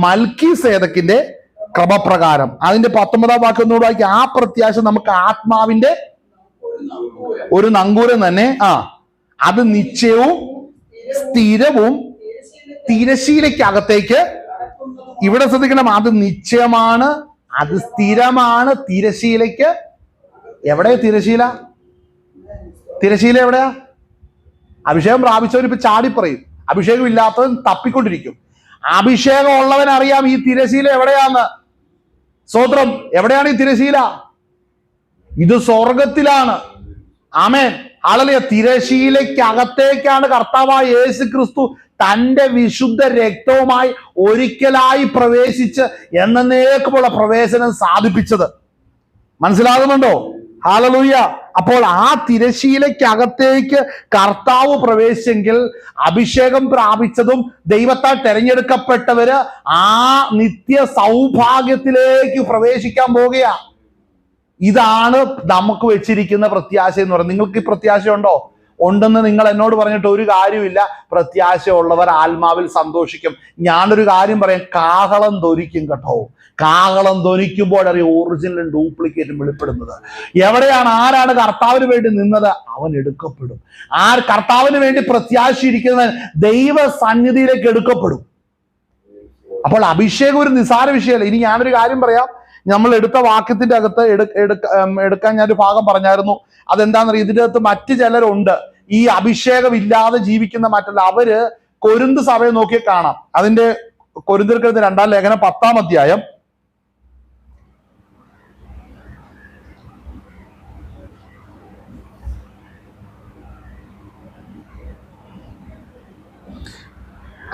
B: മൽക്കീസേദക്കിന്റെ ക്രമപ്രകാരം. അതിന്റെ 19-ാം വാക്യം ഒന്നുകൂടെ വായിക്കുക. ആ പ്രത്യാശ നമുക്ക് ആത്മാവിന്റെ ഒരു നങ്കൂരം തന്നെ, അത് നിശ്ചയവും സ്ഥിരവും തിരശീലയ്ക്കകത്തേക്ക്. ഇവിടെ ശ്രദ്ധിക്കണം, അത് നിശ്ചയമാണ്, അത് സ്ഥിരമാണ്. തിരശീലയ്ക്ക് എവിടെയാ തിരശീല? തിരശീല എവിടെയാ? അഭിഷേകം പ്രാപിച്ചവർ ഇപ്പൊ ചാടി പറയും, അഭിഷേകം ഇല്ലാത്തവൻ തപ്പിക്കൊണ്ടിരിക്കും. അഭിഷേകം ഉള്ളവൻ അറിയാം ഈ തിരശീല എവിടെയാന്ന്. സ്തോത്രം. എവിടെയാണ് ഈ തിരശീല? ഇത് സ്വർഗത്തിലാണ്. ആമേൻ, ഹല്ലേലൂയ. തിരശീലയ്ക്കകത്തേക്കാണ് കർത്താവായ യേശു ക്രിസ്തു തന്റെ വിശുദ്ധ രക്തവുമായി ഒരിക്കലായി പ്രവേശിച്ച് എന്നേക്കുമുള്ള പ്രവേശനം സാധിപ്പിച്ചത്. മനസ്സിലാകുന്നുണ്ടോ? ഹല്ലേലൂയ. അപ്പോൾ ആ തിരശീലയ്ക്കകത്തേക്ക് കർത്താവ് പ്രവേശിച്ചെങ്കിൽ അഭിഷേകം പ്രാപിച്ചതും ദൈവത്താൽ തെരഞ്ഞെടുക്കപ്പെട്ടവര് ആ നിത്യ സൗഭാഗ്യത്തിലേക്ക് പ്രവേശിക്കാൻ പോകുകയാ. ഇതാണ് നമുക്ക് വെച്ചിരിക്കുന്ന പ്രത്യാശ എന്ന് പറയുന്നത്. നിങ്ങൾക്ക് ഈ പ്രത്യാശ ഉണ്ടോ? ഉണ്ടെന്ന് നിങ്ങൾ എന്നോട് പറഞ്ഞിട്ട് ഒരു കാര്യമില്ല. പ്രത്യാശ ഉള്ളവർ ആത്മാവിൽ സന്തോഷിക്കും. ഞാനൊരു കാര്യം പറയാം, കാഹളം ധ്വനിക്കും കേട്ടോ. കാഹളം ധ്വനിക്കുമ്പോൾ അറിയാം ഒറിജിനലും ഡ്യൂപ്ലിക്കേറ്റും വെളിപ്പെടുന്നത്. എവിടെയാണ്, ആരാണ് കർത്താവിന് വേണ്ടി നിന്നത്, അവൻ എടുക്കപ്പെടും. കർത്താവിന് വേണ്ടി പ്രത്യാശിച്ചിരിക്കുന്നവൻ ദൈവ സന്നിധിയിലേക്ക് എടുക്കപ്പെടും. അപ്പോൾ അഭിഷേകം ഒരു നിസാര വിഷയമല്ല. ഇനി ഞാനൊരു കാര്യം പറയാം. നമ്മൾ എടുത്ത വാക്യത്തിന്റെ അകത്ത് എടുക്കാൻ ഞാനൊരു ഭാഗം പറഞ്ഞായിരുന്നു. അതെന്താണെന്നറിയാം, ഇതിന്റെ അകത്ത് മറ്റു ചിലരുണ്ട് ഈ അഭിഷേകം ഇല്ലാതെ ജീവിക്കുന്ന മറ്റുള്ള. അവര് കൊരിന്ത് സഭയെ നോക്കി കാണാം. അതിന്റെ കൊരിന്ത്യർക്കെഴുതിയ 2-ാം ലേഖനം 10-ാം അധ്യായം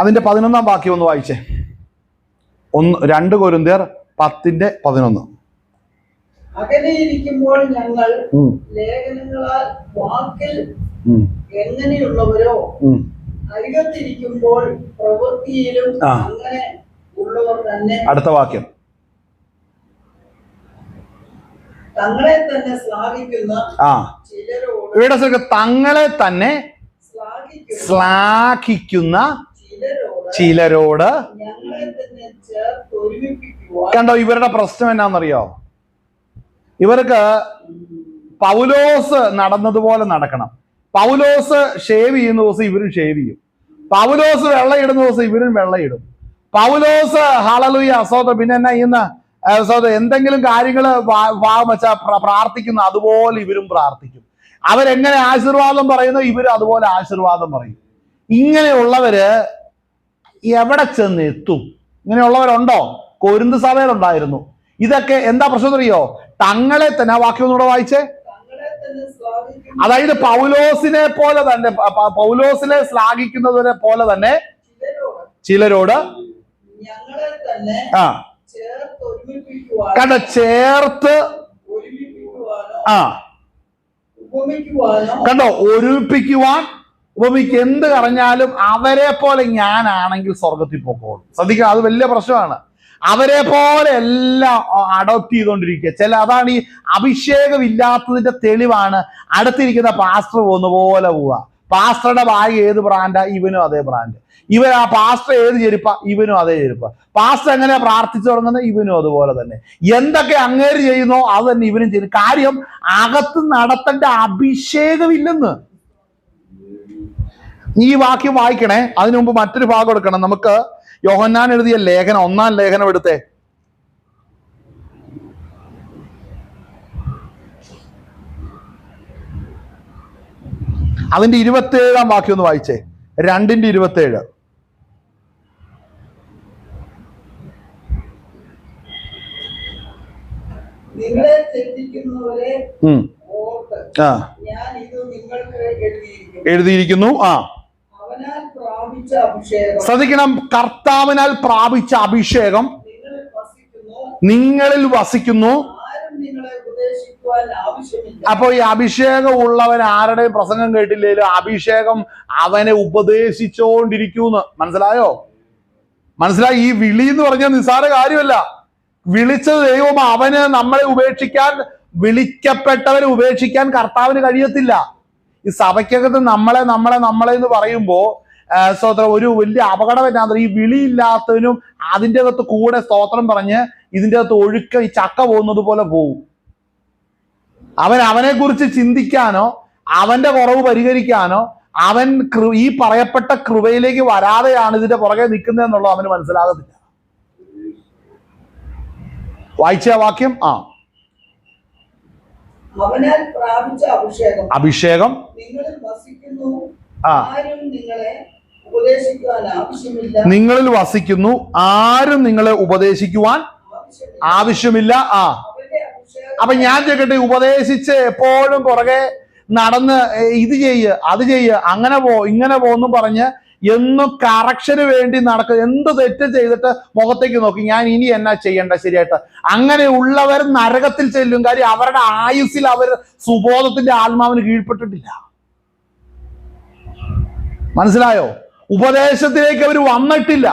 B: അതിന്റെ 11-ാം വാക്യം ഒന്ന് വായിച്ചേ. 2 കൊരിന്ത്യർ 10:11.
C: അകലെയിരിക്കുമ്പോൾ ഞങ്ങൾ ലേഖനങ്ങളാൽ വാക്കിൽ എങ്ങനെയുള്ളവരോ, അരികത്തിരിക്കുമ്പോൾ പ്രവൃത്തിയിലും അങ്ങനെ ഉള്ളവർ തന്നെ. അടുത്ത വാക്യം, തങ്ങളെ തന്നെ ശ്ലാഘിക്കുന്ന ചിലരോട്. ഇവിടെ തങ്ങളെ തന്നെ ശ്ലാഘിക്കുന്ന ചിലരോട്. കണ്ടോ, ഇവരുടെ പ്രശ്നം എന്നാന്നറിയോ? ഇവർക്ക് പൗലോസ് നടന്നതുപോലെ നടക്കണം. പൗലോസ് ഷേവ് ചെയ്യുന്ന ദിവസം ഇവരും ഷേവ് ചെയ്യും. പൗലോസ് വെള്ളയിടുന്ന ദിവസം ഇവരും വെള്ളയിടും. പൗലോസ് ഹല്ലേലൂയ സ്തോത്രം പിന്നെ എന്നാ ചെയ്യുന്ന സ്തോത്രം എന്തെങ്കിലും കാര്യങ്ങൾ പ്രാർത്ഥിക്കുന്ന അതുപോലെ ഇവരും പ്രാർത്ഥിക്കും. അവരെങ്ങനെ ആശീർവാദം പറയുന്നു ഇവരും അതുപോലെ ആശീർവാദം പറയും. ഇങ്ങനെയുള്ളവര് എവിടെ ചെന്ന് എത്തും? ഇങ്ങനെയുള്ളവരുണ്ടോ? കൊരിന്ത് സഭയിലുണ്ടായിരുന്നു. ഇതൊക്കെ എന്താ പ്രശ്നം അറിയോ? തങ്ങളെ തന്നെ, ആ വാക്യം ഒന്നുകൂടെ വായിച്ചേ. അതായത് പൗലോസിനെ പോലെ തന്നെ, പൗലോസിനെ ശ്ലാഘിക്കുന്നവരെ പോലെ തന്നെ ചിലരോട് കണ്ട ചേർത്ത് കണ്ടോ ഒരുമിപ്പിക്കുവാൻ. ഉപമിക്ക് എന്ത് പറഞ്ഞാലും അവരെ പോലെ ഞാനാണെങ്കിൽ സ്വർഗത്തിൽ പോക്കോളും. ശ്രദ്ധിക്കുക, അത് വലിയ പ്രശ്നമാണ്. അവരെ പോലെ എല്ലാം അഡോപ്റ്റ് ചെയ്തുകൊണ്ടിരിക്കുക. അതാണ് ഈ അഭിഷേകം ഇല്ലാത്തതിന്റെ തെളിവാണ്. അടുത്തിരിക്കുന്ന പാസ്റ്റർ പോകുന്ന പോലെ പോവുക. പാസ്റ്ററുടെ ബാഗ് ഏത് ബ്രാൻഡാ, ഇവനും അതേ ബ്രാൻഡ്. ആ പാസ്റ്റർ ഏത് ചെരുപ്പ, ഇവനും അതേ ചെരുപ്പ. പാസ്റ്റർ എങ്ങനെ പ്രാർത്ഥിച്ചു തുടങ്ങുന്നത്, ഇവനും അതുപോലെ തന്നെ. എന്തൊക്കെ അങ്ങേര് ചെയ്യുന്നോ അത് തന്നെ ഇവനും ചെയ്യും. കാര്യം അകത്ത് നടത്തേണ്ട അഭിഷേകമില്ലെന്ന്. ഈ വാക്യം വായിക്കണേ. അതിനു മുമ്പ് മറ്റൊരു ഭാഗം എടുക്കണം. നമുക്ക് യോഹന്നാൻ എഴുതിയ ലേഖനം, 1-ാം ലേഖനം എടുത്തേ. അതിന്റെ 27-ാം വാക്യം ഒന്ന് വായിച്ചേ. 2:27. നിങ്ങളെ തെറ്റിക്കുന്നവരെ
B: എഴുതിയിരിക്കുന്നു. ശ്രദ്ധിക്കണം, കർത്താവിനാൽ പ്രാപിച്ച അഭിഷേകം നിങ്ങളിൽ വസിക്കുന്നു.
D: നിങ്ങളെ ഉപദേശിക്കുവാൻ ആവശ്യമില്ല.
C: അപ്പൊ ഈ അഭിഷേകം ഉള്ളവൻ ആരുടെയും പ്രസംഗം കേട്ടില്ലേലും അഭിഷേകം അവനെ ഉപദേശിച്ചോണ്ടിരിക്കൂന്ന്. മനസ്സിലായോ? മനസ്സിലായി? ഈ വിളി എന്ന് പറഞ്ഞാൽ നിസ്സാര കാര്യമല്ല. വിളിച്ചത് ദൈവം. അവന് നമ്മളെ ഉപേക്ഷിക്കാൻ, വിളിക്കപ്പെട്ടവരെ ഉപേക്ഷിക്കാൻ കർത്താവിന് കഴിയത്തില്ല. ഈ സഭയ്ക്കകത്ത് നമ്മളെ എന്ന് പറയുമ്പോ സ്തോത്രം ഒരു വലിയ അപകടം എന്നാ, ഈ വിളിയില്ലാത്തവനും അതിൻ്റെ അകത്ത് കൂടെ സ്തോത്രം പറഞ്ഞ് ഇതിൻ്റെ അകത്ത് ഒഴുക്ക ഈ ചക്ക പോകുന്നത് പോലെ പോകും. അവനെ കുറിച്ച് ചിന്തിക്കാനോ അവന്റെ കുറവ് പരിഹരിക്കാനോ അവൻ ഈ പറയപ്പെട്ട കൃപയിലേക്ക് വരാതെയാണ് ഇതിന്റെ പുറകെ നിൽക്കുന്നതെന്നുള്ളത് അവന് മനസ്സിലാകത്തില്ല. വായിച്ച വാക്യം.
D: അവനാൽ പ്രാപിച്ച
C: അഭിഷേകം
D: നിങ്ങളിൽ വസിക്കുന്നു.
C: ആരും
D: നിങ്ങളെ ഉപദേശിക്കുവാൻ ആവശ്യമില്ല.
C: നിങ്ങളിൽ വസിക്കുന്നു, ആരും നിങ്ങളെ ഉപദേശിക്കുവാൻ ആവശ്യമില്ല. അപ്പൊ ഞാൻ ചോദിക്കട്ടെ, ഉപദേശിച്ച് എപ്പോഴും പുറകെ നടന്ന് ഇത് ചെയ്യ്, അത് ചെയ്യ്, അങ്ങനെ പോ, ഇങ്ങനെ പോന്നും പറഞ്ഞ് എന്നും കറക്ഷന് വേണ്ടി നടക്കുക. എന്ത് തെറ്റ് ചെയ്തിട്ട് മുഖത്തേക്ക് നോക്കി ഞാൻ ഇനി എന്നാ ചെയ്യണ്ട ശരിയായിട്ട്, അങ്ങനെ ഉള്ളവർ നരകത്തിൽ ചെല്ലും. കാര്യം അവരുടെ ആയുസ്സിൽ അവർ സുബോധത്തിന്റെ ആത്മാവിന് കീഴ്പ്പെട്ടിട്ടില്ല. മനസ്സിലായോ? ഉപദേശത്തിലേക്ക് അവർ വന്നിട്ടില്ല.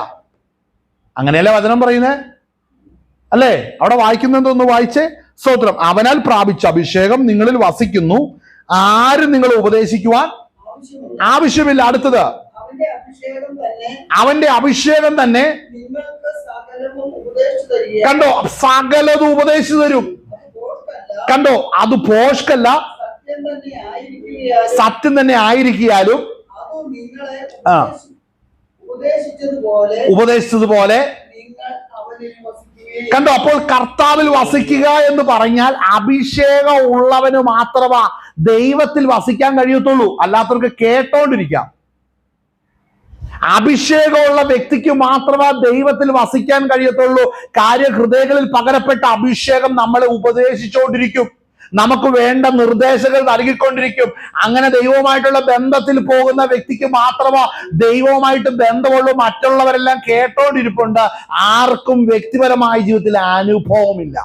C: അങ്ങനെയല്ലേ വചനം പറയുന്നേ? അല്ലേ? അവിടെ വായിക്കുന്നതൊന്ന് വായിച്ചേ. സ്തോത്രം. അവനാൽ പ്രാപിച്ച അഭിഷേകം നിങ്ങളിൽ വസിക്കുന്നു, ആരും നിങ്ങളെ ഉപദേശിക്കുവാൻ ആവശ്യമില്ല. അടുത്തത്, അവന്റെ അഭിഷേകം തന്നെ കണ്ടോ സകലതും ഉപദേശിച്ചു തരും. കണ്ടോ, അത് പോഷ്കല്ല, സത്യം തന്നെ ആയിരിക്കാലും ഉപദേശിച്ചതുപോലെ കണ്ടോ. അപ്പോൾ കർത്താവിൽ വസിക്കുക എന്ന് പറഞ്ഞാൽ അഭിഷേകം ഉള്ളവന് മാത്രമാ ദൈവത്തിൽ വസിക്കാൻ കഴിയത്തുള്ളൂ. അല്ലാത്തവർക്ക് കേട്ടോണ്ടിരിക്കാം. അഭിഷേകമുള്ള വ്യക്തിക്ക് മാത്രമേ ദൈവത്തിൽ വസിക്കാൻ കഴിയത്തുള്ളൂ. ഹൃദയങ്ങളിൽ പകരപ്പെട്ട അഭിഷേകം നമ്മളെ ഉപദേശിച്ചുകൊണ്ടിരിക്കും, നമുക്ക് വേണ്ട നിർദ്ദേശങ്ങൾ നൽകിക്കൊണ്ടിരിക്കും. അങ്ങനെ ദൈവവുമായിട്ടുള്ള ബന്ധത്തിൽ പോകുന്ന വ്യക്തിക്ക് മാത്രമേ ദൈവവുമായിട്ട് ബന്ധമുള്ളൂ. മറ്റുള്ളവരെല്ലാം കേട്ടോണ്ടിരിപ്പുണ്ട്. ആർക്കും വ്യക്തിപരമായ ജീവിതത്തിൽ അനുഭവമില്ല.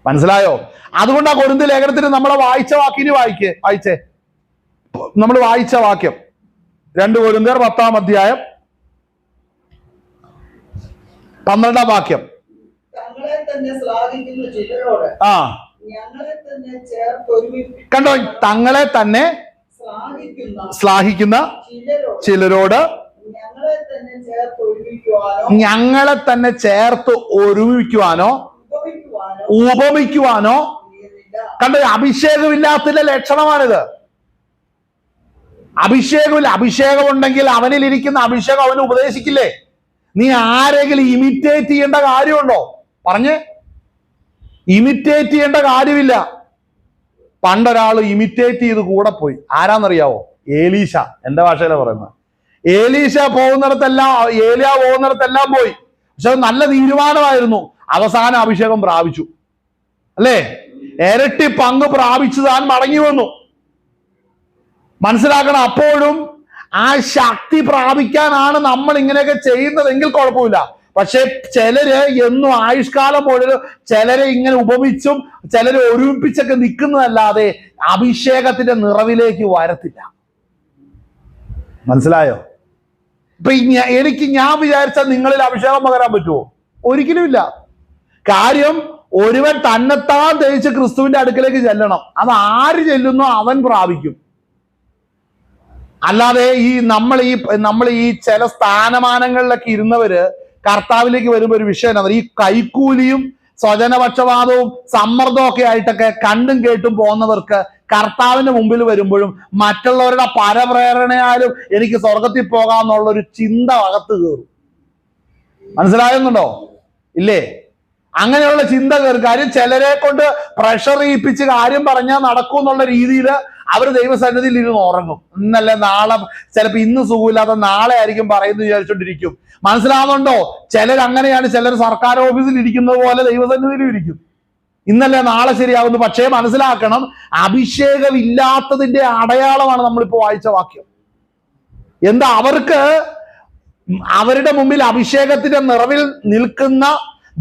C: മനസ്സിലായോ? അതുകൊണ്ടാ കൊരിന്ത്യർ ലേഖനത്തിന് നമ്മളെ വായിച്ച വാക്കിന് വായിച്ചേ. നമ്മൾ വായിച്ച വാക്യം 2 കൊരിന്ത്യർ 10-ാം അധ്യായം 12-ാം വാക്യം. കണ്ടോ, തങ്ങളെ തന്നെ ശ്ലാഘിക്കുന്ന ചിലരോട് ഞങ്ങളെ തന്നെ ചേർത്ത് ഒരുമിക്കുവാനോ ഉപമിക്കുവാനോ. കണ്ടോ, അഭിഷേകമില്ലാത്തതിന്റെ ലക്ഷണമാണിത്. അഭിഷേകമില്ല. അഭിഷേകം ഉണ്ടെങ്കിൽ അവനിൽ ഇരിക്കുന്ന അഭിഷേകം അവന് ഉപദേശിക്കില്ലേ? നീ ആരെങ്കിലും ഇമിറ്റേറ്റ് ചെയ്യേണ്ട കാര്യമുണ്ടോ? പറഞ്ഞ് ഇമിറ്റേറ്റ് ചെയ്യേണ്ട കാര്യമില്ല. പണ്ടൊരാൾ ഇമിറ്റേറ്റ് ചെയ്ത് കൂടെ പോയി. ആരാന്നറിയാവോ? ഏലീശ. എന്റെ ഭാഷയിലാണ് പറയുന്നത്. ഏലീശ പോകുന്നിടത്തെല്ലാം, ഏലിയ പോകുന്നിടത്തെല്ലാം പോയി. പക്ഷെ അത് നല്ല തീരുമാനമായിരുന്നു. അവസാന അഭിഷേകം പ്രാപിച്ചു. അല്ലേ? ഇരട്ടി പങ്ക് പ്രാപിച്ചു താൻ മടങ്ങി വന്നു. മനസ്സിലാക്കണം. അപ്പോഴും ആ ശക്തി പ്രാപിക്കാനാണ് നമ്മൾ ഇങ്ങനെയൊക്കെ ചെയ്യുന്നതെങ്കിൽ കുഴപ്പമില്ല. പക്ഷെ ചിലര് എന്നും ആയുഷ്കാലം മുഴുവൻ ചിലരെ ഇങ്ങനെ ഉപമിച്ചും ചിലരെ ഒരുമിപ്പിച്ചൊക്കെ നിൽക്കുന്നതല്ലാതെ അഭിഷേകത്തിന്റെ നിറവിലേക്ക് വരത്തില്ല. മനസ്സിലായോ? ഇപ്പൊ ഞാൻ വിചാരിച്ചാൽ നിങ്ങളിൽ അഭിഷേകം പകരാൻ പറ്റുമോ? ഒരിക്കലും ഇല്ല. കാര്യം ഒരുവൻ തന്നെത്താൻ തേച്ച് ക്രിസ്തുവിന്റെ അടുക്കലേക്ക് ചെല്ലണം. അത് ആര് ചെല്ലുന്നോ അവൻ പ്രാപിക്കും. അല്ലാതെ നമ്മൾ ഈ ചില സ്ഥാനമാനങ്ങളിലൊക്കെ ഇരുന്നവര് കർത്താവിലേക്ക് വരുമ്പോ ഒരു വിഷയം എന്താ, ഈ കൈക്കൂലിയും സ്വജനപക്ഷപാതവും സമ്മർദ്ദവും ഒക്കെ ആയിട്ടൊക്കെ കണ്ടും കേട്ടും പോകുന്നവർക്ക് കർത്താവിന്റെ മുമ്പിൽ വരുമ്പോഴും മറ്റുള്ളവരുടെ പരപ്രേരണയാലും എനിക്ക് സ്വർഗത്തിൽ പോകാമെന്നുള്ളൊരു ചിന്ത അകത്ത് കയറും. മനസ്സിലാകുന്നുണ്ടോ? ഇല്ലേ? അങ്ങനെയുള്ള ചിന്ത കയറും. കാര്യം ചിലരെ കൊണ്ട് പ്രഷർ ചെയ്യിപ്പിച്ച് കാര്യം പറഞ്ഞാൽ നടക്കും എന്നുള്ള രീതിയിൽ അവർ ദൈവസന്നിധിയിൽ ഇരുന്ന് ഉറങ്ങും. ഇന്നല്ലേ നാളെ, ചിലപ്പോൾ ഇന്ന് സുഖമില്ലാത്ത നാളെ ആയിരിക്കും പറയുന്നത് വിചാരിച്ചോണ്ടിരിക്കും. മനസ്സിലാവുന്നുണ്ടോ? ചിലർ അങ്ങനെയാണ്. ചിലർ സർക്കാർ ഓഫീസിൽ ഇരിക്കുന്നത് പോലെ ദൈവസന്നിധിയിലും ഇരിക്കും. ഇന്നല്ലേ നാളെ ശരിയാവുന്നു. പക്ഷേ മനസ്സിലാക്കണം, അഭിഷേകം ഇല്ലാത്തതിന്റെ അടയാളമാണ് നമ്മളിപ്പോ വായിച്ച വാക്യം. എന്താ? അവർക്ക് അവരുടെ മുമ്പിൽ അഭിഷേകത്തിന്റെ നിറവിൽ നിൽക്കുന്ന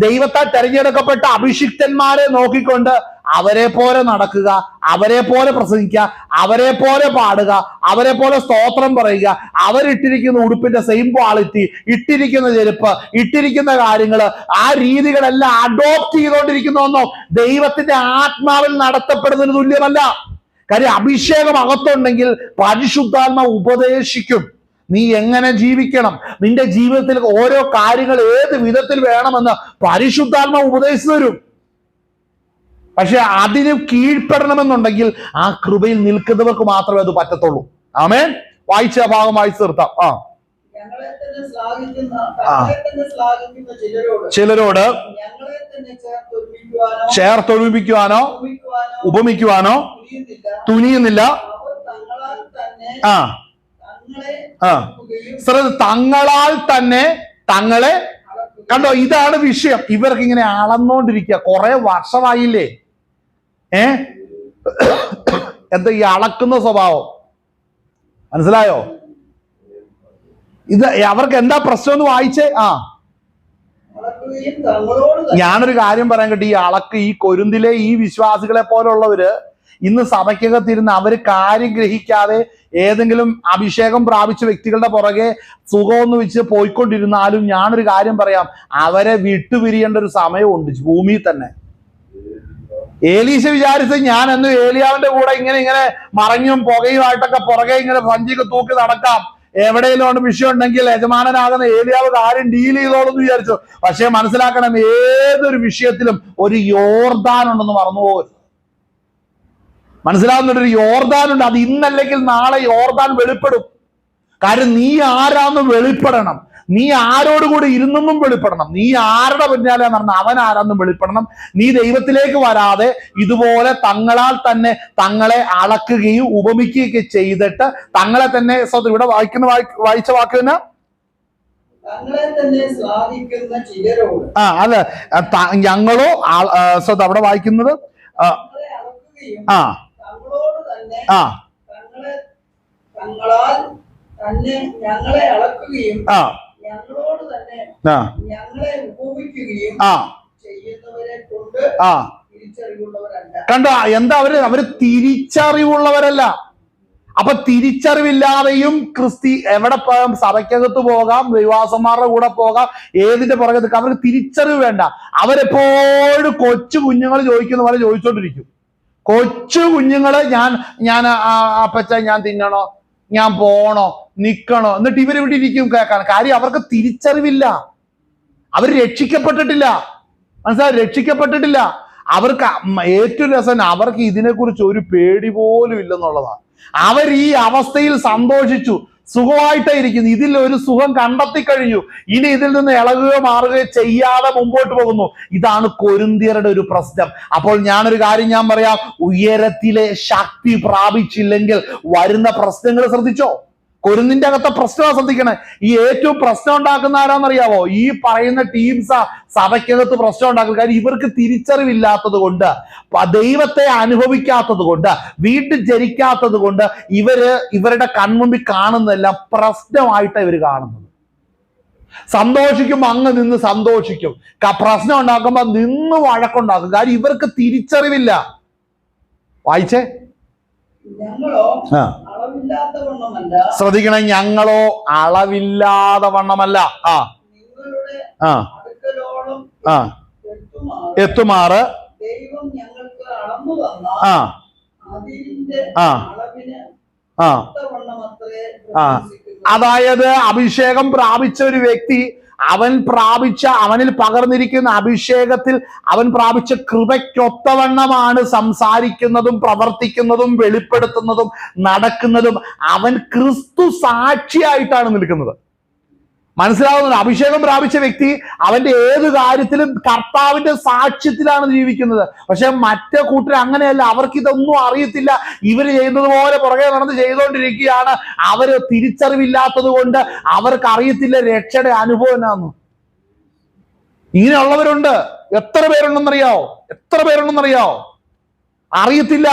C: ദൈവത്താൽ തെരഞ്ഞെടുക്കപ്പെട്ട അഭിഷിക്തന്മാരെ നോക്കിക്കൊണ്ട് അവരെ പോലെ നടക്കുക, അവരെ പോലെ പ്രസംഗിക്കുക, അവരെ പോലെ പാടുക, അവരെ പോലെ സ്തോത്രം പറയുക, അവരിട്ടിരിക്കുന്ന ഉടുപ്പിന്റെ സെയിം ക്വാളിറ്റി, ഇട്ടിരിക്കുന്ന ചെരുപ്പ്, ഇട്ടിരിക്കുന്ന കാര്യങ്ങള്, ആ രീതികളെല്ലാം അഡോപ്റ്റ് ചെയ്തുകൊണ്ടിരിക്കുന്നതൊന്നോ ദൈവത്തിന്റെ ആത്മാവിൽ നടത്തപ്പെടുന്നതിന് തുല്യമല്ല. കാര്യം അഭിഷേകം അകത്തുണ്ടെങ്കിൽ പരിശുദ്ധാത്മാവ് ഉപദേശിക്കും നീ എങ്ങനെ ജീവിക്കണം, നിന്റെ ജീവിതത്തിൽ ഓരോ കാര്യങ്ങൾ ഏത് വിധത്തിൽ വേണമെന്ന് പരിശുദ്ധാത്മാവ് ഉപദേശിച്ചു തരും. പക്ഷെ അതിന് കീഴ്പ്പെടണമെന്നുണ്ടെങ്കിൽ ആ കൃപയിൽ നിൽക്കുന്നവർക്ക് മാത്രമേ അത് പറ്റത്തുള്ളൂ. ആമേൻ. വായിച്ച ഭാഗം വായിച്ചു നിർത്താം.
D: ഞങ്ങളെ തന്നെ ശ്ലാഘിക്കുന്ന
C: ചിലരോട് ചേർത്തൊരുമിക്കുവാനോ ഉപമിക്കുവാനോ തുനിയുന്നില്ല. തങ്ങളാൽ തന്നെ തങ്ങളെ കണ്ടോ, ഇതാണ് വിഷയം. ഇവർക്ക് ഇങ്ങനെ അളന്നോണ്ടിരിക്കുക കുറെ വർഷമായില്ലേ. എന്താ ഈ അളക്കുന്ന സ്വഭാവം? മനസ്സിലായോ? ഇത് അവർക്ക് എന്താ പ്രശ്നം എന്ന് വായിച്ചേ. ഞാനൊരു കാര്യം പറയാൻ കേട്ടി, ഈ അളക്ക് ഈ കൊരിന്തിലെ ഈ വിശ്വാസികളെ പോലുള്ളവര് ഇന്ന് സഭയ്ക്കകത്തിരുന്ന് അവര് കാര്യം ഗ്രഹിക്കാതെ ഏതെങ്കിലും അഭിഷേകം പ്രാപിച്ച വ്യക്തികളുടെ പുറകെ സുഖമെന്ന് വെച്ച് പോയിക്കൊണ്ടിരുന്നാലും ഞാനൊരു കാര്യം പറയാം, അവരെ വിട്ടുപിരിയേണ്ട ഒരു സമയമുണ്ട് ഭൂമിയിൽ തന്നെ. ഏലീശ വിചാരിച്ച് ഞാൻ എന്നും ഏലിയാവിന്റെ കൂടെ ഇങ്ങനെ മറഞ്ഞും പുകയുമായിട്ടൊക്കെ പുറകെ ഇങ്ങനെ വഞ്ചിക്ക് തൂക്കി നടക്കാം, എവിടെയെങ്കിലും വിഷയം ഉണ്ടെങ്കിൽ യജമാനനാകുന്ന ഏലിയാവ് കാര്യം ഡീൽ ചെയ്തോളെന്ന് വിചാരിച്ചു. പക്ഷെ മനസ്സിലാക്കണം, ഏതൊരു വിഷയത്തിലും ഒരു യോർദാൻ ഉണ്ടെന്ന് മറന്നുപോകരുത്. മനസ്സിലാവുന്നൊരു യോർദാനുണ്ട്. അത് ഇന്നല്ലെങ്കിൽ നാളെ യോർദാൻ വെളിപ്പെടും. കാര്യം നീ ആരാന്ന് വെളിപ്പെടണം, നീ ആരോടുകൂടി ഇരുന്നെന്നും വെളിപ്പെടണം, നീ ആരുടെ പിന്നാലെ നടന്ന അവൻ ആരാന്നും വെളിപ്പെടണം. നീ ദൈവത്തിലേക്ക് വരാതെ ഇതുപോലെ തങ്ങളാൽ തന്നെ തങ്ങളെ അളക്കുകയും ഉപമിക്കുകയൊക്കെ ചെയ്തിട്ട് തങ്ങളെ തന്നെ ഇവിടെ വായിച്ച വാക്ക് തന്നെ അതെ ഞങ്ങളോ അവിടെ വായിക്കുന്നത്
D: ഞങ്ങളെ അളക്കുകയും ഞങ്ങളോട് തന്നെ ഞങ്ങളെ ഉപമിക്കുകയും ചെയ്യുന്നവരെ കൊണ്ട് തിരിച്ചറിവുള്ളവരല്ല.
C: കണ്ടോ, എന്താ അവര് തിരിച്ചറിവുള്ളവരല്ല. അപ്പൊ തിരിച്ചറിവില്ലാതെയും എവിടെ പോകാം, സഭയ്ക്കകത്ത് പോകാം, ദൈവാസന്മാരുടെ കൂടെ പോകാം, ഏതിന്റെ പുറകെ നിൽക്കാം, അവർക്ക് തിരിച്ചറിവ് വേണ്ട. അവരെപ്പോഴും കൊച്ചു കുഞ്ഞുങ്ങൾ ചോദിക്കുന്ന പോലെ ചോദിച്ചോണ്ടിരിക്കും. കൊച്ചു കുഞ്ഞുങ്ങള് ഞാൻ അപ്പച്ച ഞാൻ തിന്നണോ, ഞാൻ പോണോ, നിക്കണോ, എന്നിട്ട് ഇവരിവിടെ ഇരിക്കും കേൾക്കാൻ. കാര്യം അവർക്ക് തിരിച്ചറിവില്ല, അവർ രക്ഷിക്കപ്പെട്ടിട്ടില്ല. മനസ്സിലായി? രക്ഷിക്കപ്പെട്ടിട്ടില്ല. അവർക്ക് ഏറ്റവും രസം, അവർക്ക് ഇതിനെക്കുറിച്ച് ഒരു പേടി പോലും ഇല്ലെന്നുള്ളതാണ്. അവർ ഈ അവസ്ഥയിൽ സന്തോഷിച്ചു, സുഖമായിട്ടായിരിക്കുന്നു. ഇതിൽ ഒരു സുഖം കണ്ടെത്തി കഴിഞ്ഞു. ഇനി ഇതിൽ നിന്ന് ഇളകുകയോ മാറുകയോ ചെയ്യാതെ മുമ്പോട്ട് പോകുന്നു. ഇതാണ് കൊരിന്ത്യരുടെ ഒരു പ്രശ്നം. അപ്പോൾ ഞാനൊരു കാര്യം പറയാം, ഉയരത്തിലെ ശക്തി പ്രാപിച്ചില്ലെങ്കിൽ വരുന്ന പ്രശ്നങ്ങൾ ശ്രദ്ധിച്ചോ. കൊരിന്തിന്റെ അകത്തെ പ്രശ്നം ശ്രദ്ധിക്കണേ. ഈ ഏറ്റവും പ്രശ്നം ഉണ്ടാക്കുന്ന ആരാന്നറിയാവോ? ഈ പറയുന്ന ടീംസാ സഭയ്ക്കകത്ത് പ്രശ്നം ഉണ്ടാക്കുന്നത്. കാര്യം ഇവർക്ക് തിരിച്ചറിവില്ലാത്തത് കൊണ്ട്, ദൈവത്തെ അനുഭവിക്കാത്തത് കൊണ്ട്, വീണ്ടും ജനിക്കാത്തത് കൊണ്ട് ഇവരുടെ കൺമുമ്പിൽ കാണുന്നതെല്ലാം പ്രശ്നമായിട്ടാണ് ഇവർ കാണുന്നത്. സന്തോഷിക്കുമ്പോ അങ്ങ് നിന്ന് സന്തോഷിക്കും, പ്രശ്നം ഉണ്ടാക്കുമ്പോ നിന്ന് വഴക്കുണ്ടാക്കും. കാര്യം ഇവർക്ക് തിരിച്ചറിവില്ല. വായിച്ചേ. ശ്രദ്ധിക്കണം, ഞങ്ങളോ അളവില്ലാതെ വണ്ണമല്ല എത്തുമാറ് അതായത് അഭിഷേകം പ്രാപിച്ച ഒരു വ്യക്തി അവനിൽ പകർന്നിരിക്കുന്ന അഭിഷേകത്തിൽ അവൻ പ്രാപിച്ച കൃപയ്ക്കൊത്തവണ്ണമാണ് സംസാരിക്കുന്നതും പ്രവർത്തിക്കുന്നതും വെളിപ്പെടുത്തുന്നതും നടക്കുന്നതും. അവൻ ക്രിസ്തു സാക്ഷിയായിട്ടാണ് നിൽക്കുന്നത്. മനസ്സിലാവുന്നത്? അഭിഷേകം പ്രാപിച്ച വ്യക്തി അവന്റെ ഏത് കാര്യത്തിലും കർത്താവിന്റെ സാക്ഷ്യത്തിലാണ് ജീവിക്കുന്നത്. പക്ഷെ മറ്റേ കൂട്ടർ അങ്ങനെയല്ല. അവർക്ക് ഇതൊന്നും അറിയത്തില്ല. ഇവര് ചെയ്യുന്നത് പോലെ പുറകെ നടന്ന് ചെയ്തുകൊണ്ടിരിക്കുകയാണ്. അവര് തിരിച്ചറിവില്ലാത്തത് കൊണ്ട് അവർക്ക് അറിയത്തില്ല രക്ഷയുടെ അനുഭവം എന്നാന്ന്. ഇങ്ങനെയുള്ളവരുണ്ട്. എത്ര പേരുണ്ടെന്നറിയാവോ? അറിയത്തില്ല.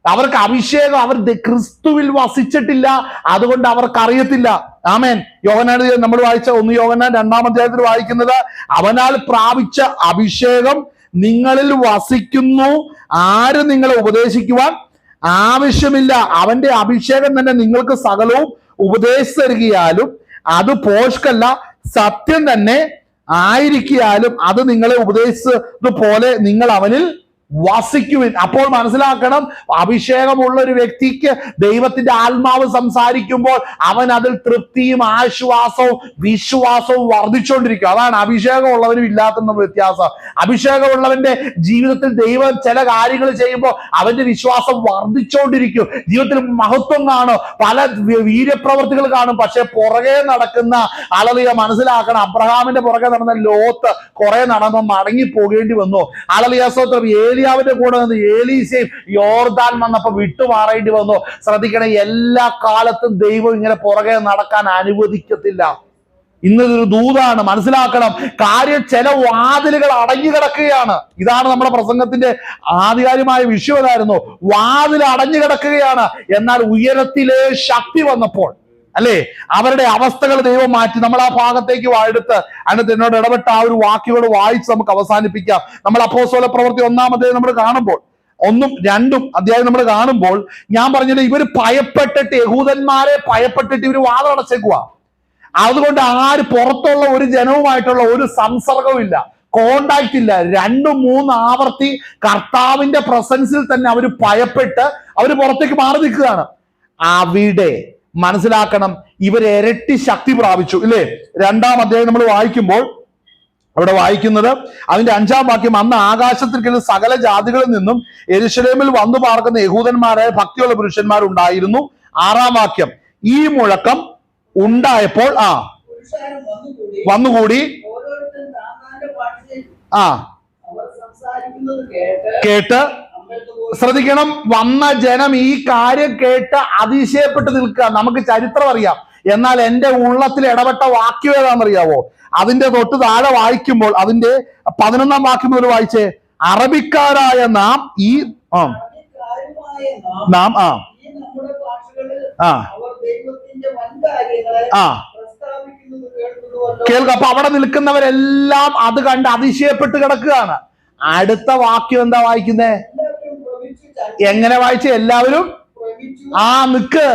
C: അവർക്ക് അഭിഷേകം, അവർ ക്രിസ്തുവിൽ വസിച്ചിട്ടില്ല, അതുകൊണ്ട് അവർക്ക് അറിയത്തില്ല. ആമേൻ. യോഹന്നാൻ നമ്മൾ വായിച്ച 1 യോഹന്നാൻ 2-ാം അധ്യായത്തിൽ വായിക്കുന്നത്, അവനാൽ പ്രാപിച്ച അഭിഷേകം നിങ്ങളിൽ വസിക്കുന്നു, ആരും നിങ്ങളെ ഉപദേശിക്കുവാൻ ആവശ്യമില്ല. അവന്റെ അഭിഷേകം തന്നെ നിങ്ങൾക്ക് സകലവും ഉപദേശിച്ചു തരികയാലും അത് പോഷ്കല്ല, സത്യം തന്നെ ആയിരിക്കാലും അത് നിങ്ങളെ ഉപദേശിച്ചതുപോലെ നിങ്ങൾ അവനിൽ വസിക്കുവിൻ. അപ്പോൾ മനസ്സിലാക്കണം, അഭിഷേകമുള്ള ഒരു വ്യക്തിക്ക് ദൈവത്തിന്റെ ആത്മാവ് സംസാരിക്കുമ്പോൾ അവൻ അതിൽ തൃപ്തിയും ആശ്വാസവും വിശ്വാസവും വർദ്ധിച്ചുകൊണ്ടിരിക്കും. അതാണ് അഭിഷേകമുള്ളവരും ഇല്ലാത്ത വ്യത്യാസം. അഭിഷേകമുള്ളവന്റെ ജീവിതത്തിൽ ദൈവം ചില കാര്യങ്ങൾ ചെയ്യുമ്പോൾ അവന്റെ വിശ്വാസം വർദ്ധിച്ചുകൊണ്ടിരിക്കും. ജീവിതത്തിൽ മഹത്വം കാണും, പല വീര്യപ്രവർത്തികൾ കാണും. പക്ഷെ പുറകെ നടക്കുന്ന ആളുകളെ മനസ്സിലാക്കണം, അബ്രഹാമിന്റെ പുറകെ നടന്ന ലോത്ത് കുറെ നടന്നു മടങ്ങി പോകേണ്ടി വന്നു. ആളുകൾ ഏലിയാവിന്റെ കൂടെ നിന്ന് ഏലീസയും യോർദാൻ വന്നപ്പോ വിട്ടുമാറേണ്ടി വന്നു. ശ്രദ്ധിക്കണം, എല്ലാ കാലത്തും ദൈവം ഇങ്ങനെ പുറകെ നടക്കാൻ അനുവദിക്കത്തില്ല. ഇന്നൊരു ദൂതാണ്, മനസ്സിലാക്കണം. കാര്യം ചില വാതിലുകൾ അടഞ്ഞു കിടക്കുകയാണ്. ഇതാണ് നമ്മുടെ പ്രസംഗത്തിന്റെ ആധികാരികമായ വിഷയം. ഇതായിരുന്നു, വാതിൽ അടഞ്ഞു കിടക്കുകയാണ്. എന്നാൽ ഉയരത്തിലെ ശക്തി വന്നപ്പോൾ, അല്ലേ, അവരുടെ അവസ്ഥകൾ ദൈവം മാറ്റി. നമ്മൾ ആ ഭാഗത്തേക്ക് എടുത്ത് അതിനകത്ത് എന്നോട് ഇടപെട്ട ആ ഒരു വാക്യോട് വായിച്ച് നമുക്ക് അവസാനിപ്പിക്കാം. നമ്മൾ അപ്പോസ്തല പ്രവൃത്തി 1-ാം അധ്യായം നമ്മൾ കാണുമ്പോൾ, 1-ഉം 2-ഉം അധ്യായം നമ്മൾ കാണുമ്പോൾ ഞാൻ പറഞ്ഞത്, ഇവര് ഭയപ്പെട്ടിട്ട്, യഹൂദന്മാരെ ഭയപ്പെട്ടിട്ട് ഇവര് വാതിലടച്ചേക്കുക. അതുകൊണ്ട് ആര് പുറത്തുള്ള ഒരു ജനവുമായിട്ടുള്ള ഒരു സംസർഗവും ഇല്ല, കോണ്ടാക്ട് ഇല്ല. 2-3 ആവർത്തി കർത്താവിന്റെ പ്രസൻസിൽ തന്നെ അവര് ഭയപ്പെട്ട് അവര് പുറത്തേക്ക് മാറി നിൽക്കുകയാണ്. അവിടെ മനസ്സിലാക്കണം, ഇവർ ഇരട്ടി ശക്തി പ്രാപിച്ചു, ഇല്ലേ? 2-ാം അധ്യായം നമ്മൾ വായിക്കുമ്പോൾ അവിടെ വായിക്കുന്നത് അതിന്റെ 5-ാം വാക്യം, അന്ന് ആകാശത്തിൽ സകല ജാതികളിൽ നിന്നും യെരൂശലേമിൽ വന്നു പാർക്കുന്ന യഹൂദന്മാരായ ഭക്തിയുള്ള പുരുഷന്മാരുണ്ടായിരുന്നു. 6-ാം വാക്യം, ഈ മുഴക്കം ഉണ്ടായപ്പോൾ വന്നുകൂടി കേട്ട്. ശ്രദ്ധിക്കണം, വന്ന ജനം ഈ കാര്യം കേട്ട് അതിശയപ്പെട്ട് നിൽക്കുക. നമുക്ക് ചരിത്രം അറിയാം, എന്നാൽ എന്റെ ഉള്ളത്തിൽ ഇടപെട്ട വാക്യം ഏതാണെന്നറിയാവോ? അതിന്റെ തൊട്ട് താഴെ വായിക്കുമ്പോൾ അതിന്റെ 11-ാം വാക്യം മുതൽ വായിച്ചേ. അറബിക്കാരായ നാം ഈ കേൾക്ക. അപ്പൊ അവിടെ നിൽക്കുന്നവരെല്ലാം അത് കണ്ട് അതിശയപ്പെട്ട് കിടക്കുകയാണ്. അടുത്ത വാക്യം എന്താ വായിക്കുന്നേ? എങ്ങനെ വായിച്ച? എല്ലാവരും നിക്ക്.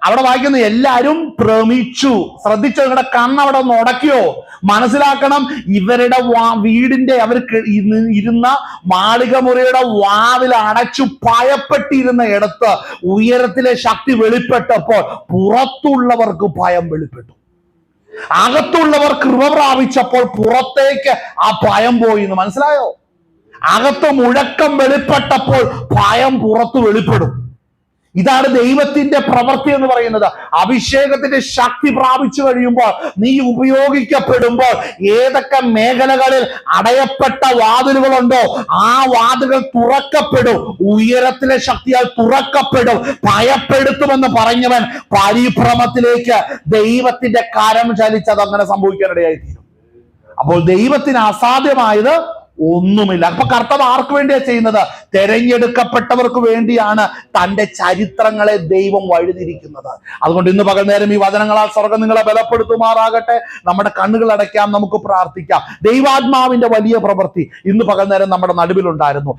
C: അവിടെ വായിക്കുന്നു, എല്ലാരും ഭ്രമിച്ചു. ശ്രദ്ധിച്ചോ, നിങ്ങളുടെ കണ്ണവിടെ ഒന്ന് ഉടക്കിയോ? മനസ്സിലാക്കണം, ഇവരുടെ വീടിന്റെ അവർക്ക് ഇരുന്ന മാളിക മുറിയുടെ വാതിൽ അടച്ചു ഭയപ്പെട്ടിരുന്ന ഇടത്ത് ഉയരത്തിലെ ശക്തി വെളിപ്പെട്ടപ്പോൾ പുറത്തുള്ളവർക്ക് ഭയം വെളിപ്പെട്ടു. അകത്തുള്ളവർ കൃപ പ്രാപിച്ചപ്പോൾ പുറത്തേക്ക് ആ ഭയം പോയി. മനസ്സിലായോ? അകത്ത് മുഴക്കം വെളിപ്പെട്ടപ്പോൾ ഭയം പുറത്തു വെളിപ്പെടും. ഇതാണ് ദൈവത്തിന്റെ പ്രവൃത്തി എന്ന് പറയുന്നത്. അഭിഷേകത്തിന്റെ ശക്തി പ്രാപിച്ചു കഴിയുമ്പോൾ, നീ ഉപയോഗിക്കപ്പെടുമ്പോൾ, ഏതൊക്കെ മേഖലകളിൽ അടയപ്പെട്ട വാതിലുകളുണ്ടോ ആ വാതിലുകൾ തുറക്കപ്പെടും. ഉയരത്തിലെ ശക്തിയാൽ തുറക്കപ്പെടും. ഭയപ്പെടുത്തുമെന്ന് പറഞ്ഞവൻ പരിഭ്രമത്തിലേക്ക് ദൈവത്തിന്റെ കരം ചലിച്ചത് അങ്ങനെ സംഭവിക്കാനിടയായി തീരും. അപ്പോൾ ദൈവത്തിന് അസാധ്യമായത് ഒന്നുമില്ല. അപ്പൊ കർത്താവ് ആർക്ക് വേണ്ടിയാ ചെയ്യുന്നത്? തെരഞ്ഞെടുക്കപ്പെട്ടവർക്ക് വേണ്ടിയാണ് തന്റെ ചരിത്രങ്ങളെ ദൈവം വഴിതിരിക്കുന്നത്. അതുകൊണ്ട് ഇന്ന് പകൽ നേരം ഈ വചനങ്ങളാൽ സ്വർഗ്ഗം നിങ്ങളെ ബലപ്പെടുത്തുമാറാകട്ടെ. നമ്മുടെ കണ്ണുകൾ അടയ്ക്കാം, നമുക്ക് പ്രാർത്ഥിക്കാം. ദൈവാത്മാവിന്റെ വലിയ പ്രവൃത്തി ഇന്ന് പകൽ നേരം നമ്മുടെ നടുവിലുണ്ടായിരുന്നു.